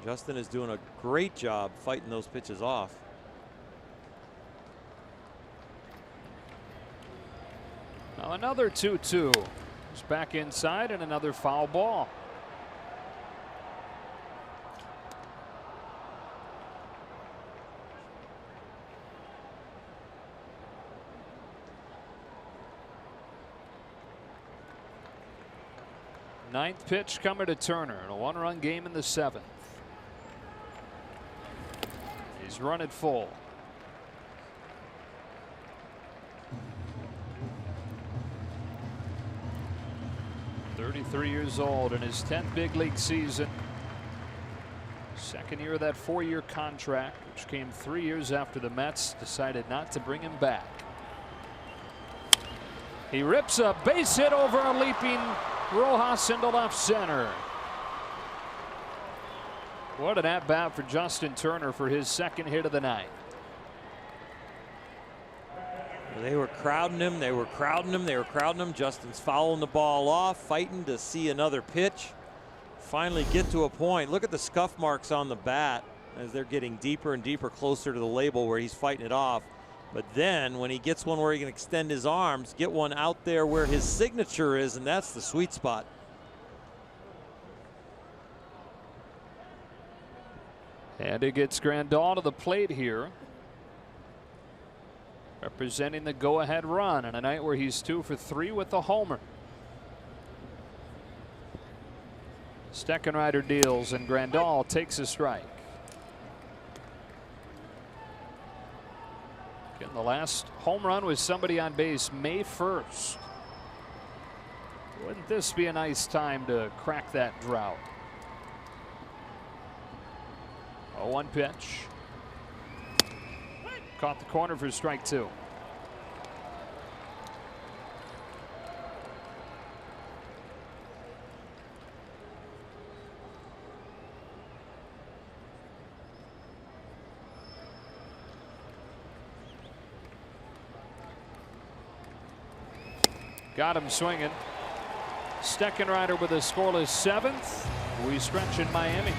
Justin is doing a great job fighting those pitches off. Now another 2-2. He's back inside and another foul ball. Ninth pitch coming to Turner in a 1-run game in the 7th. He's run it full. .33 old in his 10th big league season. Second year of that 4-year contract, which came 3 years after the Mets decided not to bring him back. He rips a base hit over a leaping Rojas into left center. What an at-bat for Justin Turner for his 2nd hit of the night. They were crowding him. They were crowding him. They were crowding him. Justin's fouling the ball off, fighting to see another pitch. Finally get to a point. Look at the scuff marks on the bat as they're getting deeper and deeper closer to the label where he's fighting it off. But then when he gets one where he can extend his arms, get one out there where his signature is, and that's the sweet spot. And it gets Grandal to the plate here, representing the go-ahead run on a night where he's 2 for 3 with a homer. Steckenrider deals and Grandal takes a strike. Again, the last home run was somebody on base May 1st. Wouldn't this be a nice time to crack that drought? 0-1 pitch. Caught the corner for strike 2. Got him swinging. Steckenrider with a scoreless 7th. We stretch in Miami.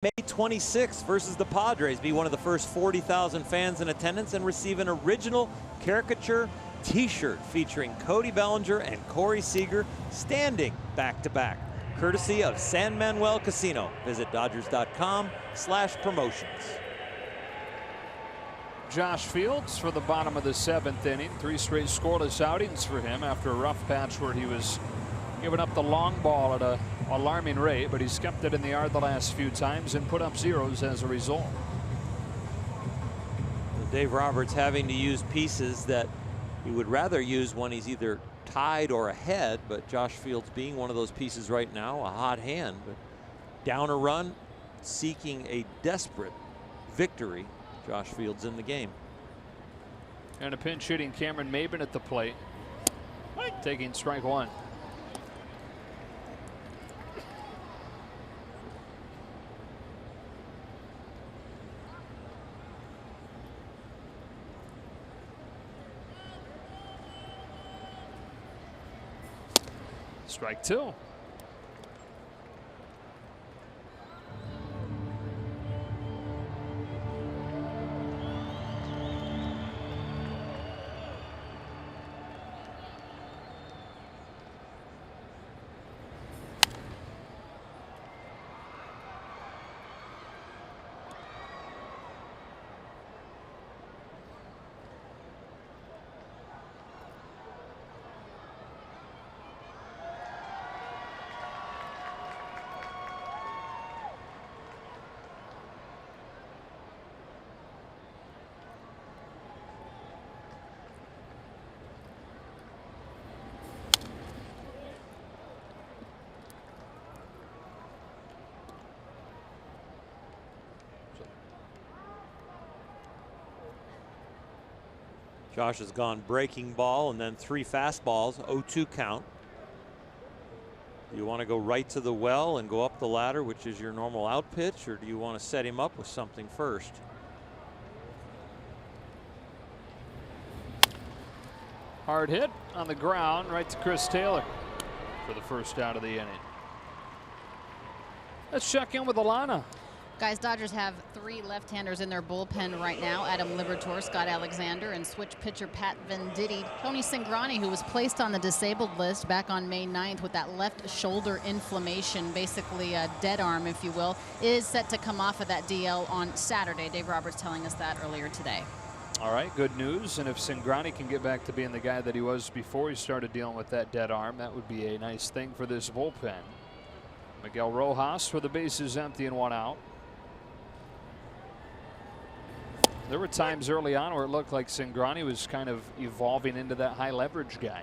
May 26th versus the Padres. Be one of the first 40,000 fans in attendance and receive an original caricature t-shirt featuring Cody Bellinger and Corey Seager standing back-to-back, courtesy of San Manuel Casino. Visit Dodgers.com/promotions. Josh Fields for the bottom of the 7th inning. 3 straight scoreless outings for him after a rough patch where he was giving up the long ball at an alarming rate, but he's kept it in the yard the last few times and put up zeros as a result. Dave Roberts having to use pieces that he would rather use when he's either tied or ahead, but Josh Fields being one of those pieces right now, a hot hand, but down a run, seeking a desperate victory. Josh Fields in the game. And a pinch hitting Cameron Maben at the plate, taking strike 1. Strike 2. Josh has gone breaking ball and then 3 fastballs, 0-2 count. Do you want to go right to the well and go up the ladder, which is your normal out pitch, or do you want to set him up with something first? Hard hit on the ground right to Chris Taylor for the first out of the inning. Let's check in with Alana. Guys, Dodgers have 3 left-handers in their bullpen right now. Adam Liberatore, Scott Alexander, and switch pitcher Pat Venditti. Tony Cingrani, who was placed on the disabled list back on May 9th with that left shoulder inflammation, basically a dead arm, if you will, is set to come off of that DL on Saturday. Dave Roberts telling us that earlier today. All right, good news. And if Cingrani can get back to being the guy that he was before he started dealing with that dead arm, that would be a nice thing for this bullpen. Miguel Rojas with the bases empty and 1 out. There were times early on where it looked like Cingrani was kind of evolving into that high leverage guy.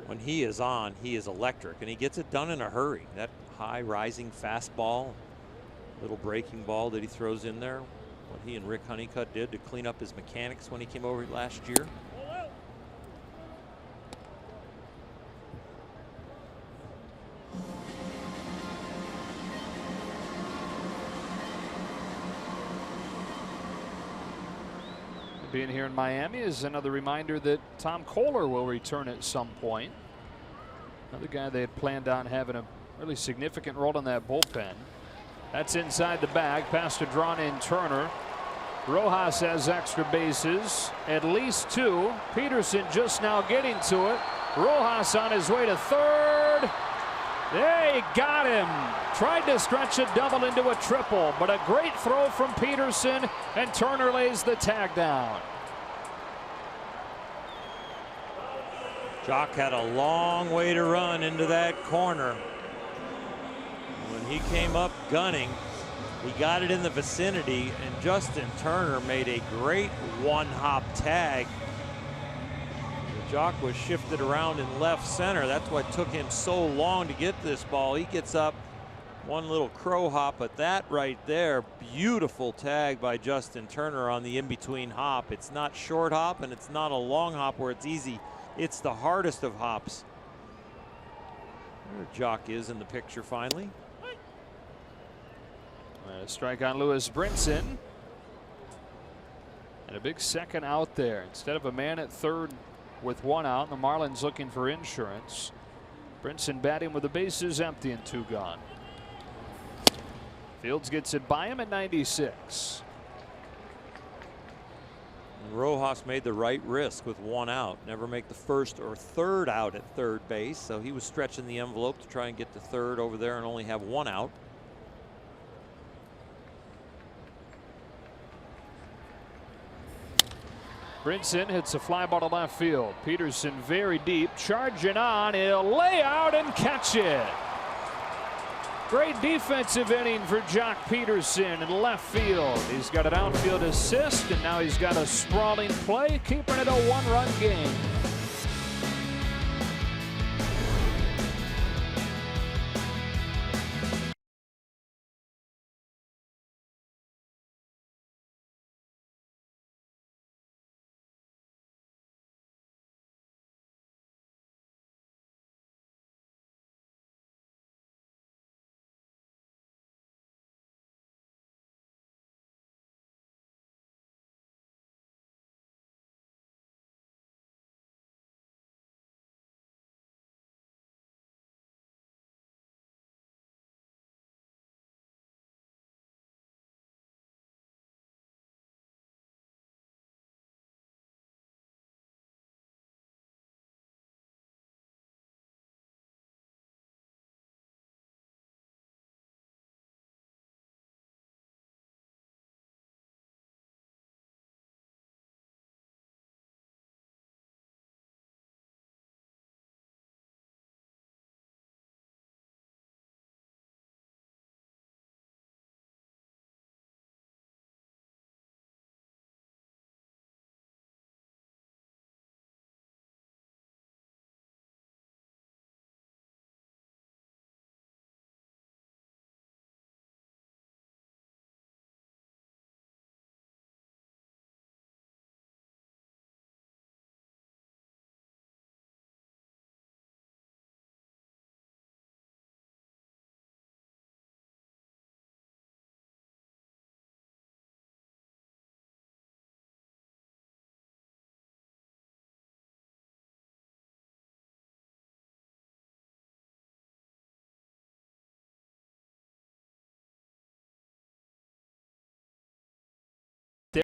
When he is on, he is electric, and he gets it done in a hurry. That high rising fastball, little breaking ball that he throws in there, what he and Rick Honeycutt did to clean up his mechanics when he came over last year. Being here in Miami is another reminder that Tom Kohler will return at some point. Another guy they had planned on having a really significant role in that bullpen. That's inside the bag, past a drawn in Turner. Rojas has extra bases, at least 2. Peterson just now getting to it. Rojas on his way to third. They got him. Tried to stretch a double into a triple, but a great throw from Peterson, and Turner lays the tag down. Jock had a long way to run into that corner. When he came up gunning, he got it in the vicinity, and Justin Turner made a great 1-hop tag. Jock was shifted around in left center. That's what took him so long to get this ball. He gets up, one little crow hop, but that right there, beautiful tag by Justin Turner on the in-between hop. It's not short hop and it's not a long hop where it's easy. It's the hardest of hops. There Jock is in the picture finally. A strike on Lewis Brinson. And a big second out there. Instead of a man at third with 1 out, the Marlins looking for insurance. Brinson batting with the bases empty and 2 gone. Fields gets it by him at 96. Rojas made the right risk with 1 out. Never make the first or third out at third base. So he was stretching the envelope to try and get to third over there and only have 1 out. Brinson hits a fly ball to left field. Peterson very deep, charging on. He'll lay out and catch it. Great defensive inning for Jock Peterson in left field. He's got an outfield assist, and now he's got a sprawling play, keeping it a 1-run game.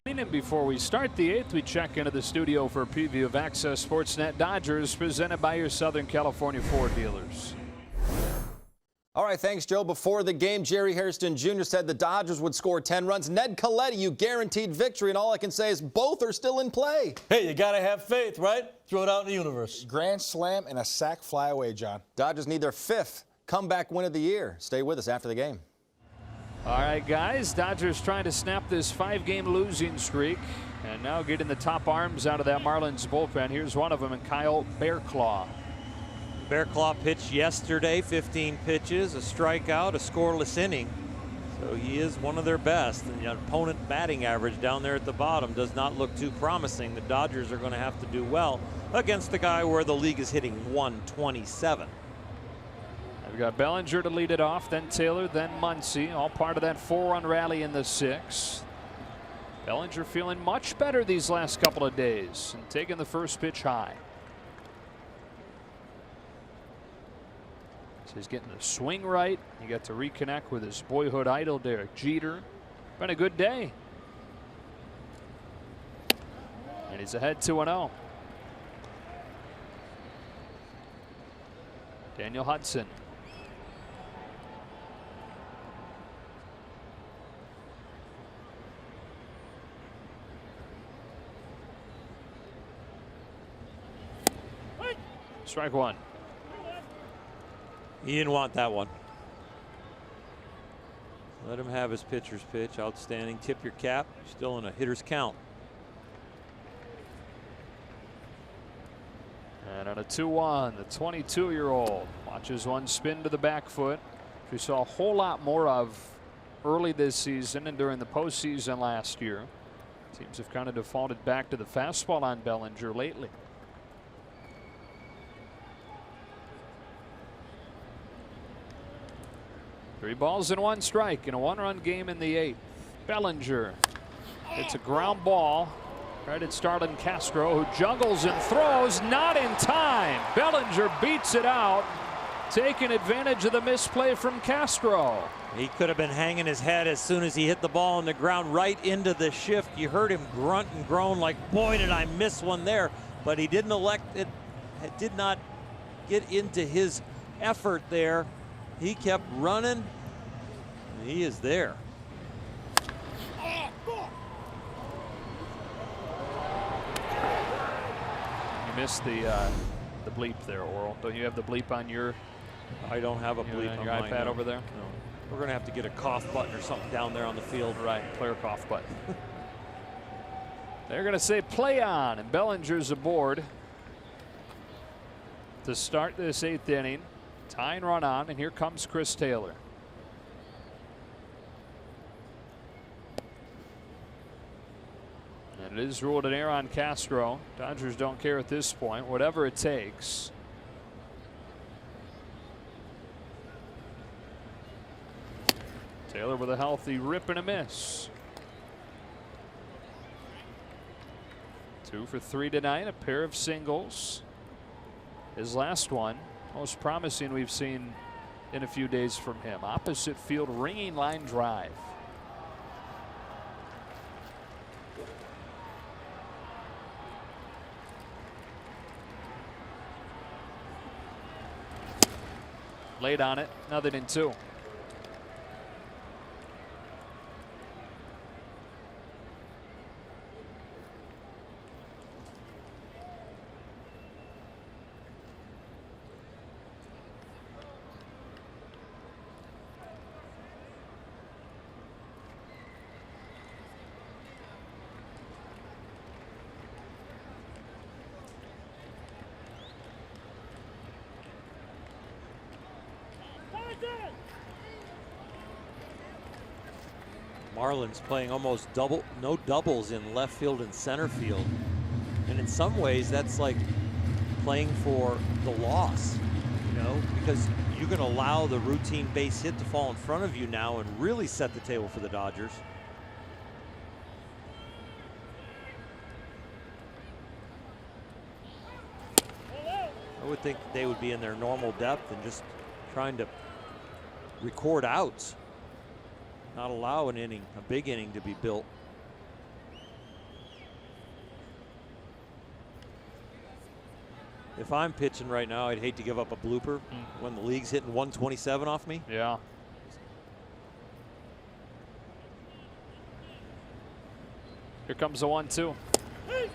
And before we start the 8th, we check into the studio for a preview of Access Sportsnet Dodgers, presented by your Southern California Ford dealers. All right, thanks, Joe. Before the game, Jerry Hairston Jr. said the Dodgers would score 10 runs. Ned Colletti, you guaranteed victory, and all I can say is both are still in play. Hey, you got to have faith, right? Throw it out in the universe. Grand slam and a sac fly away, John. Dodgers need their 5th comeback win of the year. Stay with us after the game. All right, guys, Dodgers trying to snap this 5-game losing streak and now getting the top arms out of that Marlins bullpen. Here's one of them, and Kyle Bearclaw. Bearclaw pitched yesterday, 15 pitches, a strikeout, a scoreless inning. So he is one of their best. And the opponent batting average down there at the bottom does not look too promising. The Dodgers are going to have to do well against the guy where the league is hitting 127. We've got Bellinger to lead it off, then Taylor, then Muncy, all part of that 4-run rally in the 6th. Bellinger feeling much better these last couple of days and taking the first pitch high. So he's getting the swing right. He got to reconnect with his boyhood idol, Derek Jeter. Been a good day. And he's ahead 2-0. Daniel Hudson. Strike 1. He didn't want that one. Let him have his pitcher's pitch. Outstanding. Tip your cap. Still in a hitter's count. And on a 2-1, the 22-year-old watches one spin to the back foot. We saw a whole lot more of early this season and during the postseason last year. Teams have kind of defaulted back to the fastball on Bellinger lately. 3 balls and 1 strike in a 1-run game in the 8th. Bellinger. It's a ground ball right at Starlin Castro, who juggles and throws, not in time. Bellinger beats it out taking advantage of the misplay from Castro. He could have been hanging his head as soon as he hit the ball on the ground right into the shift. You heard him grunt and groan like, boy, did I miss one there. But he didn't elect it. It did not get into his effort there. He kept running. And he is there. You missed the bleep there, Oral. Don't you have the bleep on your? I don't have a bleep on your mine, iPad no. over there. No. We're going to have to get a cough button or something down there on the field. Right, clear cough button. They're going to say play on, and Bellinger's aboard to start this 8th inning. Tying run on, and here comes Chris Taylor. And it is ruled an error on Castro. Dodgers don't care at this point, whatever it takes. Taylor with a healthy rip and a miss. 2 for 3 tonight, a pair of singles. His last one, most promising we've seen in a few days from him. Opposite field ringing line drive. Late on it, 0-2. Marlins playing almost no doubles in left field and center field. And in some ways, that's like playing for the loss, you know, because you can allow the routine base hit to fall in front of you now and really set the table for the Dodgers. I would think they would be in their normal depth and just trying to record outs. Not allow an inning, a big inning, to be built. If I'm pitching right now, I'd hate to give up a blooper when the league's hitting 127 off me. Yeah. Here comes the 1-2.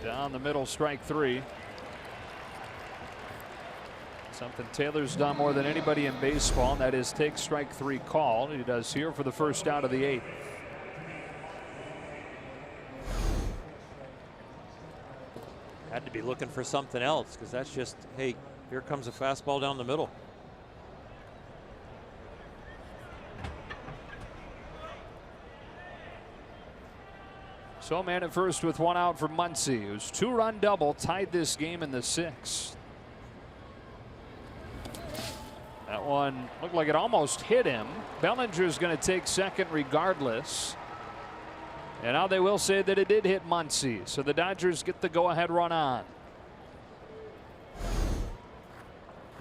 Down the middle, strike 3. Something Taylor's done more than anybody in baseball, and that is take strike 3 call. He does here for the first out of the 8th. Had to be looking for something else, because that's just, hey, here comes a fastball down the middle. So man at first with 1 out for Muncy, whose 2-run double tied this game in the 6th. That one looked like it almost hit him. Bellinger's going to take second regardless. And now they will say that it did hit Muncy. So the Dodgers get the go-ahead run on.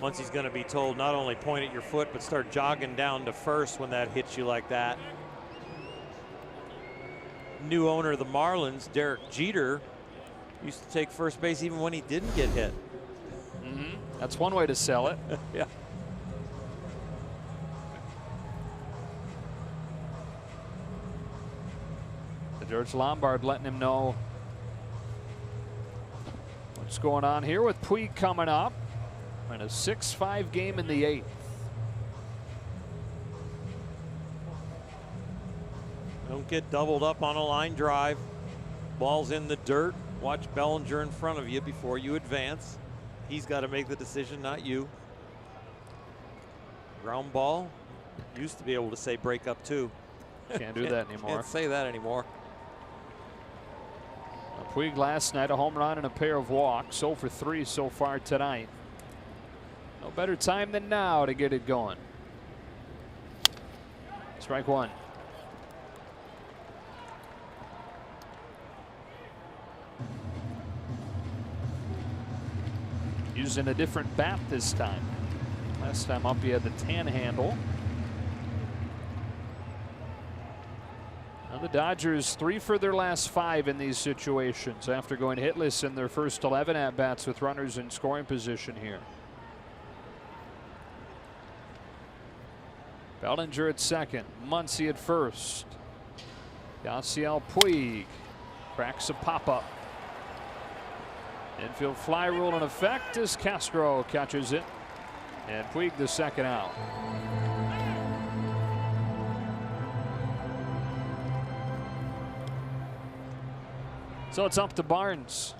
Muncy's going to be told not only point at your foot, but start jogging down to first when that hits you like that. New owner of the Marlins, Derek Jeter, used to take first base even when he didn't get hit. That's one way to sell it. Yeah. George Lombard letting him know what's going on here with Puig coming up. And a 6-5 game in the 8th. Don't get doubled up on a line drive. Ball's in the dirt. Watch Bellinger in front of you before you advance. He's got to make the decision, not you. Ground ball. Used to be able to say break up too. Can't do that anymore. Can't say that anymore. Puig last night, a home run and a pair of walks. 0 for 3 so far tonight. No better time than now to get it going. Strike 1. Using a different bat this time. Last time up, he had the tan handle. Now the Dodgers 3 for their last 5 in these situations after going hitless in their first 11 at-bats with runners in scoring position here. Bellinger at second, Muncy at first. Yasiel Puig cracks a pop-up. Infield fly rule in effect as Castro catches it. And Puig the second out. So it's up to Barnes.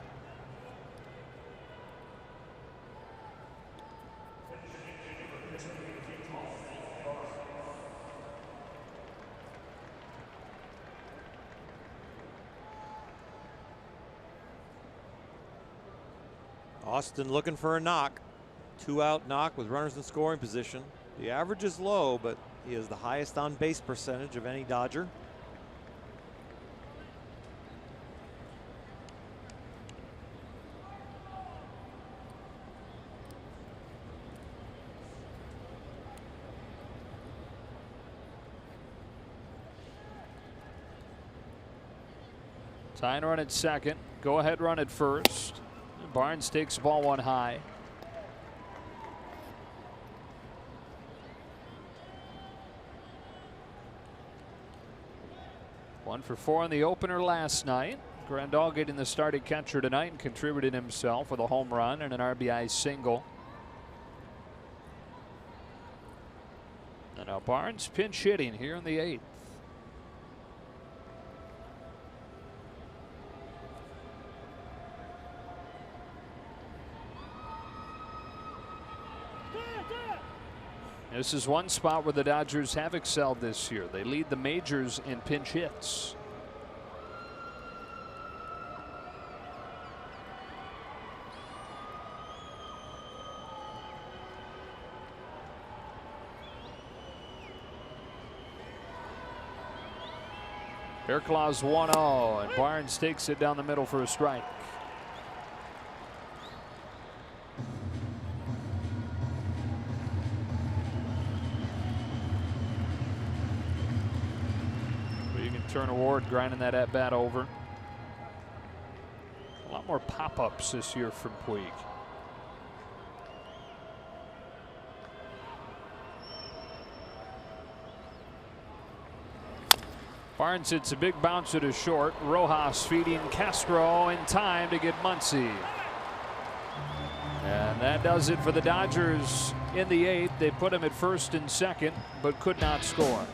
Austin looking for a knock. 2-out knock with runners in scoring position. The average is low, but he has the highest on base percentage of any Dodger. Tying run at second. Go ahead run at first. Barnes takes the ball one high. One for 4 in the opener last night. Grandal getting the starting catcher tonight and contributing himself with a home run and an RBI single. And now Barnes pinch hitting here in the 8th. This is one spot where the Dodgers have excelled this year. They lead the majors in pinch hits. Fairclaw's 1-0, and Barnes takes it down the middle for a strike. Turner Ward grinding that at bat over. A lot more pop-ups this year from Puig. Barnes hits a big bouncer to short. Rojas feeding Castro in time to get Muncy. And that does it for the Dodgers in the 8th. They put him at first and second, but could not score.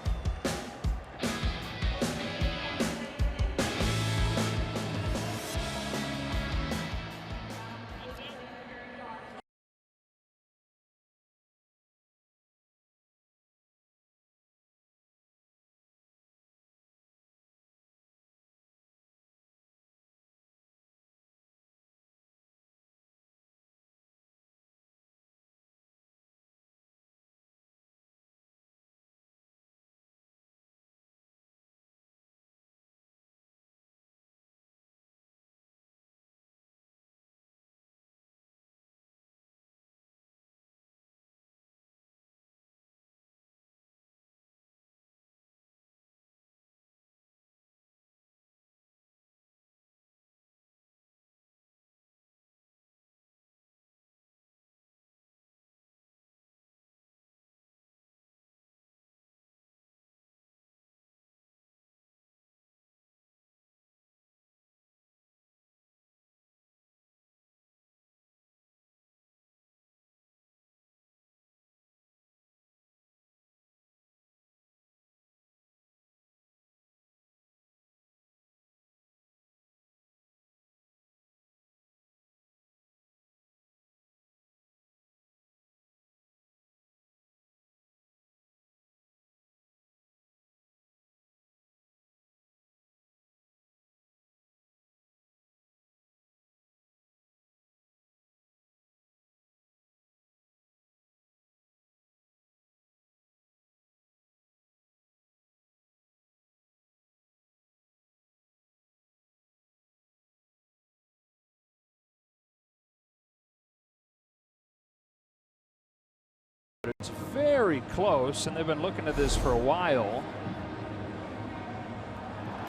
It's very close, and they've been looking at this for a while.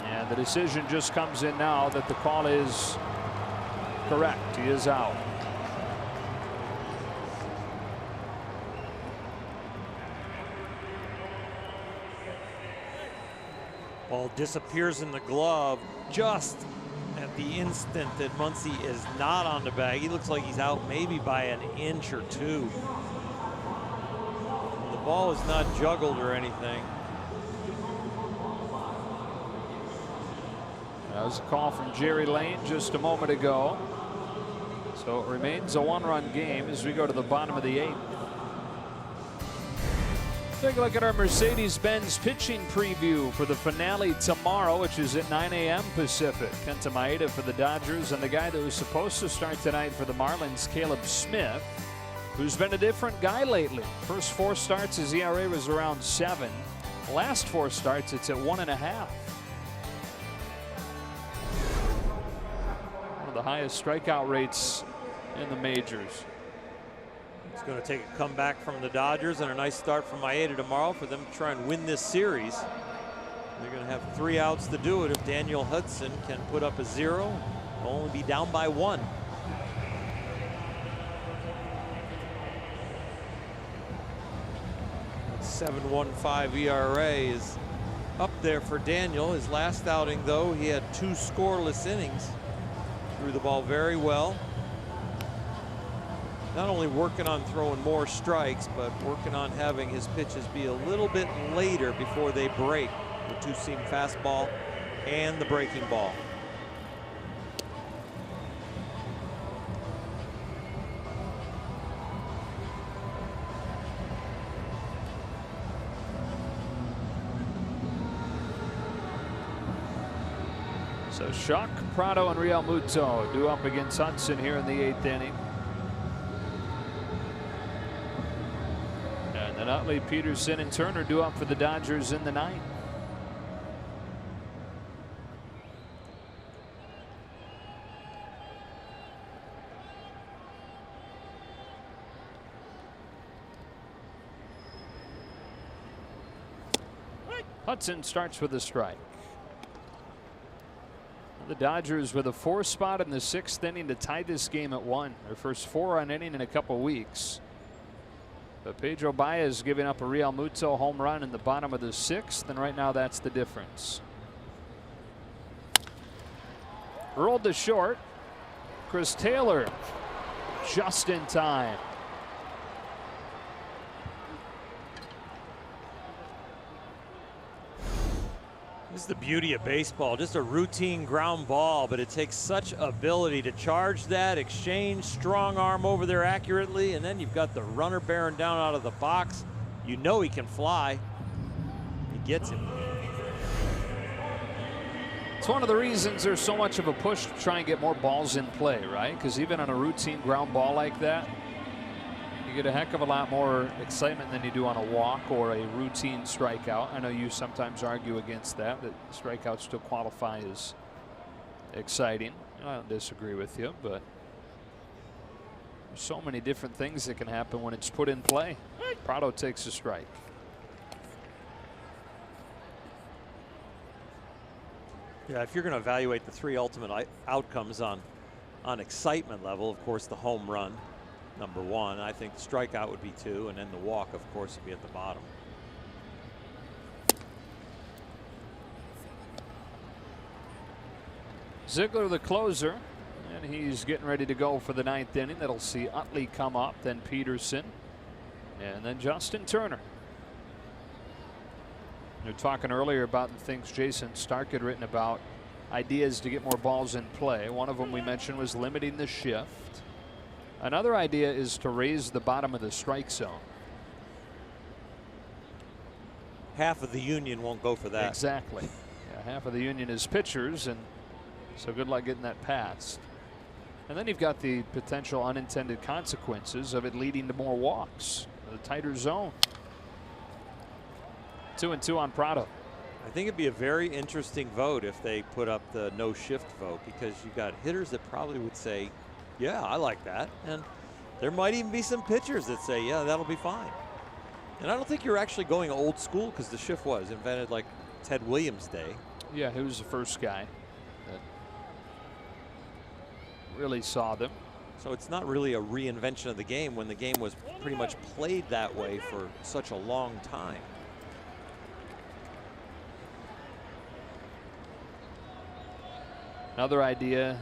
And the decision just comes in now that the call is correct. He is out. Ball disappears in the glove just at the instant that Muncy is not on the bag. He looks like he's out maybe by an inch or two. The ball is not juggled or anything. That was a call from Jerry Lane just a moment ago. So it remains a one-run game as we go to the bottom of the 8th. Take a look at our Mercedes-Benz pitching preview for the finale tomorrow, which is at 9 a.m. Pacific. Kenta Maeda for the Dodgers, and the guy that was supposed to start tonight for the Marlins, Caleb Smith, who's been a different guy lately. First 4 starts, his ERA was around 7. Last 4 starts, it's at 1.5. One of the highest strikeout rates in the majors. It's going to take a comeback from the Dodgers and a nice start from Maeda tomorrow for them to try and win this series. They're going to have 3 outs to do it if Daniel Hudson can put up a 0. They'll only be down by 1. That 7.15 ERA is up there for Daniel. His last outing, though, he had 2 scoreless innings. Threw the ball very well. Not only working on throwing more strikes, but working on having his pitches be a little bit later before they break. The 2-seam fastball and the breaking ball. So Shock, Prado, and Realmuto due up against Hudson here in the 8th inning. And Utley, Peterson, and Turner due up for the Dodgers in the 9th. Hudson starts with a strike. The Dodgers with a 4 spot in the 6th inning to tie this game at 1. Their first 4-run inning in a couple weeks. But Pedro Baez giving up a Realmuto home run in the bottom of the 6th, and right now that's the difference. Rolled to short. Chris Taylor just in time. This is the beauty of baseball, just a routine ground ball, but it takes such ability to charge that, exchange, strong arm over there accurately, and then you've got the runner bearing down out of the box. You know he can fly. He gets him. It's one of the reasons there's so much of a push to try and get more balls in play, right? Because even on a routine ground ball like that, you get a heck of a lot more excitement than you do on a walk or a routine strikeout. I know you sometimes argue against that strikeouts still qualify as exciting. I don't disagree with you, but there's so many different things that can happen when it's put in play. Prado takes a strike. Yeah, if you're going to evaluate the 3 ultimate outcomes on excitement level, of course, the home run, number 1. I think the strikeout would be 2, and then the walk, of course, would be at the bottom. Ziegler, the closer, and he's getting ready to go for the 9th inning. That'll see Utley come up, then Peterson, and then Justin Turner. We were talking earlier about the things Jason Stark had written about, ideas to get more balls in play. One of them we mentioned was limiting the shift. Another idea is to raise the bottom of the strike zone. Half of the union won't go for that. Exactly. Yeah, half of the union is pitchers, and so good luck getting that passed. And then you've got the potential unintended consequences of it leading to more walks, the tighter zone. 2-2 on Prado. I think it'd be a very interesting vote if they put up the no shift vote, because you've got hitters that probably would say, yeah, I like that. And there might even be some pitchers that say, yeah, that'll be fine. And I don't think you're actually going old school because the shift was invented like Ted Williams' day. Yeah, he was the first guy that really saw them. So it's not really a reinvention of the game when the game was pretty much played that way for such a long time. Another idea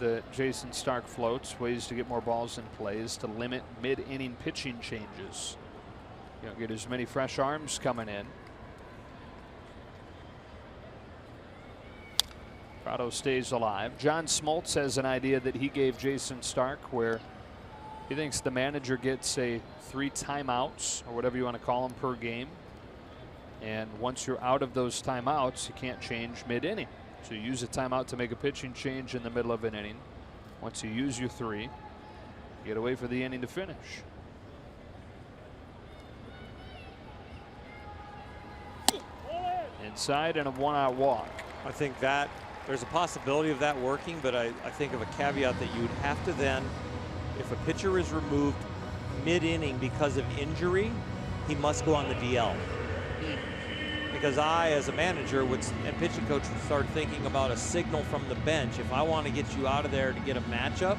that Jason Stark floats, ways to get more balls in play, is to limit mid-inning pitching changes. You don't get as many fresh arms coming in. Prado stays alive. John Smoltz has an idea that he gave Jason Stark where he thinks the manager gets, say, 3 timeouts or whatever you want to call them per game. And once you're out of those timeouts, you can't change mid-inning. So you use a timeout to make a pitching change in the middle of an inning. Once you use your 3, you get away for the inning to finish. Inside and a 1-out walk. I think that there's a possibility of that working, but I think of a caveat that you'd have to then, if a pitcher is removed mid-inning because of injury, he must go on the DL. Because I, as a manager, and pitching coach, would start thinking about a signal from the bench. If I want to get you out of there to get a matchup,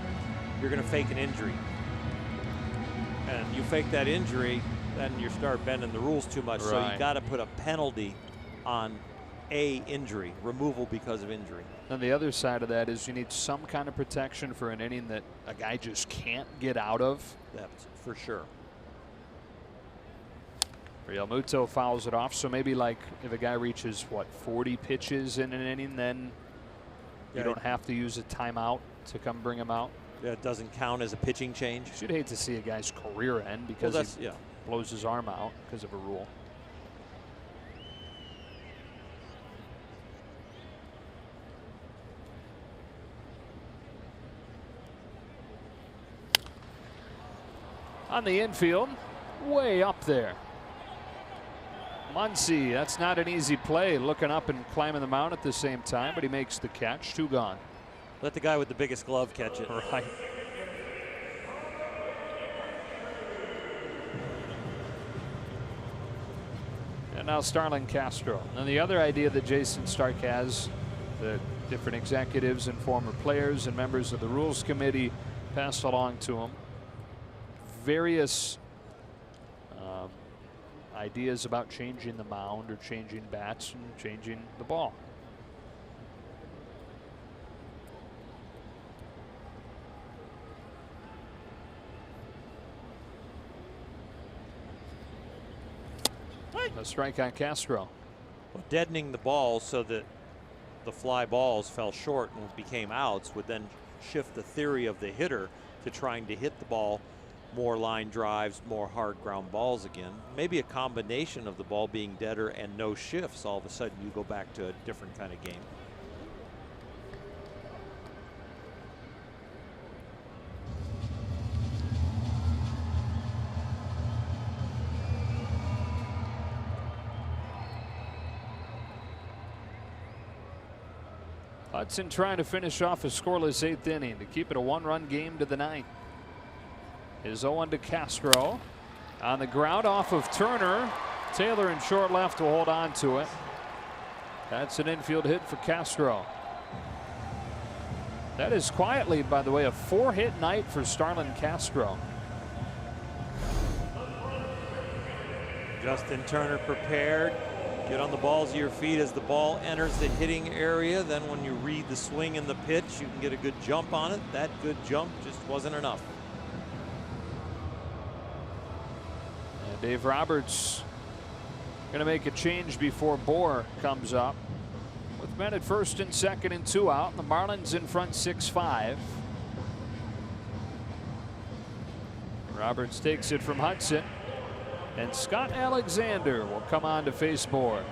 you're going to fake an injury. And you fake that injury, then you start bending the rules too much. Right. So you got to put a penalty on a injury, removal because of injury. And the other side of that is you need some kind of protection for an inning that a guy just can't get out of. That's for sure. Realmuto fouls it off, so maybe like if a guy reaches what 40 pitches in an inning, then you don't have to use a timeout to come bring him out. Yeah, it doesn't count as a pitching change. You'd hate to see a guy's career end because he blows his arm out because of a rule. On the infield, way up there. Muncy, that's not an easy play, looking up and climbing the mound at the same time, but he makes the catch. 2 gone. Let the guy with the biggest glove catch it. Right. And now Starlin Castro. And the other idea that Jason Stark has, that different executives and former players and members of the rules committee passed along to him, various ideas about changing the mound or changing bats and changing the ball. A strike on Castro. Well, deadening the ball so that the fly balls fell short and became outs would then shift the theory of the hitter to trying to hit the ball more line drives, more hard ground balls again. Maybe a combination of the ball being deader and no shifts. All of a sudden you go back to a different kind of game. Hudson trying to finish off a scoreless 8th inning to keep it a 1-run game to the 9th. Is 0-1 to Castro. On the ground off of Turner. Taylor in short left will hold on to it. That's an infield hit for Castro. That is quietly, by the way, a 4-hit night for Starlin Castro. Justin Turner prepared. Get on the balls of your feet as the ball enters the hitting area. Then when you read the swing and the pitch, you can get a good jump on it. That good jump just wasn't enough. And Dave Roberts going to make a change before Bour comes up. With men at first and second and 2 out. The Marlins in front 6-5. Roberts takes it from Hudson. And Scott Alexander will come on to face Bour.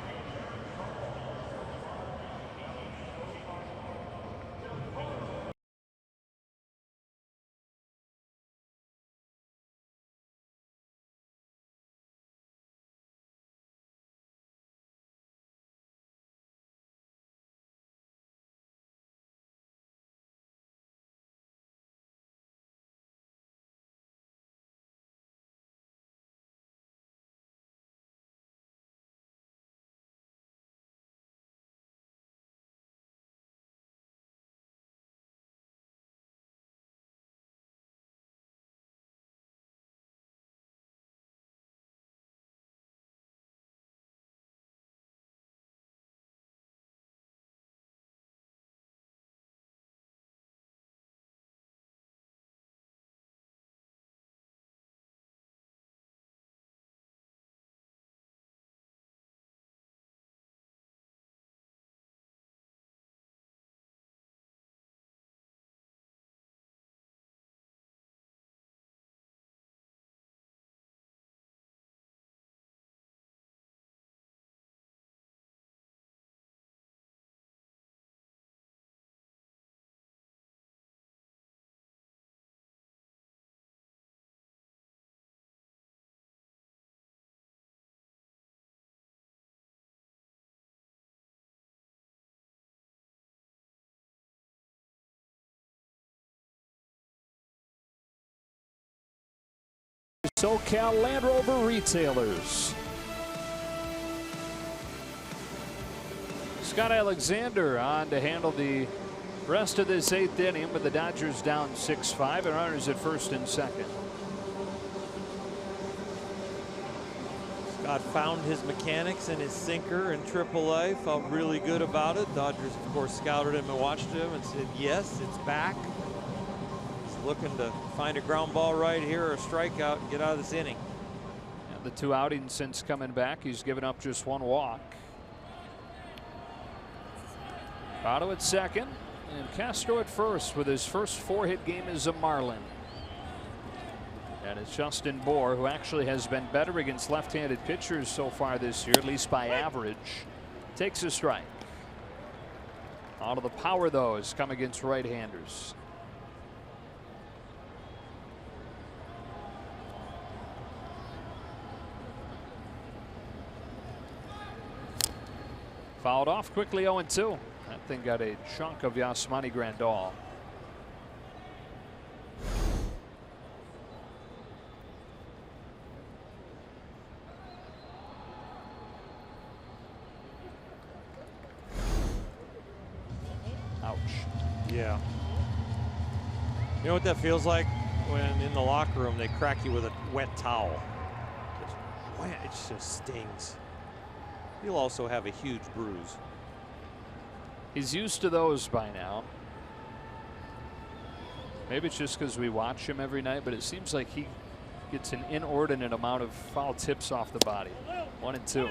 SoCal Land Rover retailers. Scott Alexander on to handle the rest of this 8th inning, with the Dodgers down 6-5 and runners at first and second. Scott found his mechanics and his sinker in AAA, felt really good about it. Dodgers, of course, scouted him and watched him and said, yes, it's back. He's looking to find a ground ball right here or a strikeout and get out of this inning. And the 2 outings since coming back, he's given up just 1 walk. Otto at second and Castro at first, with his first 4-hit game as a Marlin. And it's Justin Bour, who actually has been better against left-handed pitchers so far this year, at least by average. Takes a strike. All of the power, though, has come against right-handers. Fouled off quickly, 0-2. That thing got a chunk of Yasmani Grandal. Ouch. Yeah. You know what that feels like when in the locker room they crack you with a wet towel? Just wet, it just stings. You'll also have a huge bruise. He's used to those by now. Maybe it's just because we watch him every night, but it seems like he gets an inordinate amount of foul tips off the body. 1 and 2.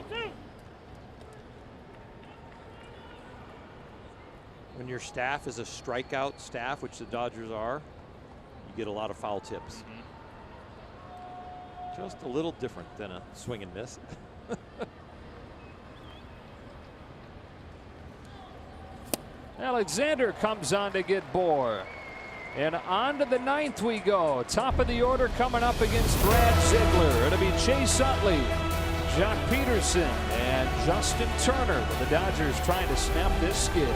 When your staff is a strikeout staff, which the Dodgers are, you get a lot of foul tips. Just a little different than a swing and miss. Alexander comes on to get Bour. And on to the 9th we go. Top of the order coming up against Brad Ziegler. It'll be Chase Utley, Jock Peterson, and Justin Turner, with the Dodgers trying to snap this skid.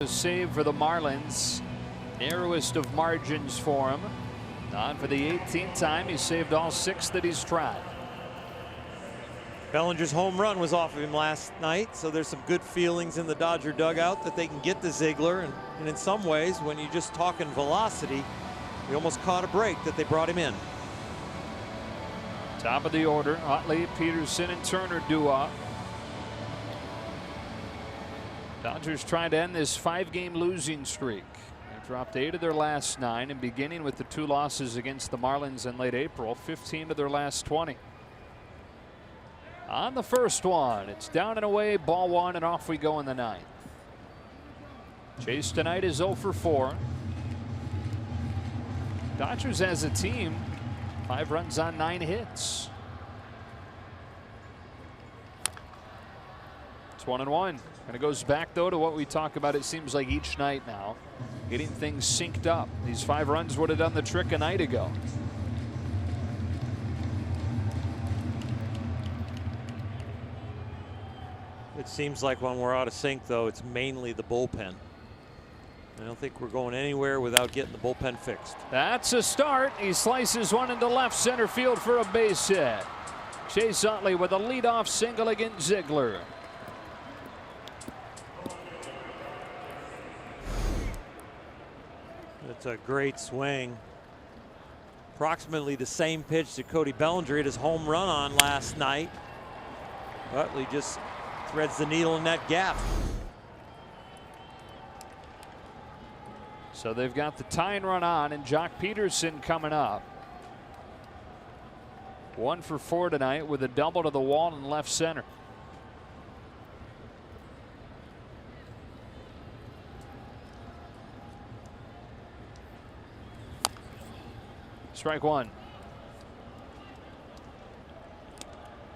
A save for the Marlins. Narrowest of margins for him. On for the 18th time. He saved all 6 that he's tried. Bellinger's home run was off of him last night, so there's some good feelings in the Dodger dugout that they can get to Ziegler. And in some ways, when you're just talking velocity, we almost caught a break that they brought him in. Top of the order, Utley, Peterson, and Turner due up. Dodgers trying to end this 5-game losing streak. They've dropped 8 of their last 9, and beginning with the 2 losses against the Marlins in late April, 15 of their last 20. On the first one, it's down and away, ball 1, and off we go in the 9th. Chase tonight is 0 for 4. Dodgers as a team, 5 runs on 9 hits. It's 1-1. And it goes back, though, to what we talk about, it seems like each night now. Getting things synced up. These 5 runs would have done the trick a night ago. It seems like when we're out of sync, though, it's mainly the bullpen. I don't think we're going anywhere without getting the bullpen fixed. That's a start. He slices one into left center field for a base hit. Chase Utley with a leadoff single against Ziegler. It's a great swing. Approximately the same pitch that Cody Bellinger hit his home run on last night. Utley just threads the needle in that gap. So they've got the tying run on, and Jock Peterson coming up. 1 for 4 tonight with a double to the wall in left center. Strike 1.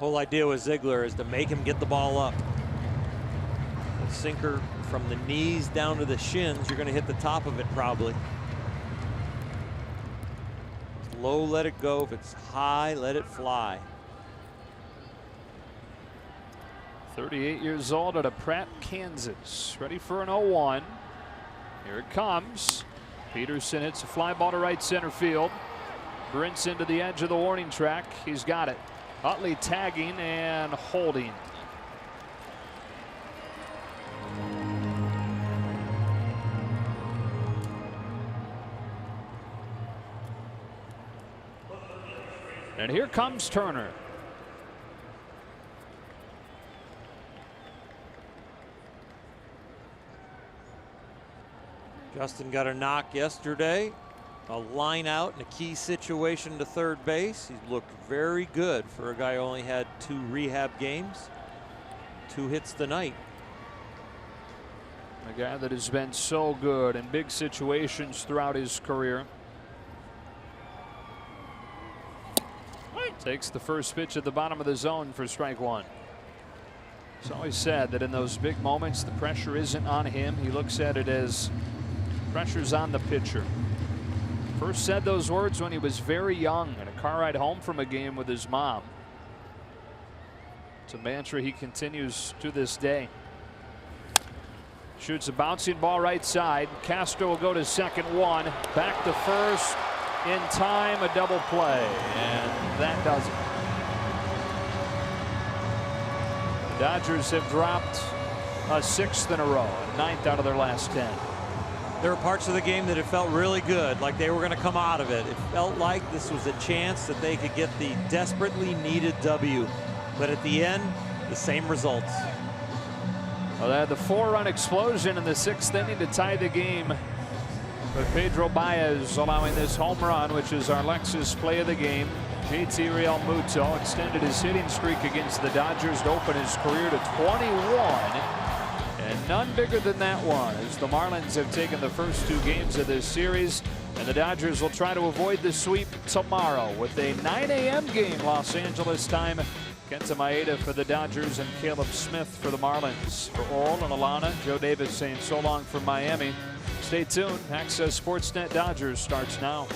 Whole idea with Ziegler is to make him get the ball up. A sinker from the knees down to the shins, you're going to hit the top of it probably. If it's low, let it go. If it's high, let it fly. 38 years old out of Pratt, Kansas. Ready for an 0-1. Here it comes. Peterson hits a fly ball to right center field. Sprints into the edge of the warning track. He's got it. Utley tagging and holding. And here comes Turner. Justin got a knock yesterday. A line out in a key situation to third base. He's looked very good for a guy who only had 2 rehab games. 2 hits tonight. A guy that has been so good in big situations throughout his career. Takes the first pitch at the bottom of the zone for strike 1. It's always said that in those big moments the pressure isn't on him. He looks at it as pressure's on the pitcher. First said those words when he was very young in a car ride home from a game with his mom. It's a mantra he continues to this day. Shoots a bouncing ball right side. Castro will go to second, 1. Back to first. In time, a double play. And that does it. The Dodgers have dropped a 6th in a row, a 9th out of their last 10. There were parts of the game that it felt really good, like they were going to come out of it. It felt like this was a chance that they could get the desperately needed W. But at the end, the same results. Well, they had the 4-run explosion in the 6th inning to tie the game. But Pedro Baez allowing this home run, which is our Lexus play of the game. JT Realmuto extended his hitting streak against the Dodgers to open his career to 21. And none bigger than that one, as the Marlins have taken the first 2 games of this series. And the Dodgers will try to avoid the sweep tomorrow with a 9 a.m. game Los Angeles time. Kenta Maeda for the Dodgers and Caleb Smith for the Marlins. For Oral and Alana, Joe Davis saying so long from Miami. Stay tuned. Access Sportsnet Dodgers starts now.